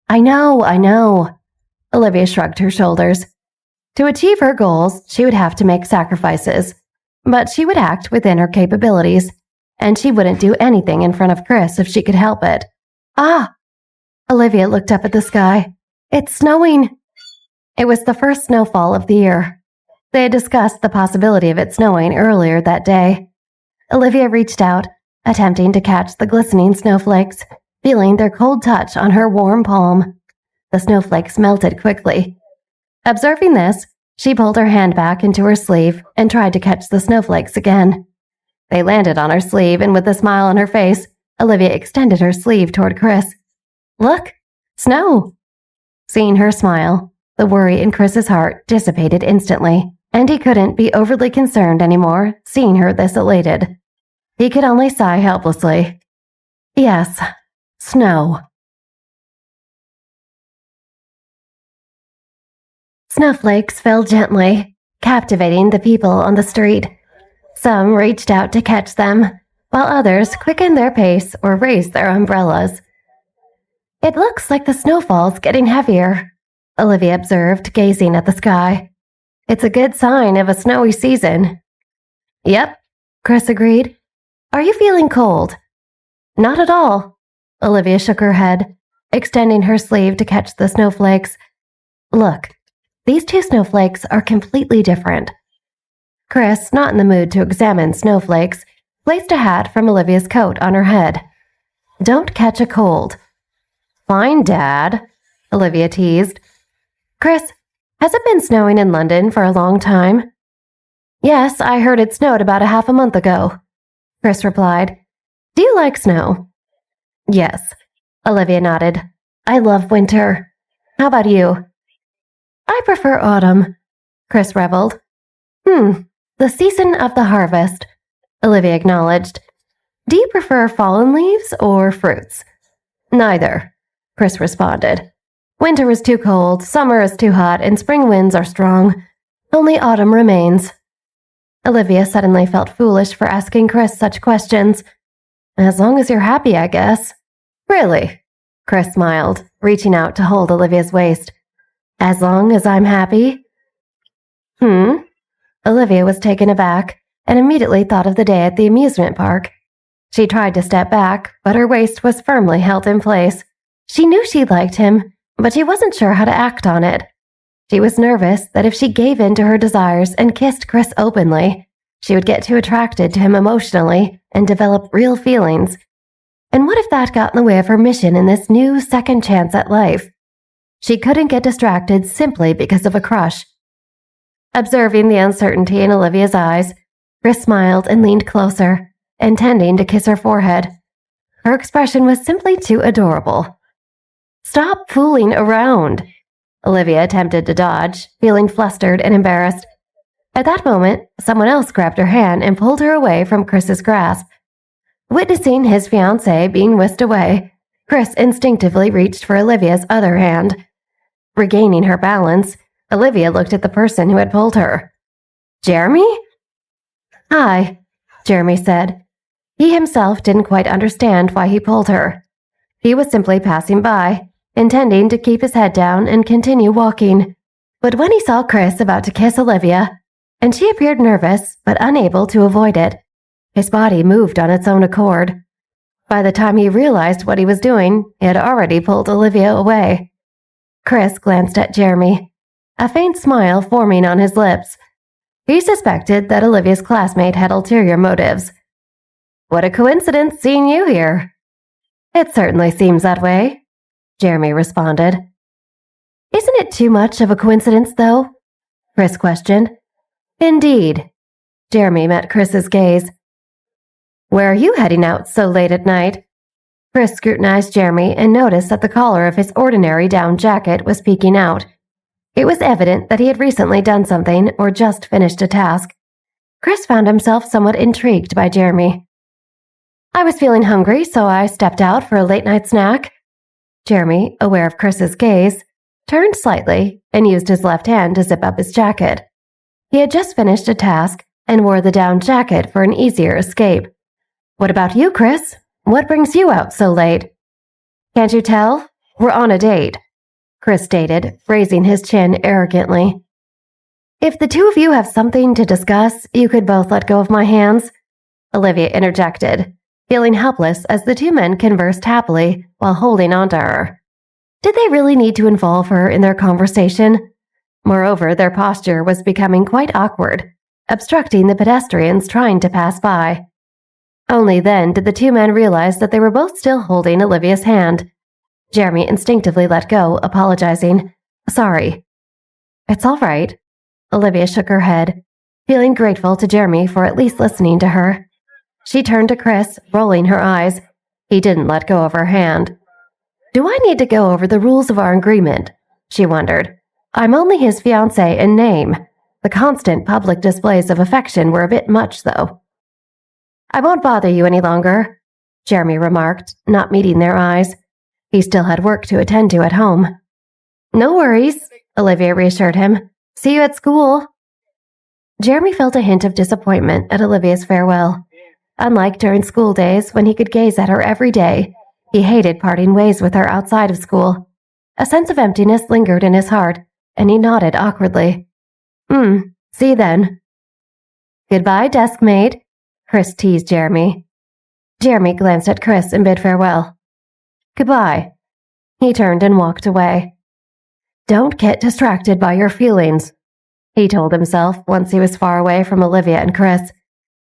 I know. Olivia shrugged her shoulders. To achieve her goals, she would have to make sacrifices, but she would act within her capabilities, and she wouldn't do anything in front of Chris if she could help it. "Ah!" Olivia looked up at the sky. "It's snowing." It was the first snowfall of the year. They had discussed the possibility of it snowing earlier that day. Olivia reached out, attempting to catch the glistening snowflakes, feeling their cold touch on her warm palm. The snowflakes melted quickly. Observing this, she pulled her hand back into her sleeve and tried to catch the snowflakes again. They landed on her sleeve, and with a smile on her face, Olivia extended her sleeve toward Chris. "Look, snow!" Seeing her smile, the worry in Chris's heart dissipated instantly, and he couldn't be overly concerned anymore seeing her this elated. He could only sigh helplessly. Yes, snow. Snowflakes fell gently, captivating the people on the street. Some reached out to catch them, while others quickened their pace or raised their umbrellas. "It looks like the snowfall's getting heavier," Olivia observed, gazing at the sky. "It's a good sign of a snowy season." "Yep," Chris agreed. "Are you feeling cold?" "Not at all." Olivia shook her head, extending her sleeve to catch the snowflakes. "Look, these two snowflakes are completely different." Chris, not in the mood to examine snowflakes, placed a hat from Olivia's coat on her head. "Don't catch a cold." "Fine, Dad," Olivia teased. "Chris, has it been snowing in London for a long time?" "Yes, I heard it snowed about a half a month ago," Chris replied. "Do you like snow?" "Yes," Olivia nodded. "I love winter. How about you?" "I prefer autumn," Chris reveled. The season of the harvest," Olivia acknowledged. "Do you prefer fallen leaves or fruits?" "Neither," Chris responded. "Winter is too cold, summer is too hot, and spring winds are strong. Only autumn remains." Olivia suddenly felt foolish for asking Chris such questions. "As long as you're happy, I guess." "Really?" Chris smiled, reaching out to hold Olivia's waist. "As long as I'm happy?" Olivia was taken aback and immediately thought of the day at the amusement park. She tried to step back, but her waist was firmly held in place. She knew she liked him, but she wasn't sure how to act on it. She was nervous that if she gave in to her desires and kissed Chris openly, she would get too attracted to him emotionally and develop real feelings. And what if that got in the way of her mission in this new second chance at life? She couldn't get distracted simply because of a crush. Observing the uncertainty in Olivia's eyes, Chris smiled and leaned closer, intending to kiss her forehead. Her expression was simply too adorable. "Stop fooling around," Olivia attempted to dodge, feeling flustered and embarrassed. At that moment, someone else grabbed her hand and pulled her away from Chris's grasp. Witnessing his fiancée being whisked away, Chris instinctively reached for Olivia's other hand. Regaining her balance, Olivia looked at the person who had pulled her. "Jeremy?" "Hi," Jeremy said. He himself didn't quite understand why he pulled her. He was simply passing by, intending to keep his head down and continue walking. But when he saw Chris about to kiss Olivia, and she appeared nervous but unable to avoid it, his body moved on its own accord. By the time he realized what he was doing, he had already pulled Olivia away. Chris glanced at Jeremy, a faint smile forming on his lips. He suspected that Olivia's classmate had ulterior motives. "What a coincidence seeing you here." "It certainly seems that way," Jeremy responded. "Isn't it too much of a coincidence, though?" Chris questioned. Indeed. Jeremy met Chris's gaze. Where are you heading out so late at night? Chris scrutinized Jeremy and noticed that the collar of his ordinary down jacket was peeking out. It was evident that he had recently done something or just finished a task. Chris found himself somewhat intrigued by Jeremy. I was feeling hungry, so I stepped out for a late-night snack. Jeremy, aware of Chris's gaze, turned slightly and used his left hand to zip up his jacket. He had just finished a task and wore the down jacket for an easier escape. What about you, Chris? What brings you out so late? Can't you tell? We're on a date, Chris stated, raising his chin arrogantly. If the two of you have something to discuss, you could both let go of my hands, Olivia interjected, feeling helpless as the two men conversed happily while holding on to her. Did they really need to involve her in their conversation? Moreover, their posture was becoming quite awkward, obstructing the pedestrians trying to pass by. Only then did the two men realize that they were both still holding Olivia's hand. Jeremy instinctively let go, apologizing. Sorry. It's all right. Olivia shook her head, feeling grateful to Jeremy for at least listening to her. She turned to Chris, rolling her eyes. He didn't let go of her hand. Do I need to go over the rules of our agreement? She wondered. I'm only his fiancée in name. The constant public displays of affection were a bit much, though. I won't bother you any longer, Jeremy remarked, not meeting their eyes. He still had work to attend to at home. No worries, Olivia reassured him. See you at school. Jeremy felt a hint of disappointment at Olivia's farewell. Unlike during school days when he could gaze at her every day, he hated parting ways with her outside of school. A sense of emptiness lingered in his heart, and he nodded awkwardly. See you then. Goodbye, desk mate, Chris teased Jeremy. Jeremy glanced at Chris and bid farewell. Goodbye. He turned and walked away. Don't get distracted by your feelings, he told himself once he was far away from Olivia and Chris.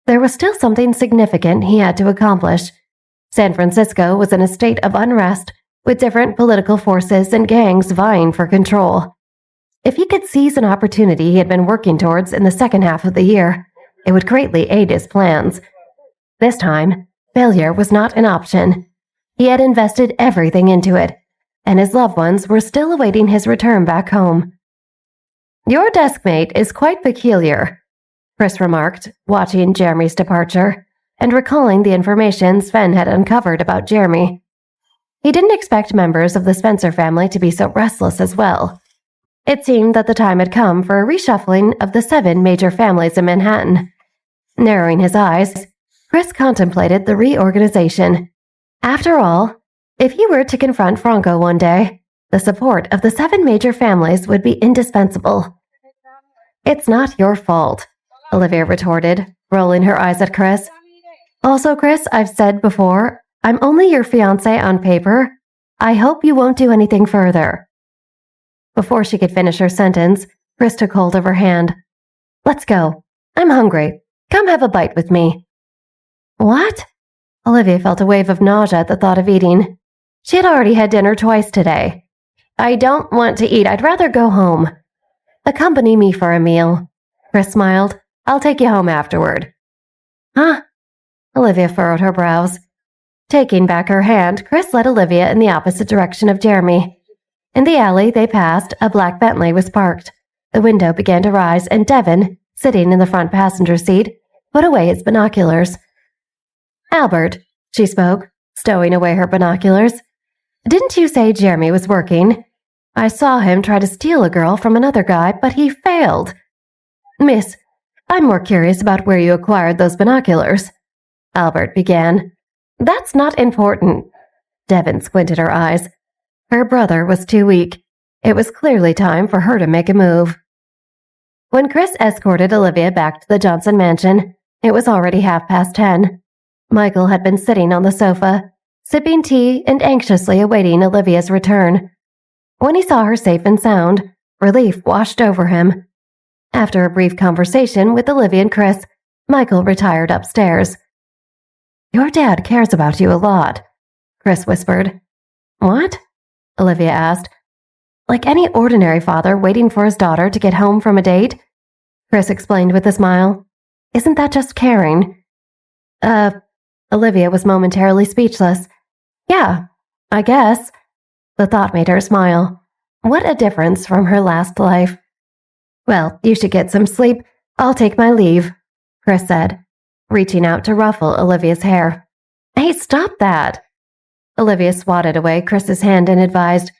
There was still something significant he had to accomplish. San Francisco was in a state of unrest, with different political forces and gangs vying for control. If he could seize an opportunity he had been working towards in the second half of the year, it would greatly aid his plans. This time, failure was not an option. He had invested everything into it, and his loved ones were still awaiting his return back home. Your deskmate is quite peculiar, Chris remarked, watching Jeremy's departure, and recalling the information Sven had uncovered about Jeremy. He didn't expect members of the Spencer family to be so restless as well. It seemed that the time had come for a reshuffling of the 7 major families in Manhattan. Narrowing his eyes, Chris contemplated the reorganization. After all, if he were to confront Franco one day, the support of the 7 major families would be indispensable. It's not your fault, Olivia retorted, rolling her eyes at Chris. Also, Chris, I've said before, I'm only your fiancé on paper. I hope you won't do anything further. Before she could finish her sentence, Chris took hold of her hand. Let's go. I'm hungry. Come have a bite with me. What? Olivia felt a wave of nausea at the thought of eating. She had already had dinner twice today. I don't want to eat. I'd rather go home. Accompany me for a meal. Chris smiled. I'll take you home afterward. Huh? Olivia furrowed her brows. Taking back her hand, Chris led Olivia in the opposite direction of Jeremy. In the alley they passed, a black Bentley was parked. The window began to rise, and Devin, sitting in the front passenger seat, put away his binoculars. Albert, she spoke, stowing away her binoculars. Didn't you say Jeremy was working? I saw him try to steal a girl from another guy, but he failed. Miss, I'm more curious about where you acquired those binoculars. Albert began. That's not important. Devin squinted her eyes. Her brother was too weak. It was clearly time for her to make a move. When Chris escorted Olivia back to the Johnson mansion, it was already 10:30. Michael had been sitting on the sofa, sipping tea and anxiously awaiting Olivia's return. When he saw her safe and sound, relief washed over him. After a brief conversation with Olivia and Chris, Michael retired upstairs. Your dad cares about you a lot, Chris whispered. What? Olivia asked. like any ordinary father waiting for his daughter to get home from a date," Chris explained with a smile. "Isn't that just caring?" Olivia was momentarily speechless. "Yeah, I guess." The thought made her smile. What a difference from her last life. "Well, you should get some sleep. I'll take my leave," Chris said, reaching out to ruffle Olivia's hair. "Hey, stop that!" Olivia swatted away Chris's hand and advised,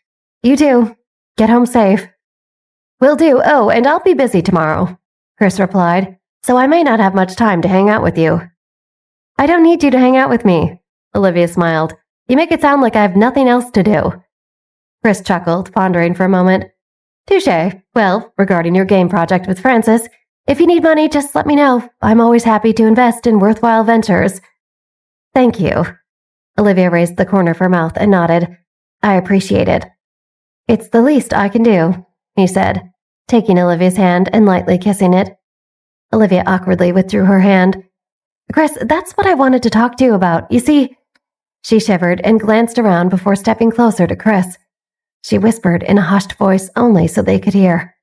"You too. Get home safe." "Will do. Oh, and I'll be busy tomorrow," Chris replied, "so I may not have much time to hang out with you." "I don't need you to hang out with me," Olivia smiled. "You make it sound like I have nothing else to do." Chris chuckled, pondering for a moment. "Touché. Well, regarding your game project with Francis, if you need money, just let me know. I'm always happy to invest in worthwhile ventures." "Thank you." Olivia raised the corner of her mouth and nodded. "I appreciate it." "It's the least I can do," he said, taking Olivia's hand and lightly kissing it. Olivia awkwardly withdrew her hand. "Chris, that's what I wanted to talk to you about. You see," she shivered and glanced around before stepping closer to Chris. She whispered in a hushed voice only so they could hear.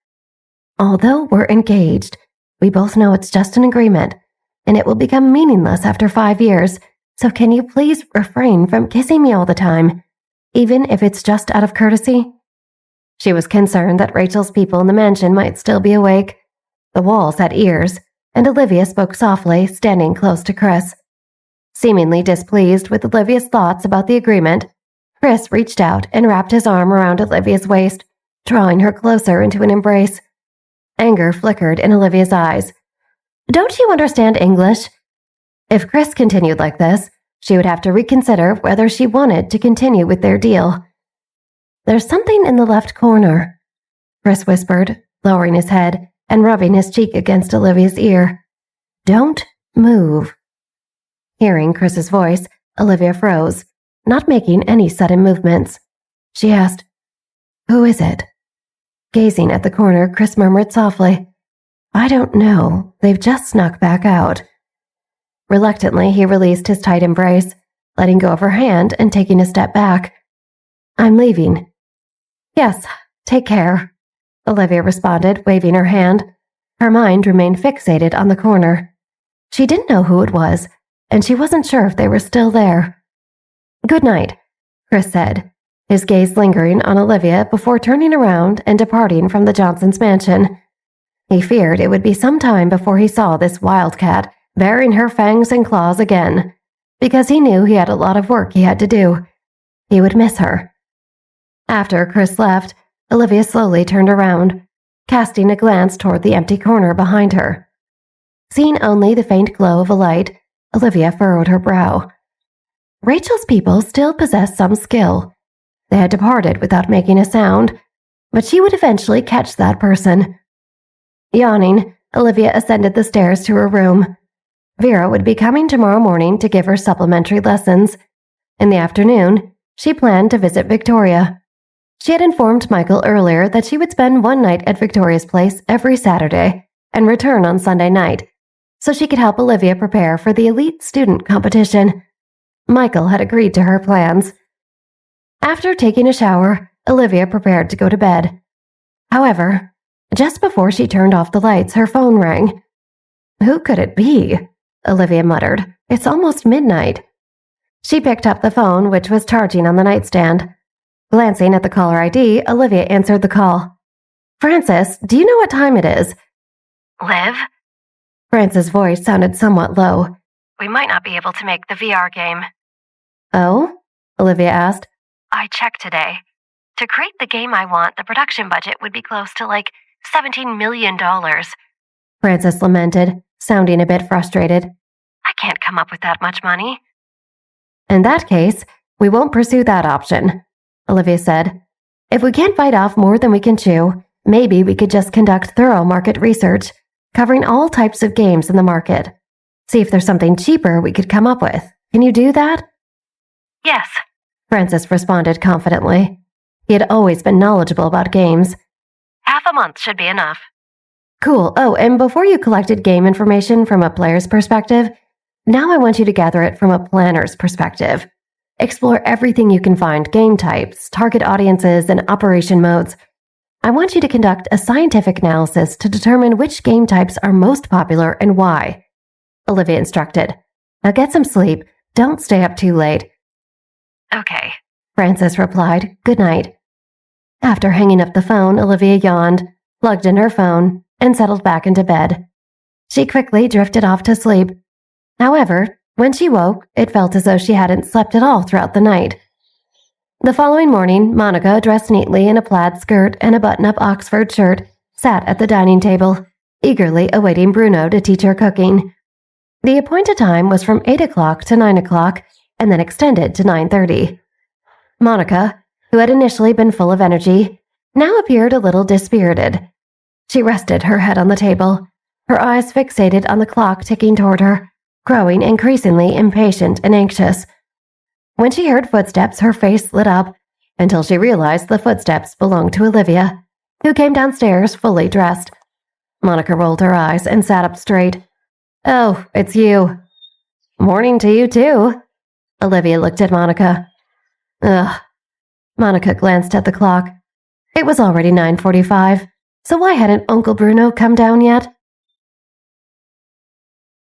"Although we're engaged, we both know it's just an agreement, and it will become meaningless after 5 years, so can you please refrain from kissing me all the time, even if it's just out of courtesy?" She was concerned that Rachel's people in the mansion might still be awake. The walls had ears, and Olivia spoke softly, standing close to Chris. Seemingly displeased with Olivia's thoughts about the agreement, Chris reached out and wrapped his arm around Olivia's waist, drawing her closer into an embrace. Anger flickered in Olivia's eyes. "Don't you understand English?" If Chris continued like this, she would have to reconsider whether she wanted to continue with their deal. "There's something in the left corner," Chris whispered, lowering his head and rubbing his cheek against Olivia's ear. "Don't move." Hearing Chris's voice, Olivia froze, not making any sudden movements. She asked, "Who is it?" Gazing at the corner, Chris murmured softly, "I don't know. They've just snuck back out." Reluctantly, he released his tight embrace, letting go of her hand and taking a step back. "I'm leaving." "Yes, take care," Olivia responded, waving her hand. Her mind remained fixated on the corner. She didn't know who it was, and she wasn't sure if they were still there. "Good night," Chris said, his gaze lingering on Olivia before turning around and departing from the Johnsons' mansion. He feared it would be some time before he saw this wildcat baring her fangs and claws again, because he knew he had a lot of work he had to do. He would miss her. After Chris left, Olivia slowly turned around, casting a glance toward the empty corner behind her. Seeing only the faint glow of a light, Olivia furrowed her brow. Rachel's people still possessed some skill. They had departed without making a sound, but she would eventually catch that person. Yawning, Olivia ascended the stairs to her room. Vera would be coming tomorrow morning to give her supplementary lessons. In the afternoon, she planned to visit Victoria. She had informed Michael earlier that she would spend one night at Victoria's place every Saturday and return on Sunday night, so she could help Olivia prepare for the elite student competition. Michael had agreed to her plans. After taking a shower, Olivia prepared to go to bed. However, just before she turned off the lights, her phone rang. "Who could it be?" Olivia muttered. "It's almost midnight." She picked up the phone, which was charging on the nightstand. Glancing at the caller ID, Olivia answered the call. "Francis, do you know what time it is?" "Liv, Francis' voice sounded somewhat low. we might not be able to make the VR game." "Oh?" Olivia asked. "I checked today. To create the game I want, the production budget would be close to like $17 million. Francis lamented, sounding a bit frustrated. I can't come up with that much money." "In that case, we won't pursue that option," Olivia said. "If we can't bite off more than we can chew, maybe we could just conduct thorough market research, covering all types of games in the market. See if there's something cheaper we could come up with. Can you do that?" "Yes." Francis responded confidently. He had always been knowledgeable about games. "Half a month should be enough." "Cool. Oh, and before you collected game information from a player's perspective, now I want you to gather it from a planner's perspective. Explore everything you can find: game types, target audiences, and operation modes. I want you to conduct a scientific analysis to determine which game types are most popular and why, Olivia instructed. Now get some sleep. Don't stay up too late. Okay. Frances replied, "Good night." After hanging up the phone, Olivia yawned, plugged in her phone, and settled back into bed. She quickly drifted off to sleep. However, when she woke, it felt as though she hadn't slept at all throughout the night. The following morning, Monica, dressed neatly in a plaid skirt and a button-up Oxford shirt, sat at the dining table, eagerly awaiting Bruno to teach her cooking. The appointed time was from 8 o'clock to 9 o'clock, and then extended to 9:30. Monica, who had initially been full of energy, now appeared a little dispirited. She rested her head on the table, her eyes fixated on the clock ticking toward her, growing increasingly impatient and anxious. When she heard footsteps, her face lit up, until she realized the footsteps belonged to Olivia, who came downstairs fully dressed. Monica rolled her eyes and sat up straight. "Oh, it's you." "Morning to you, too." Olivia looked at Monica. "Ugh." Monica glanced at the clock. It was already 9:45, so why hadn't Uncle Bruno come down yet?